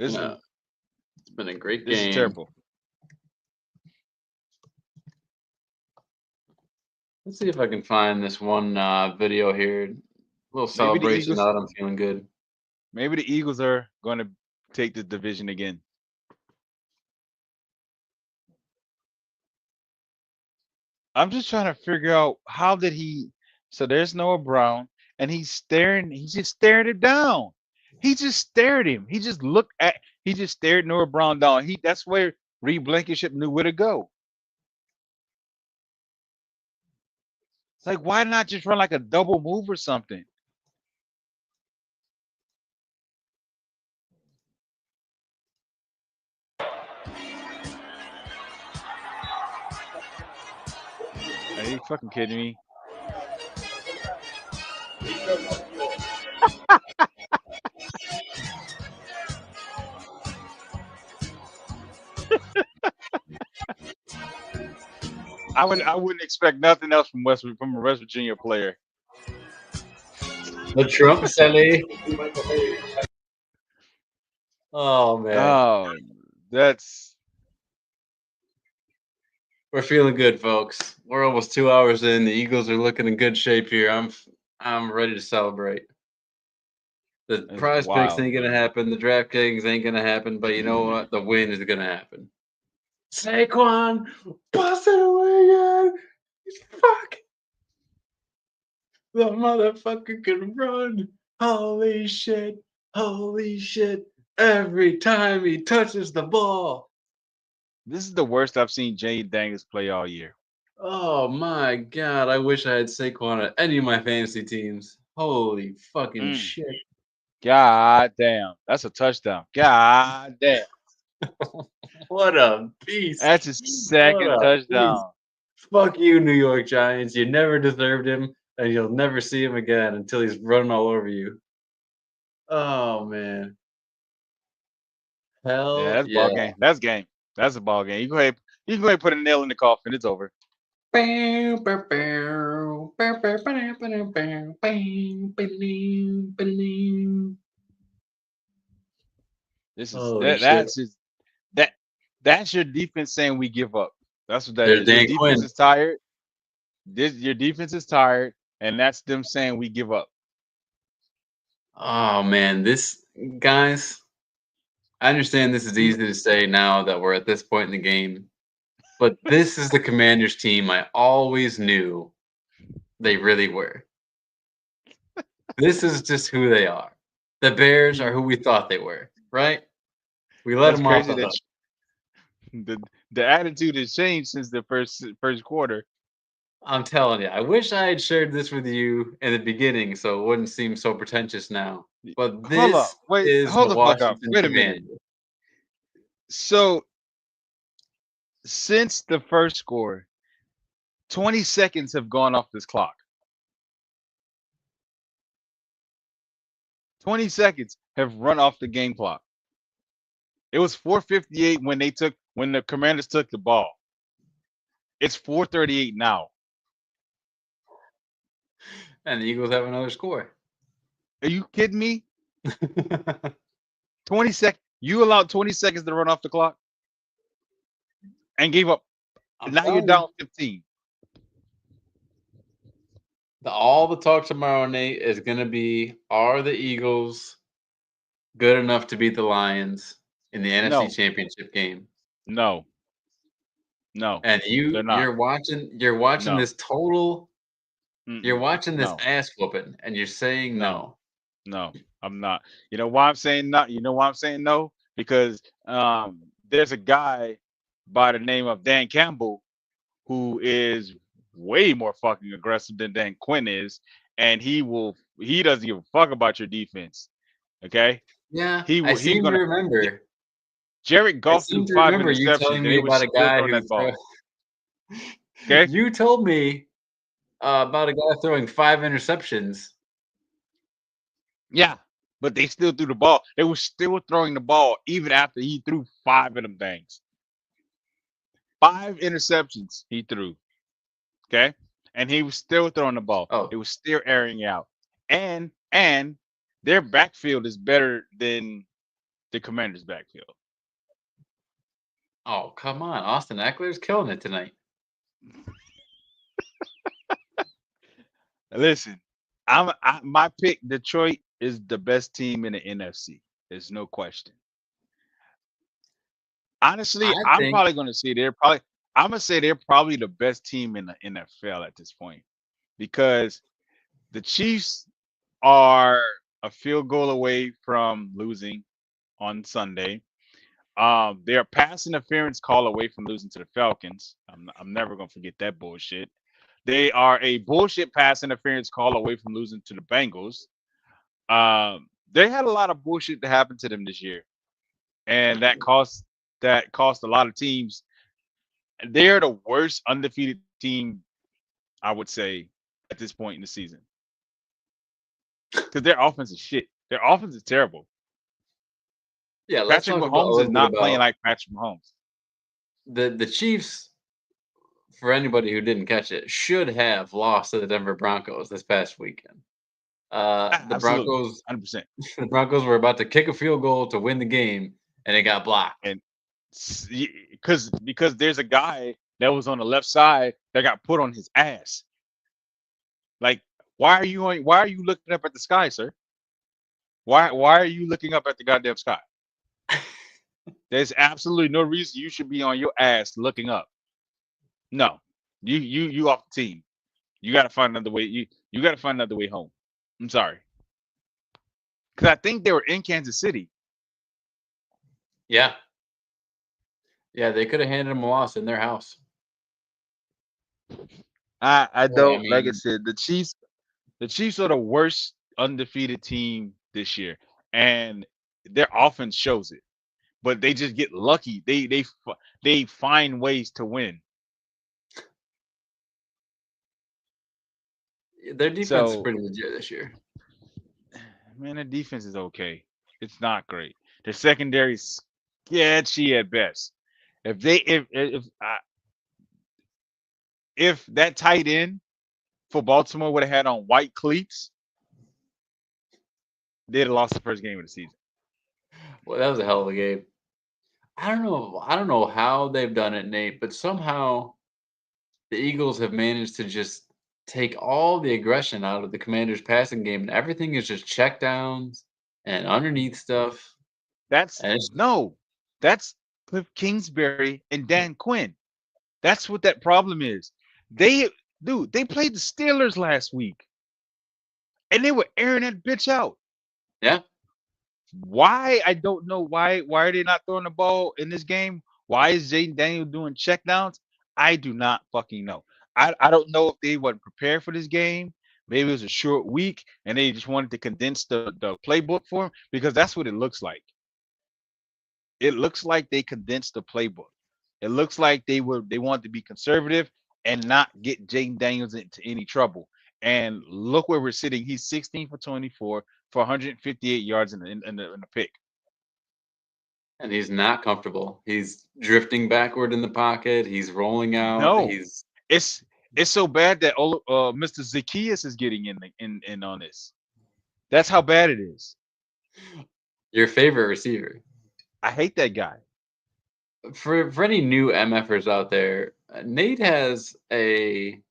been a great This is game. terrible. Let's see if I can find this one video here. A little Maybe the celebration Eagles. now that I'm feeling good. Maybe the Eagles are going to take the division again. I'm just trying to figure out how did he. So there's Noah Brown, and he's staring. He just stared it down. He just stared him. He just looked at. He just stared Noah Brown down. That's where Reed Blankenship knew where to go. It's like why not just run like a double move or something? Are you fucking kidding me? I wouldn't expect nothing else from a West Virginia player. The Trump Sally. Oh man, Oh, that's we're feeling good, folks. We're almost 2 hours in. The Eagles are looking in good shape here. I'm ready to celebrate. The that's Prize Picks wild, ain't gonna man. happen. The DraftKings ain't gonna happen. But you know what? The win is gonna happen. Saquon busted away again. Fuck. The motherfucker can run. Holy shit. Holy shit. Every time he touches the ball. This is the worst I've seen Jay Daniels play all year. Oh my god. I wish I had Saquon at any of my fantasy teams. Holy fucking Mm. shit. God damn, that's a touchdown. God damn, What a beast. that's his What second a beast. touchdown. Fuck you, New York Giants. You never deserved him, and you'll never see him again until he's running all over you. Oh man. Yeah, Hell that's yeah. ball game. That's game. That's a ball game. You go ahead and put a nail in the coffin. It's over. Bow, bow, bow. Bow, bow, ba-dum, ba-dum, bow. Bam, ba-dum, ba-dum. This is Holy that shit. that's just that that's your defense saying we give up. That's what that There's is. Your Dan defense Quinn. is tired. Your defense is tired, and that's them saying we give up. Oh man, this guys. I understand this is easy to say now that we're at this point in the game, but this is the Commanders team I always knew they really were. This is just who they are. The Bears are who we thought they were, right? We let That's them off crazy the that hook. the attitude has changed since the first quarter. I'm telling you, I wish I had shared this with you in the beginning so it wouldn't seem so pretentious now. But Hold up, this wait, is the hold the fuck up. Washington Wait a minute. Commanders. So since the first score, 20 seconds have gone off this clock. 20 seconds have run off the game clock. It was 4:58 when the Commanders took the ball. It's 4:38 now. And the Eagles have another score. Are you kidding me? 20 seconds. You allowed 20 seconds to run off the clock and gave up. I'm Now you're telling you. down 15. All the talk tomorrow, Nate, is going to be are the Eagles good enough to beat the Lions in the NFC No, Championship game? no, no. And They're not. you're watching No, this total you're mm-mm, watching this no, ass whooping and you're saying no, no. no. I'm not. You know why I'm saying not? You know why I'm saying no? Because there's a guy by the name of Dan Campbell who is way more fucking aggressive than Dan Quinn is, and he doesn't give a fuck about your defense. Okay, Yeah, he's gonna. Jared I Goff threw seem to five remember you interceptions, telling and me they were about a still guy throwing who that throw ball. Okay, you told me about a guy throwing 5 interceptions. yeah, but they still threw the ball. They were still throwing the ball even after he threw five of them things. Five interceptions he threw. Okay, and he was still throwing the ball. Oh, It was still airing out, and their backfield is better than the Commanders' backfield. oh, come on. Austin Eckler's killing it tonight. Listen, my pick. Detroit is the best team in the NFC. There's no question. Honestly, I I'm think probably going to say they're probably. I'm gonna say they're probably the best team in the NFL at this point because the Chiefs are a field goal away from losing on Sunday. They're a pass interference call away from losing to the Falcons. I'm never gonna forget that bullshit. They are a bullshit pass interference call away from losing to the Bengals. They had a lot of bullshit that happened to them this year, and that cost a lot of teams. They're the worst undefeated team, I would say, at this point in the season because their offense is shit. Their offense is terrible. yeah, let's Patrick talk about a Mahomes is little bit not playing about like Patrick Mahomes. the Chiefs. For anybody who didn't catch it, should have lost to the Denver Broncos this past weekend. The Absolutely, Broncos, 100%. the Broncos were about to kick a field goal to win the game, and it got blocked. And because there's a guy that was on the left side that got put on his ass. Like, why are you looking up at the sky, sir? Why are you looking up at the goddamn sky? There's absolutely no reason you should be on your ass looking up. No. You off the team. You gotta find another way. You gotta find another way home. I'm sorry. Because I think they were in Kansas City. Yeah, yeah, they could have handed them a loss in their house. I But I don't like I mean, said, the Chiefs are the worst undefeated team this year. And their offense shows it. But they just get lucky. They find ways to win. their defense is So pretty legit this year. man, the defense is okay. It's not great. The secondary is sketchy at best. If they if that tight end for Baltimore would have had on white cleats, they'd have lost the first game of the season. Well, that was a hell of a game. I don't know. I don't know how they've done it, Nate, but somehow the Eagles have managed to just take all the aggression out of the Commanders' passing game, and everything is just checkdowns and underneath stuff. That's And it's, no, that's Cliff Kingsbury and Dan Quinn. That's what that problem is. They, dude, they played the Steelers last week, and they were airing that bitch out. yeah, Why? I don't know why. Why are they not throwing the ball in this game? Why is Jaden Daniel doing checkdowns? I do not fucking know. I don't know if they weren't prepared for this game. Maybe it was a short week and they just wanted to condense the playbook for him because that's what it looks like. It looks like they condensed the playbook. It looks like they wanted to be conservative and not get Jaden Daniels into any trouble. And look where we're sitting. He's 16 for 24 for 158 yards in the pick. and he's not comfortable. He's drifting backward in the pocket. He's rolling out. No, He's it's it's so bad that Mr. Zacchaeus is getting in on this. That's how bad it is. your favorite receiver. I hate that guy. For any new MFers out there, Nate has a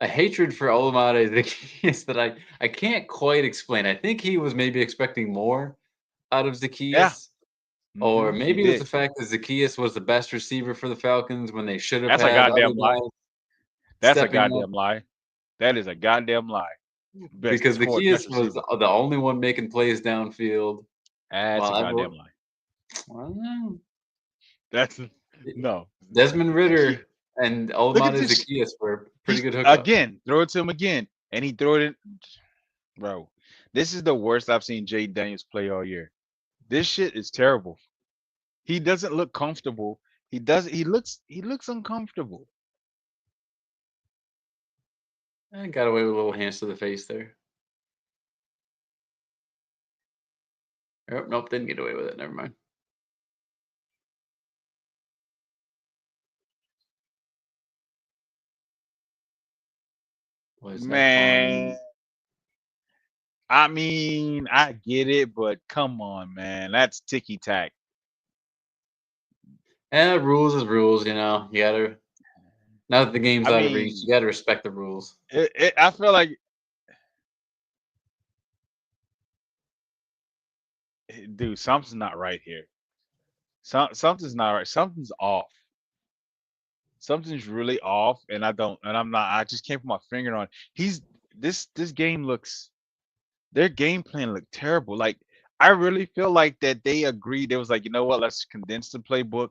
hatred for Olamide Zacchaeus that I can't quite explain. I think he was maybe expecting more out of Yeah, Zacchaeus, or he maybe it was the did. fact that Zacchaeus was the best receiver for the Falcons when they should have That's a had other goddamn lie. guys That's a stepping up goddamn lie. That is a goddamn lie. because Best Zacchaeus was receiver. the only one making plays downfield. That's a While goddamn everyone, lie. well, no. That's no. Desmond Zacchaeus. Ritter and Look at Olamide this. Zacchaeus were a pretty He's good hookup. again. Throw it to him again, and he threw it in. Bro, this is the worst I've seen Jay Daniels play all year. This shit is terrible. He doesn't look comfortable. He does. He looks uncomfortable. And got away with a little hands to the face there. Oh, nope, didn't get away with it. Never mind. What is that Man, calling? I mean, I get it, but come on, man. That's ticky tack. And rules is rules, you know. You gotta now that the game's I out of reach, you mean, gotta respect the rules. I feel like, dude, something's not right here. Something's not right. Something's off. Something's really off, and I don't, and I'm not. I just can't put my finger on it. He's this game looks. Their game plan looked terrible. Like I really feel like that they agreed. It was like, you know what? Let's condense the playbook.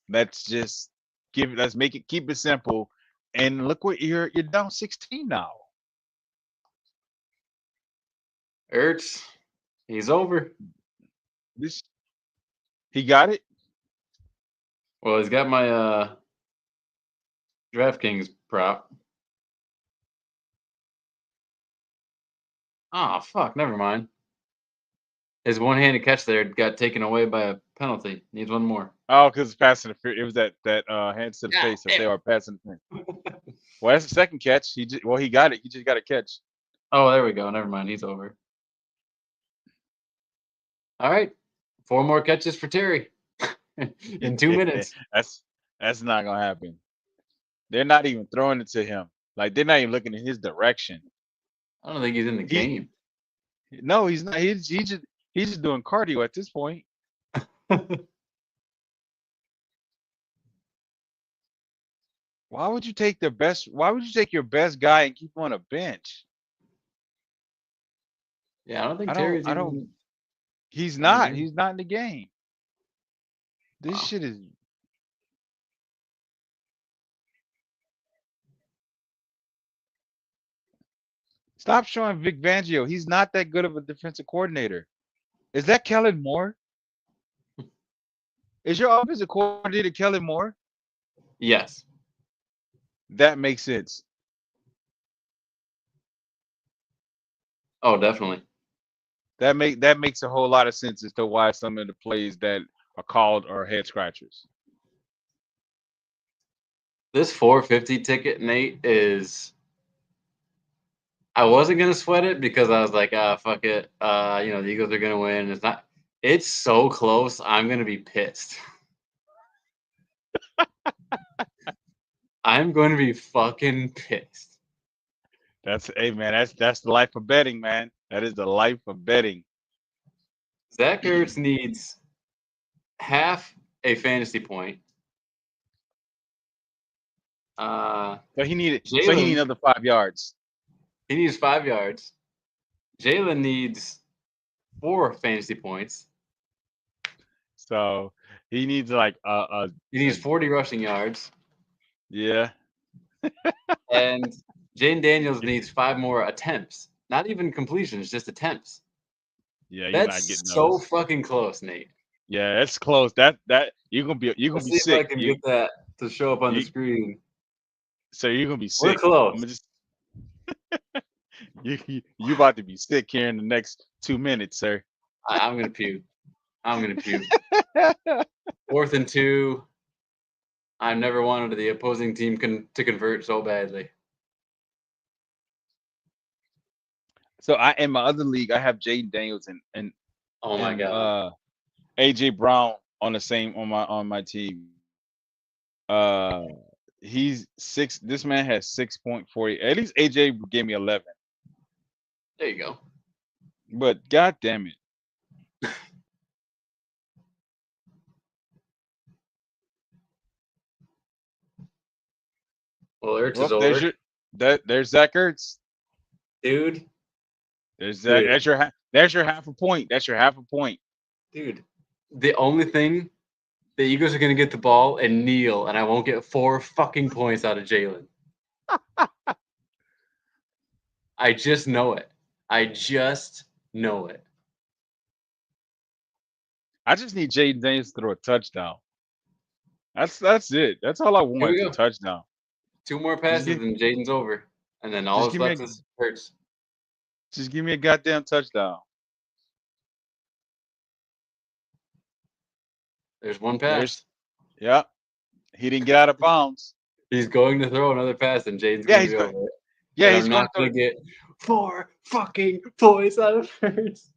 Let's just let's make it keep it simple. And look what you're down 16 now. Ertz, he's over. This he got it. Well, he's got my DraftKings prop. Oh fuck, never mind. His one-handed catch there got taken away by a penalty. Needs one more. Oh, because it's passing the. It was that hands to the God face if damn they it. are passing the thing. Well, that's the second catch. He got it. He just got a catch. Oh, there we go. Never mind. He's over. All right. 4 more catches for Terry in 2 minutes. that's that's not gonna happen. They're not even throwing it to him. Like they're not even looking in his direction. I don't think he's in the He game. no, he's not. He's just doing cardio at this point. Why would you take the best? Why would you take your best guy and keep him on a bench? Yeah, I don't think I don't. Terry's I don't. even He's in the not. game. He's not in the game. This Wow. shit is. Stop showing Vic Fangio. He's not that good of a defensive coordinator. Is that Kellen Moore? Is your offensive coordinator Kellen Moore? Yes. That makes sense. Oh, definitely. That makes a whole lot of sense as to why some of the plays that are called are head scratchers. This 450 ticket, Nate, is I wasn't gonna sweat it because I was like, ah, fuck it. The Eagles are gonna win. It's not. It's so close. I'm gonna be pissed. I'm going to be fucking pissed. That's hey man, that's the life of betting, man. That is the life of betting. Zach Ertz needs half a fantasy point. Uh, So he need Jalen, another 5 yards. he needs 5 yards. Jalen needs 4 fantasy points. So he needs like He needs 40 rushing yards. yeah. And Jane Daniels needs 5 more attempts. Not even completions, just attempts. Yeah, you're not That's getting so those. fucking close, Nate. Yeah, it's close. That you're gonna Let's be see if I sick. can You get that to show up on the you screen. so you're gonna be We're sick. I'm close. gonna just you about to be sick here in the next 2 minutes, sir. I'm going to puke. I'm going to puke. 4th and 2. I never wanted the opposing team to convert so badly. So I in my other league, I have Jaden Daniels and Oh my and god. AJ Brown on the same on my team. Uh, he's six. This man has 6.40. At least AJ gave me 11. There you go. But god damn it. Well, Ertz is Well, there's over. your there's Zach Ertz. Dude, There's Zach. dude, That's your half a point. That's your half a point. dude. The only thing, the Eagles are going to get the ball and kneel, and I won't get 4 fucking points out of Jalen. I just know it. I just know it. I just need Jaden Daniels to throw a touchdown. That's it. That's all I Here want we is a go. touchdown. 2 more Just passes give and Jaden's over. And then all just that's give me left a is Ertz. just give me a goddamn touchdown. There's one There's pass. yeah. He didn't get out of bounds. He's going to throw another pass, and Jaden's Yeah, going to he's be going. over it. Yeah, And he's I'm going not to throw. going to get 4 fucking points out of Ertz.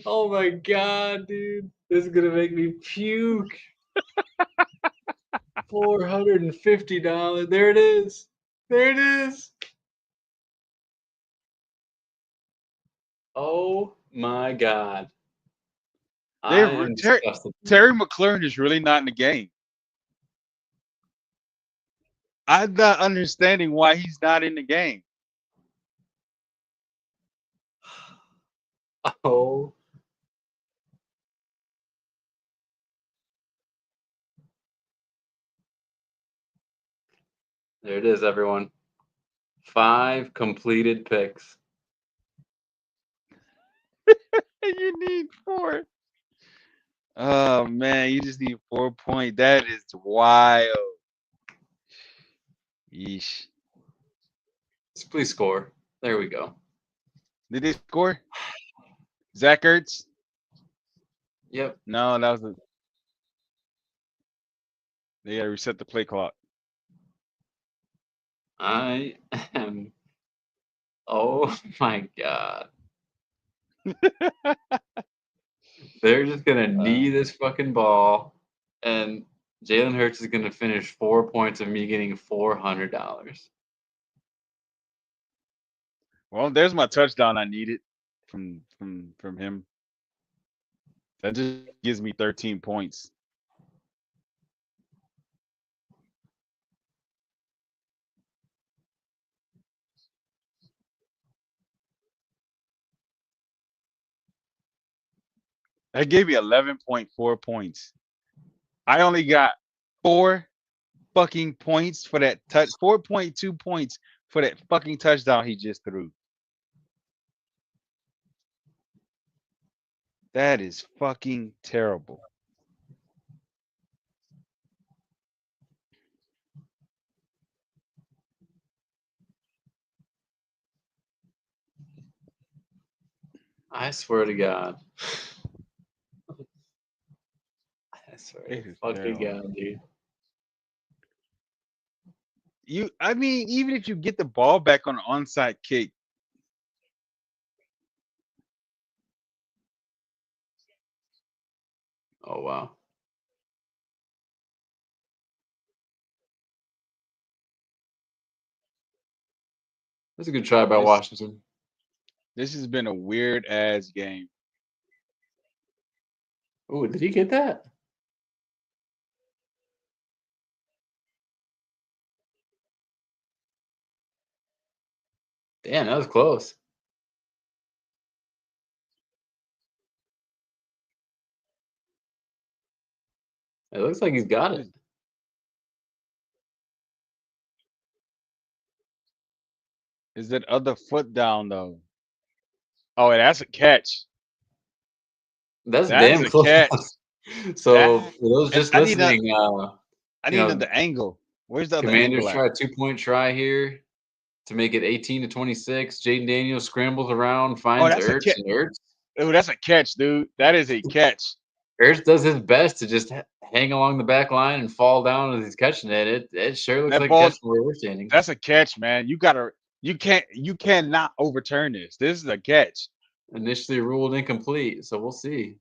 Oh my god, dude. This is going to make me puke. $450. There it is. There it is. Oh my god. I They am Terry, disgusted. Terry McLaurin is really not in the game. I'm not understanding why he's not in the game. Oh, there it is, everyone. 5 completed picks. You need four. Oh man, you just need 4 point. That is wild. Yeesh. Please score. There we go. Did they score? Zach Ertz? Yep. No, that was they gotta reset the play clock. I am. Oh my god. They're just gonna Uh, knee this fucking ball, and Jalen Hurts is gonna finish 4 points of me getting $400. well, there's my touchdown I needed from him. That just gives me 13 points. That gave me 11.4 points. I only got 4 fucking points for that touch. 4.2 points for that fucking touchdown he just threw. That is fucking terrible. I swear to God. I swear to It is fucking terrible. God, dude. I mean, even if you get the ball back on an onside kick, Oh wow, that's a good try by This Washington. this has been a weird ass game. Oh, did he get that? Damn, that was close. It looks like he's got it. Is, is that other foot down though? Oh, that's a catch. That's That is damn a close. catch. So That for those and just listening, I you need know, another angle. Where's the other Commanders angle at? try a 2 point try here to make it 18-26. Jaden Daniels scrambles around, Oh, finds that's a Ertz, catch. and Ertz Oh, that's a catch, dude. That is a catch. Ertz does his best to just hang along the back line and fall down as he's catching it. It sure looks That like a ball, catch from where we're standing. that's a catch, man. You cannot overturn this. This is a catch. Initially ruled incomplete, so we'll see.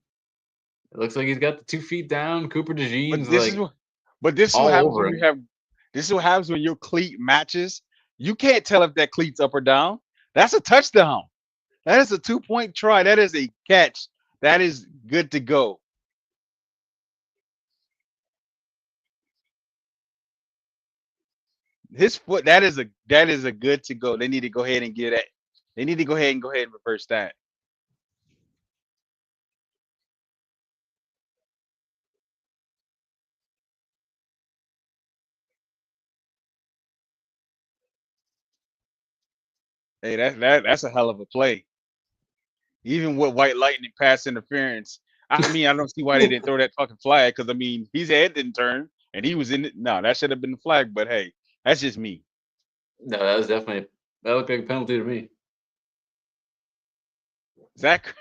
It looks like he's got the 2 feet down. Cooper But DeJean's this is like what but this is what all happens over when you him. have this is what happens when your cleat matches. You can't tell if that cleat's up or down. That's a touchdown. That is a 2 point try. That is a catch. That is good to go. His foot, that is a good to go. They need to go ahead and get that. They need to go ahead and reverse that. Hey, that's a hell of a play. Even with white lightning pass interference. I mean, I don't see why they didn't throw that fucking flag because I mean his head didn't turn and he was in it. No, that should have been the flag. But hey, that's just me. No, that was definitely that looked like a penalty to me. Zach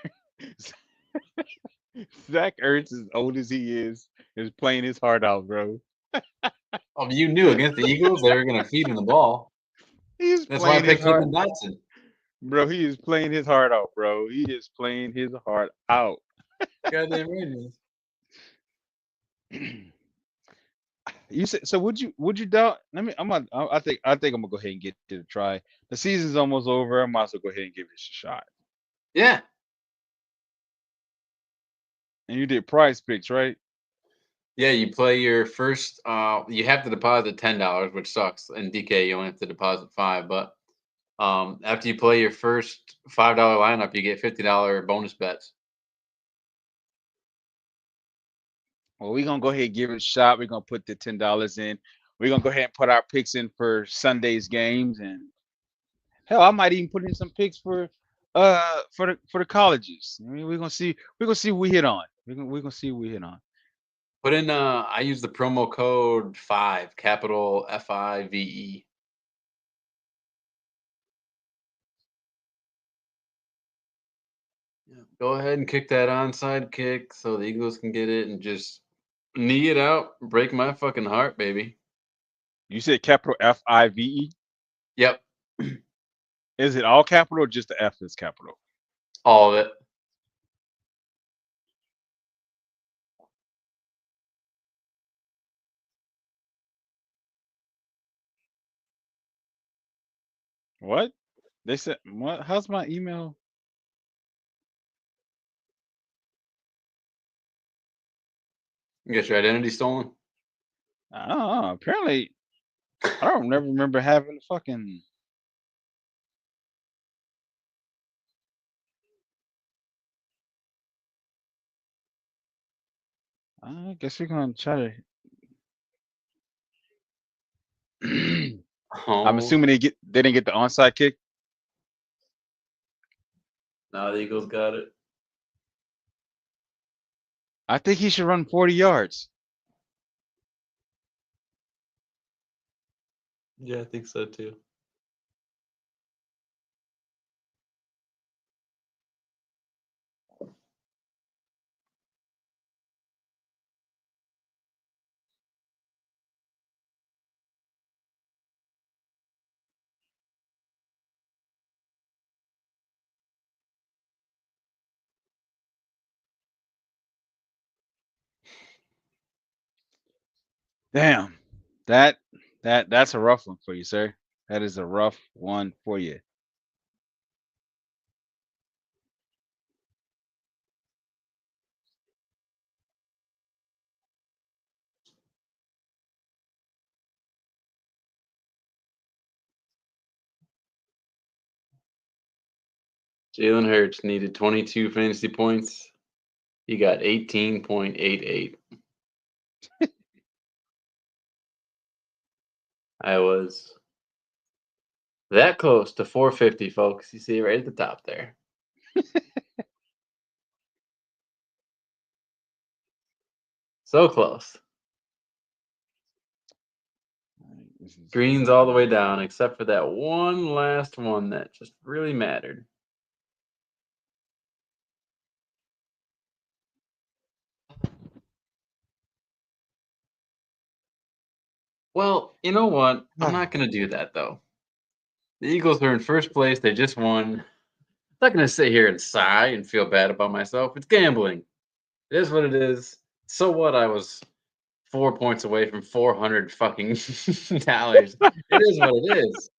Zach Ertz, as old as he is playing his heart out, bro. Oh, you knew against the Eagles they were going to feed him the ball. He's That's why I playing his picked heart, Pittman Dotson. bro. He is playing his heart out, bro. He is playing his heart out. Goddamn right. You said so? Would you doubt? Let me. I think I'm gonna go ahead and get to the try. The season's almost over. I might as well go ahead and give this a shot. Yeah. And you did prize picks, right? Yeah, you play your first you have to deposit $10, which sucks. In DK you only have to deposit 5, but after you play your first $5 lineup, you get $50 bonus bets. Well, we're gonna go ahead and give it a shot. We're gonna put the $10 in. We're gonna go ahead and put our picks in for Sunday's games, and hell, I might even put in some picks for the colleges. I mean, we're gonna see what we hit on. We're gonna see what we hit on. Put in I use the promo code 5, capital FIVE. Yeah. Go ahead and kick that onside kick so the Eagles can get it and just knee it out, break my fucking heart, baby. You said capital FIVE. Yep, Is it all capital or just the F is capital? all of it. What? They said what? How's my email? You get your identity stolen. I don't know. Apparently, I don't never remember having a fucking. I guess we're gonna try to. I'm Oh, assuming they didn't get the onside kick. now the Eagles got it. I think he should run 40 yards. Yeah, I think so too. Damn. That that's a rough one for you, sir. That is a rough one for you. Jalen Hurts needed 22 fantasy points. He got 18.88. I was that close to 450, folks. You see right at the top there. So close. Alright, this is Greens all the way down, except for that one last one that just really mattered. Well, you know what? I'm not going to do that, though. The Eagles are in first place. They just won. I'm not going to sit here and sigh and feel bad about myself. It's gambling. It is what it is. So what? I was 4 points away from 400 fucking dollars. It is what it is.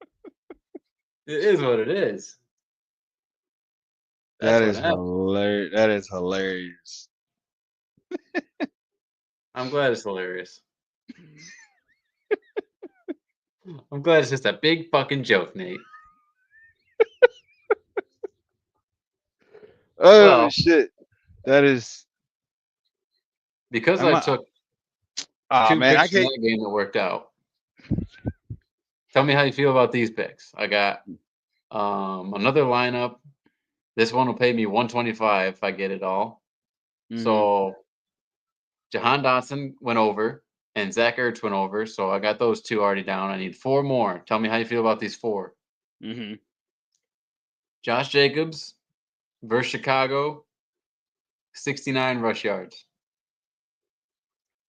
It is what it is. That's that what is happened. hilarious. That is hilarious. I'm glad it's hilarious. I'm glad it's just a big fucking joke, Nate. Oh Well, shit. That is because am I I took oh two man, I picks from can't that game that worked out. Tell me how you feel about these picks. I got another lineup. This one will pay me 125 if I get it all. mm-hmm. So Jahan Dotson went over and Zach Ertz went over. So I got those two already down. I need four more. Tell me how you feel about these four. Mm-hmm. Josh Jacobs versus Chicago, 69 rush yards.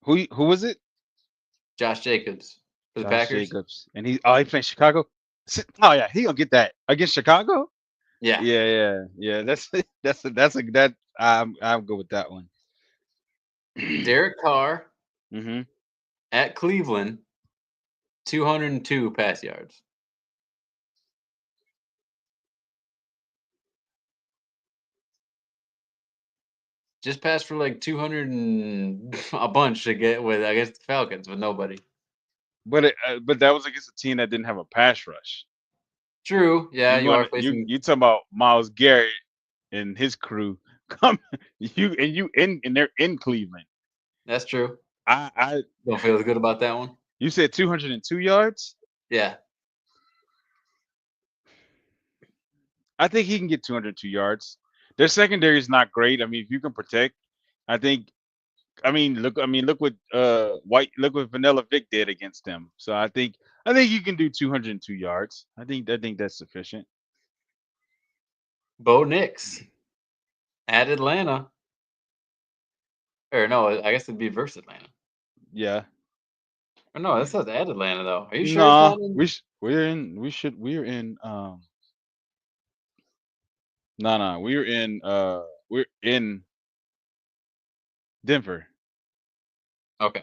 Who was it? Josh Jacobs for the Josh Packers. Jacobs. And he playing Chicago. Oh yeah, he gonna get that against Chicago. Yeah. Yeah, yeah, yeah. That's a that I'm good with that one. Derek Carr hmm at Cleveland, 202 pass yards. Just passed for like 200 and a bunch to get with, I guess, the Falcons with nobody. But that was against a team that didn't have a pass rush. True. Yeah, You you are want you facing. you talking about Miles Garrett and his crew come and they're in Cleveland. That's true. I Don't feel as good about that one. you said 202 yards. Yeah. I think he can get 202 yards. Their secondary is not great. I mean, if you can protect, I think. Look what look what Vanilla Vic did against them. So I think you can do 202 yards. I think that's sufficient. Bo Nix at Atlanta. Or no, I guess it'd be versus Atlanta. Yeah. Or no, this says at Atlanta, though. Are you sure it's Nah, not in? we're in no, we're in Denver. Okay.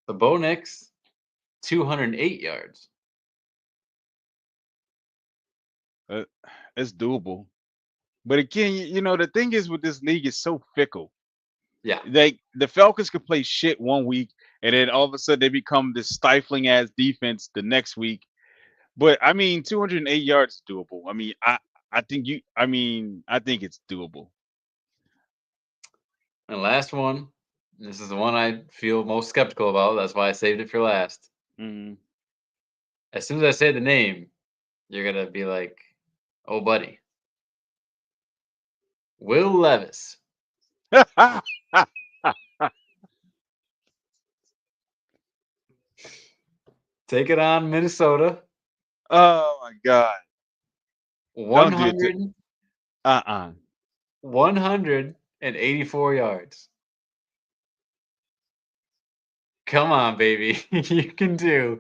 The Bo Nix, 208 yards. Uh, it's doable. But again, the thing is with this league is so fickle. Yeah. Like the Falcons could play shit one week, and then all of a sudden they become this stifling ass defense the next week. But I mean, 208 yards is doable. I think it's doable. And last one. This is the one I feel most skeptical about. That's why I saved it for last. Mhm. As soon as I say the name, you're going to be like, oh, buddy. Will Levis. Take it on Minnesota. Oh my god! Don't do it to 100, uh 184 yards. Come on, baby. You can do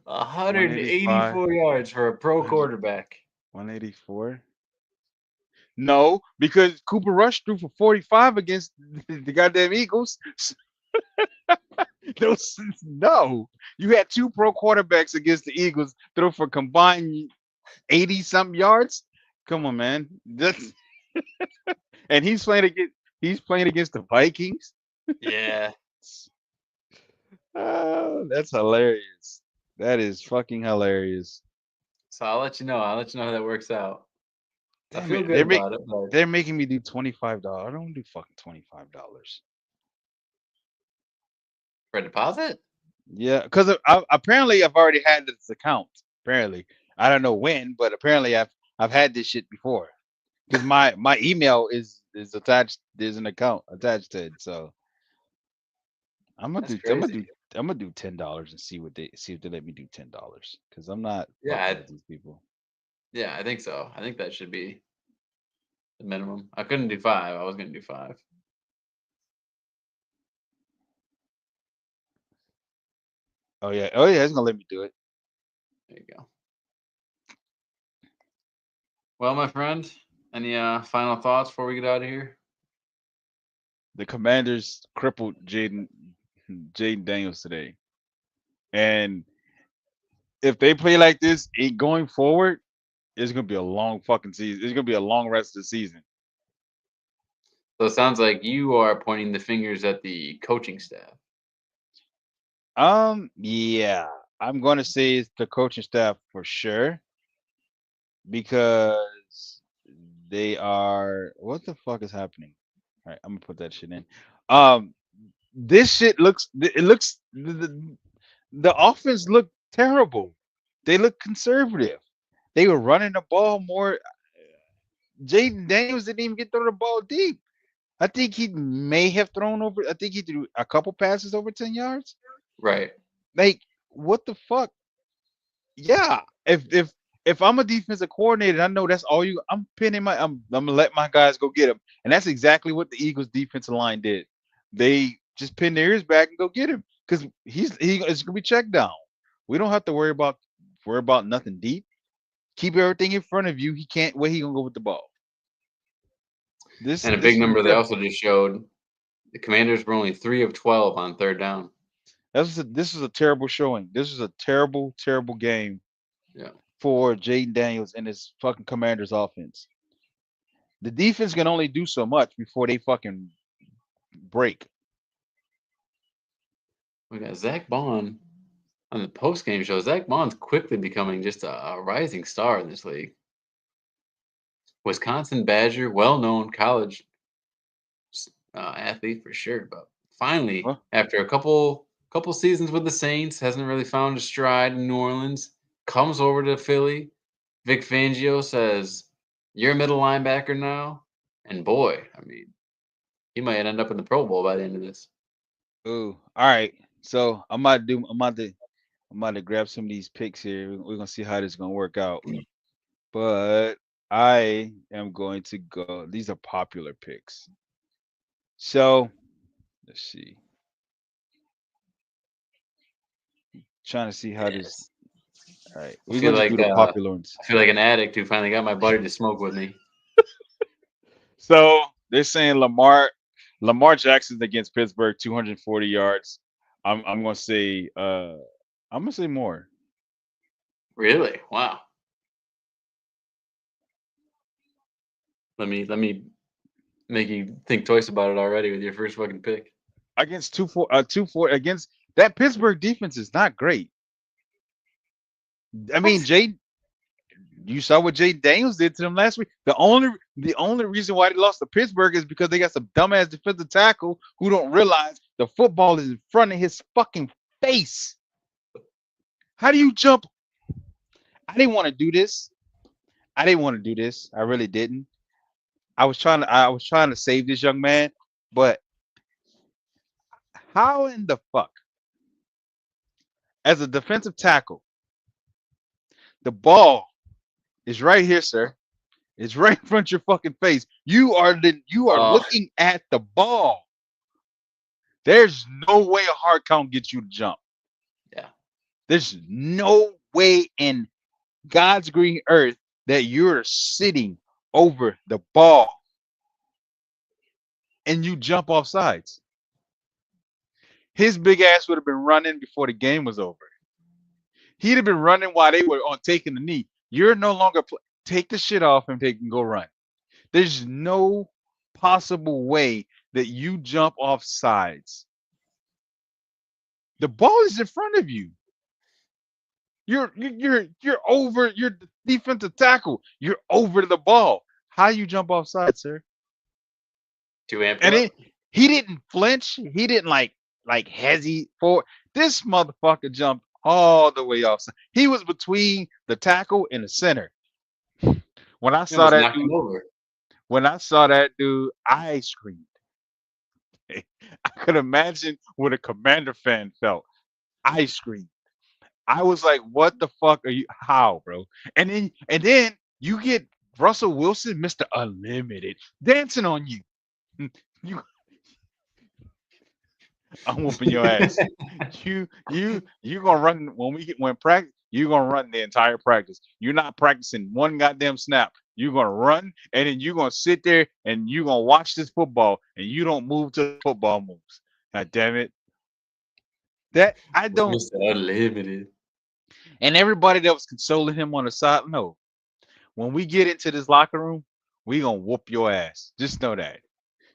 185, 184 yards for a pro 100, quarterback. 184. No, because Cooper Rush threw for 45 against the goddamn Eagles. Those no. You had two pro quarterbacks against the Eagles throw for combined 80 something yards. Come on, man. And he's playing against the Vikings. Yeah. Oh, that's hilarious. That is fucking hilarious. So I'll let you know. I'll let you know how that works out. I Damn feel it. good about it, but They're making me do $25. I don't do fucking $25. for a deposit? Yeah, because apparently I've already had this account. Apparently, I don't know when, but apparently I've had this shit before. Because my email is attached. There's an account attached to it. So I'm gonna That's do I'm gonna crazy. do I'm gonna do $10 and see if they let me do $10 because I'm not Yeah, fucking with these people. yeah, I think so. I think that should be the minimum. I couldn't do 5. I was gonna do 5. Oh yeah, it's gonna let me do it. There you go. Well, my friend, any final thoughts before we get out of here? The Commanders crippled Jaden Daniels today, and if they play like this going forward, it's gonna be a long fucking season. It's gonna be a long rest of the season. So it sounds like you are pointing the fingers at the coaching staff. Yeah, I'm gonna say it's the coaching staff for sure because they are. What the fuck is happening? All right, I'm gonna put that shit in. Um, this shit looks. It looks the offense looked terrible. They look conservative. They were running the ball more. Jaden Daniels didn't even get thrown the ball deep. I think he may have thrown over. I think he threw a couple passes over 10 yards. Right. Like, what the fuck? Yeah. If I'm a defensive coordinator, I know that's all you. I'm gonna let my guys go get him, and that's exactly what the Eagles defensive line did. They just pinned their ears back and go get him because it's gonna be checked down. We don't have to worry about nothing deep. Keep everything in front of you. He can't. Where he gonna go with the ball? And a This big is a number they ter- also just showed the Commanders were only 3 of 12 on third down. this is a terrible showing. This is a terrible game Yeah. for Jaden Daniels and his fucking Commanders offense. The defense can only do so much before they fucking break. We got Zach Bond on the post game show. Zach Bond's quickly becoming just a rising star in this league. Wisconsin Badger, well known college athlete for sure. But finally, Huh? after a couple seasons with the Saints, hasn't really found his stride in New Orleans. Comes over to Philly. Vic Fangio says, "You're a middle linebacker now," and boy, I mean, he might end up in the Pro Bowl by the end of this. Ooh, all right. So I'm about to grab some of these picks here. We're gonna see how this is gonna work out. But I am going to go. These are popular picks. So let's see. Trying to see how this. Yes, All right, we're gonna just do the popular ones. I feel like an addict who finally got my buddy to smoke with me. So they're saying Lamar Jackson's against Pittsburgh, 240 yards. I'm gonna say I'm gonna say more. Really? Wow. Let me make you think twice about it already with your first fucking pick. Against 2-4 against that Pittsburgh defense is not great. I mean, What? Jay, you saw what Jay Daniels did to them last week. The only reason why they lost to Pittsburgh is because they got some dumbass defensive tackle who don't realize the football is in front of his fucking face. How do you jump? I didn't want to do this. I didn't want to do this. I really didn't. I was trying to save this young man, but how in the fuck, as a defensive tackle, the ball is right here, sir. It's right in front of your fucking face. You are Oh, looking at the ball. There's no way a hard count gets you to jump. yeah. There's no way in God's green earth that you're sitting over the ball and you jump off sides. His big ass would have been running before the game was over. He'd have been running while they were on taking the knee. You're no longer take the shit off and take and go run. There's no possible way that you jump off sides. The ball is in front of you. You're over. You're the defensive tackle. You're over the ball. How you jump off sides, sir? To amp you And up. he didn't flinch. He didn't like hesitate for this motherfucker jumped all the way off. He was between the tackle and the center. When I You saw almost that knocked him dude, over. I screamed. I could imagine what a Commander fan felt. I screamed. I was like, "What the fuck are you? How, bro?" And then you get Russell Wilson, Mister Unlimited, dancing on you. You, I'm whooping your ass. You gonna run when we get when practice. You gonna run the entire practice. You're not practicing one goddamn snap. You're gonna run and then you're gonna sit there and you're gonna watch this football and you don't move till the football moves. God damn it. That I don't. Mr. Unlimited. And everybody that was consoling him on the side, no. When we get into this locker room, we gonna whoop your ass. Just know that.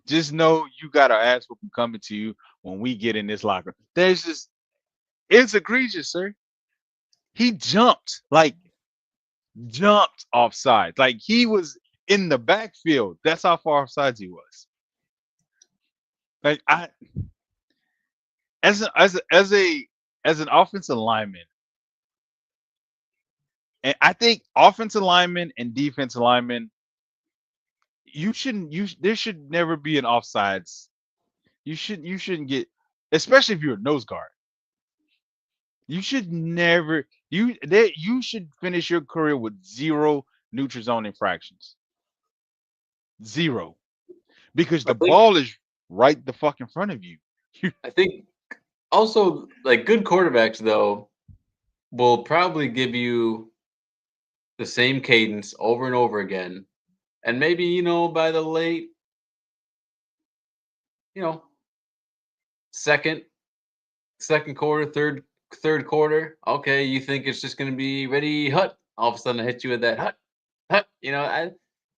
Just know you got our ass whooping coming to you when we get in this locker. There's just it's egregious, sir. He jumped offside. Like he was in the backfield. That's how far offsides he was. Like I as an offensive lineman, and I think offensive linemen and defensive linemen, you shouldn't you there should never be an offsides. You shouldn't get, especially if you're a nose guard. You should never you should finish your career with zero neutral zone infractions. Zero. Because I the think ball is right the fuck in front of you. I think also like good quarterbacks though will probably give you the same cadence over and over again. And maybe, by the late, you know, second, second quarter, third quarter, okay, you think it's just gonna be ready, hut. All of a sudden I hit you with that hut, hut.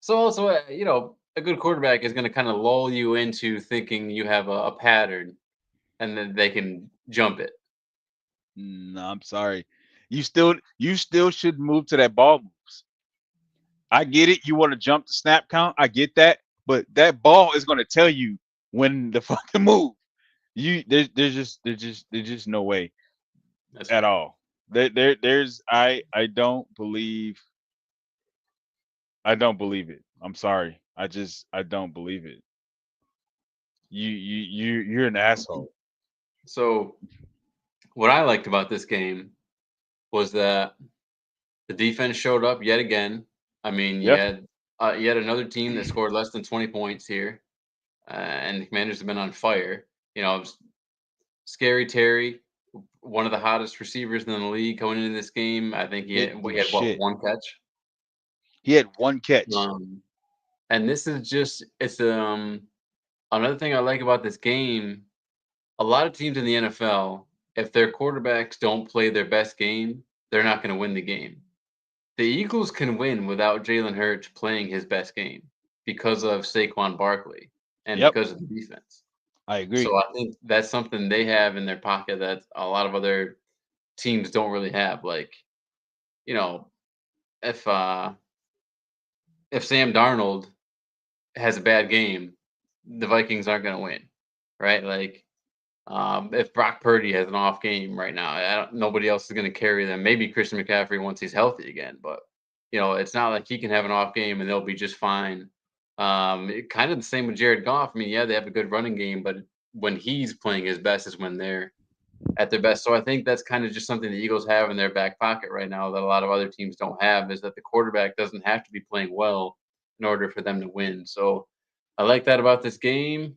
So also a good quarterback is gonna kind of lull you into thinking you have a pattern and then they can jump it. No, I'm sorry. You still should move to that ball moves. I get it. You want to jump the snap count. I get that. But that ball is gonna tell you when the fucking move. There's just no way That's at fair. all. There's I don't believe it. I'm sorry. I don't believe it. You're an asshole. So what I liked about this game was that the defense showed up yet again. I mean, you Yeah. had yet another team that scored less than 20 points here, and the Commanders have been on fire. Scary Terry, one of the hottest receivers in the league going into this game. I think Didn't we do had what shit. one catch. He had one catch. Um, and this is just it's another thing I like about this game. A lot of teams in the NFL, if their quarterbacks don't play their best game, they're not going to win the game. The Eagles can win without Jalen Hurts playing his best game because of Saquon Barkley and Yep, because of the defense. I So agree. I think that's something they have in their pocket that a lot of other teams don't really have. Like, you know, if uh if Sam Darnold has a bad game, the Vikings aren't going to win, right? Like, if Brock Purdy has an off game right now, nobody else is going to carry them. Maybe Christian McCaffrey once he's healthy again, but it's not like he can have an off game and they'll be just fine. Kind of the same with Jared Goff. I mean, yeah, they have a good running game, but when he's playing his best is when they're at their best. So I think that's kind of just something the Eagles have in their back pocket right now that a lot of other teams don't have is that the quarterback doesn't have to be playing well in order for them to win. So I like that about this game.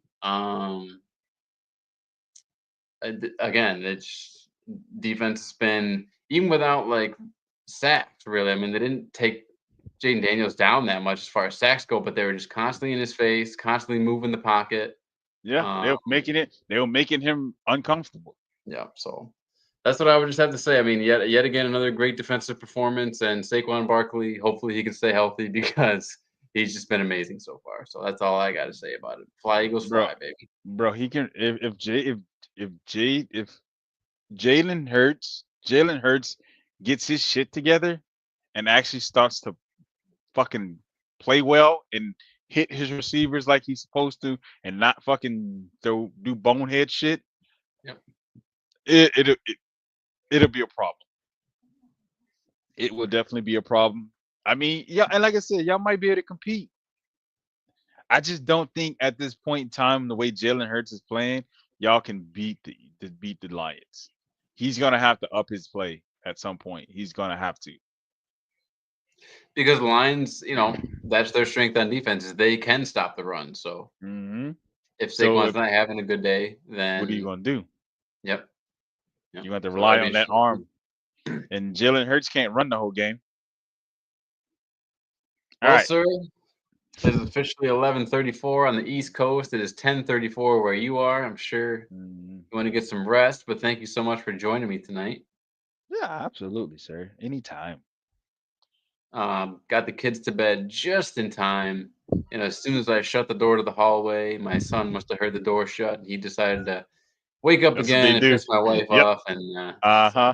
Again, it's defense has been even without like sacks. Really, I mean, they didn't take Jaden Daniels down that much as far as sacks go, but they were just constantly in his face, constantly moving the pocket. Yeah, Um, they were making him uncomfortable. yeah, so that's what I would just have to say. I mean, yet again, another great defensive performance, and Saquon Barkley. Hopefully, he can stay healthy because he's just been amazing so far. So that's all I got to say about it. Fly Eagles, Bro, fly, baby. bro, he can if Jalen Hurts gets his shit together and actually starts to fucking play well and hit his receivers like he's supposed to and not fucking do bonehead shit, Yep. it it'll be a problem. It will definitely be a problem. I mean, yeah, and like I said, y'all might be able to compete. I just don't think at this point in time, the way Jalen Hurts is playing, y'all can beat the Lions. He's gonna have to up his play at some point. He's gonna have to. Because Lions, that's their strength on defense is they can stop the run. So Hmm. if So Saquon's not having a good day, what are you then gonna do? yep, yep. You have to So that'll rely be on that interesting to see. arm, and Jalen Hurts can't run the whole game. All Well, right. sir, it is officially 11:34 on the East Coast. It is 10:34 where you are. I'm sure you Mhm. want to get some rest, but thank you so much for joining me tonight. Yeah, absolutely, sir. Anytime. Got the kids to bed just in time. And as soon as I shut the door to the hallway, my son must have heard the door shut, and he decided to wake up That's what they again and do. piss my wife Yep. off. And so, Uh-huh.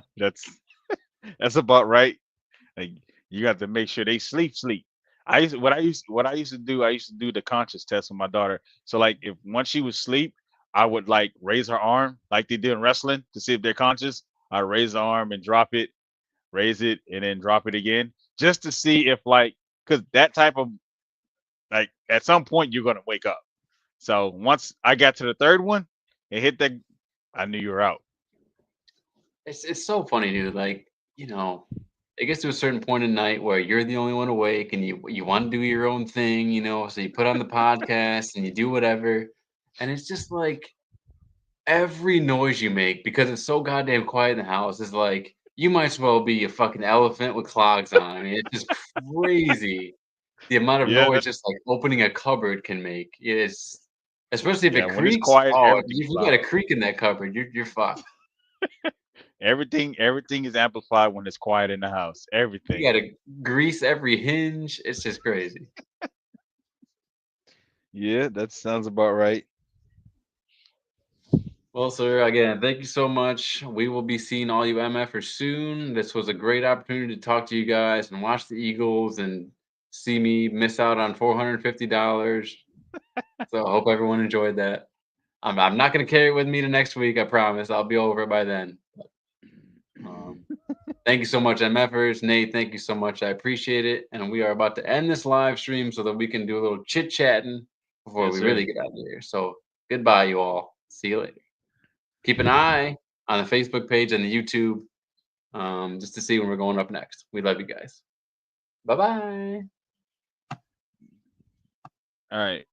That's about right. Like you got to make sure they sleep. I used to do the conscious test with my daughter. So like if once she was asleep, I would like raise her arm like they did in wrestling to see if they're conscious. I raise the arm and drop it, raise it and then drop it again, just to see if like because that type of like at some point you're gonna wake up. So once I got to the third one, it hit that I knew you were out. it's so funny, dude. Like, it gets to a certain point in night where you're the only one awake and you want to do your own thing, so you put on the podcast and you do whatever. And it's just like every noise you make because it's so goddamn quiet in the house is like you might as well be a fucking elephant with clogs on. I mean, it's just crazy the amount of Yeah, noise just like opening a cupboard can make. It's especially if yeah. it When it's creaks. quiet, Oh, if everything's you got a loud. creak in that cupboard, you're fucked. Everything is amplified when it's quiet in the house. You Everything. gotta grease every hinge. It's just crazy. Yeah, that sounds about right. Well, sir, again, thank you so much. We will be seeing all you MFers soon. This was a great opportunity to talk to you guys and watch the Eagles and see me miss out on $450. So I hope everyone enjoyed that. I'm not going to carry it with me to next week. I promise. I'll be over it by then. Um, thank you so much, MFers. Nate, thank you so much. I appreciate it. And we are about to end this live stream so that we can do a little chit chatting before Yes, we sir. really get out of here. So goodbye, you all. See you later. Keep an eye on the Facebook page and the YouTube just to see when we're going up next. We love you guys. Bye bye. All right.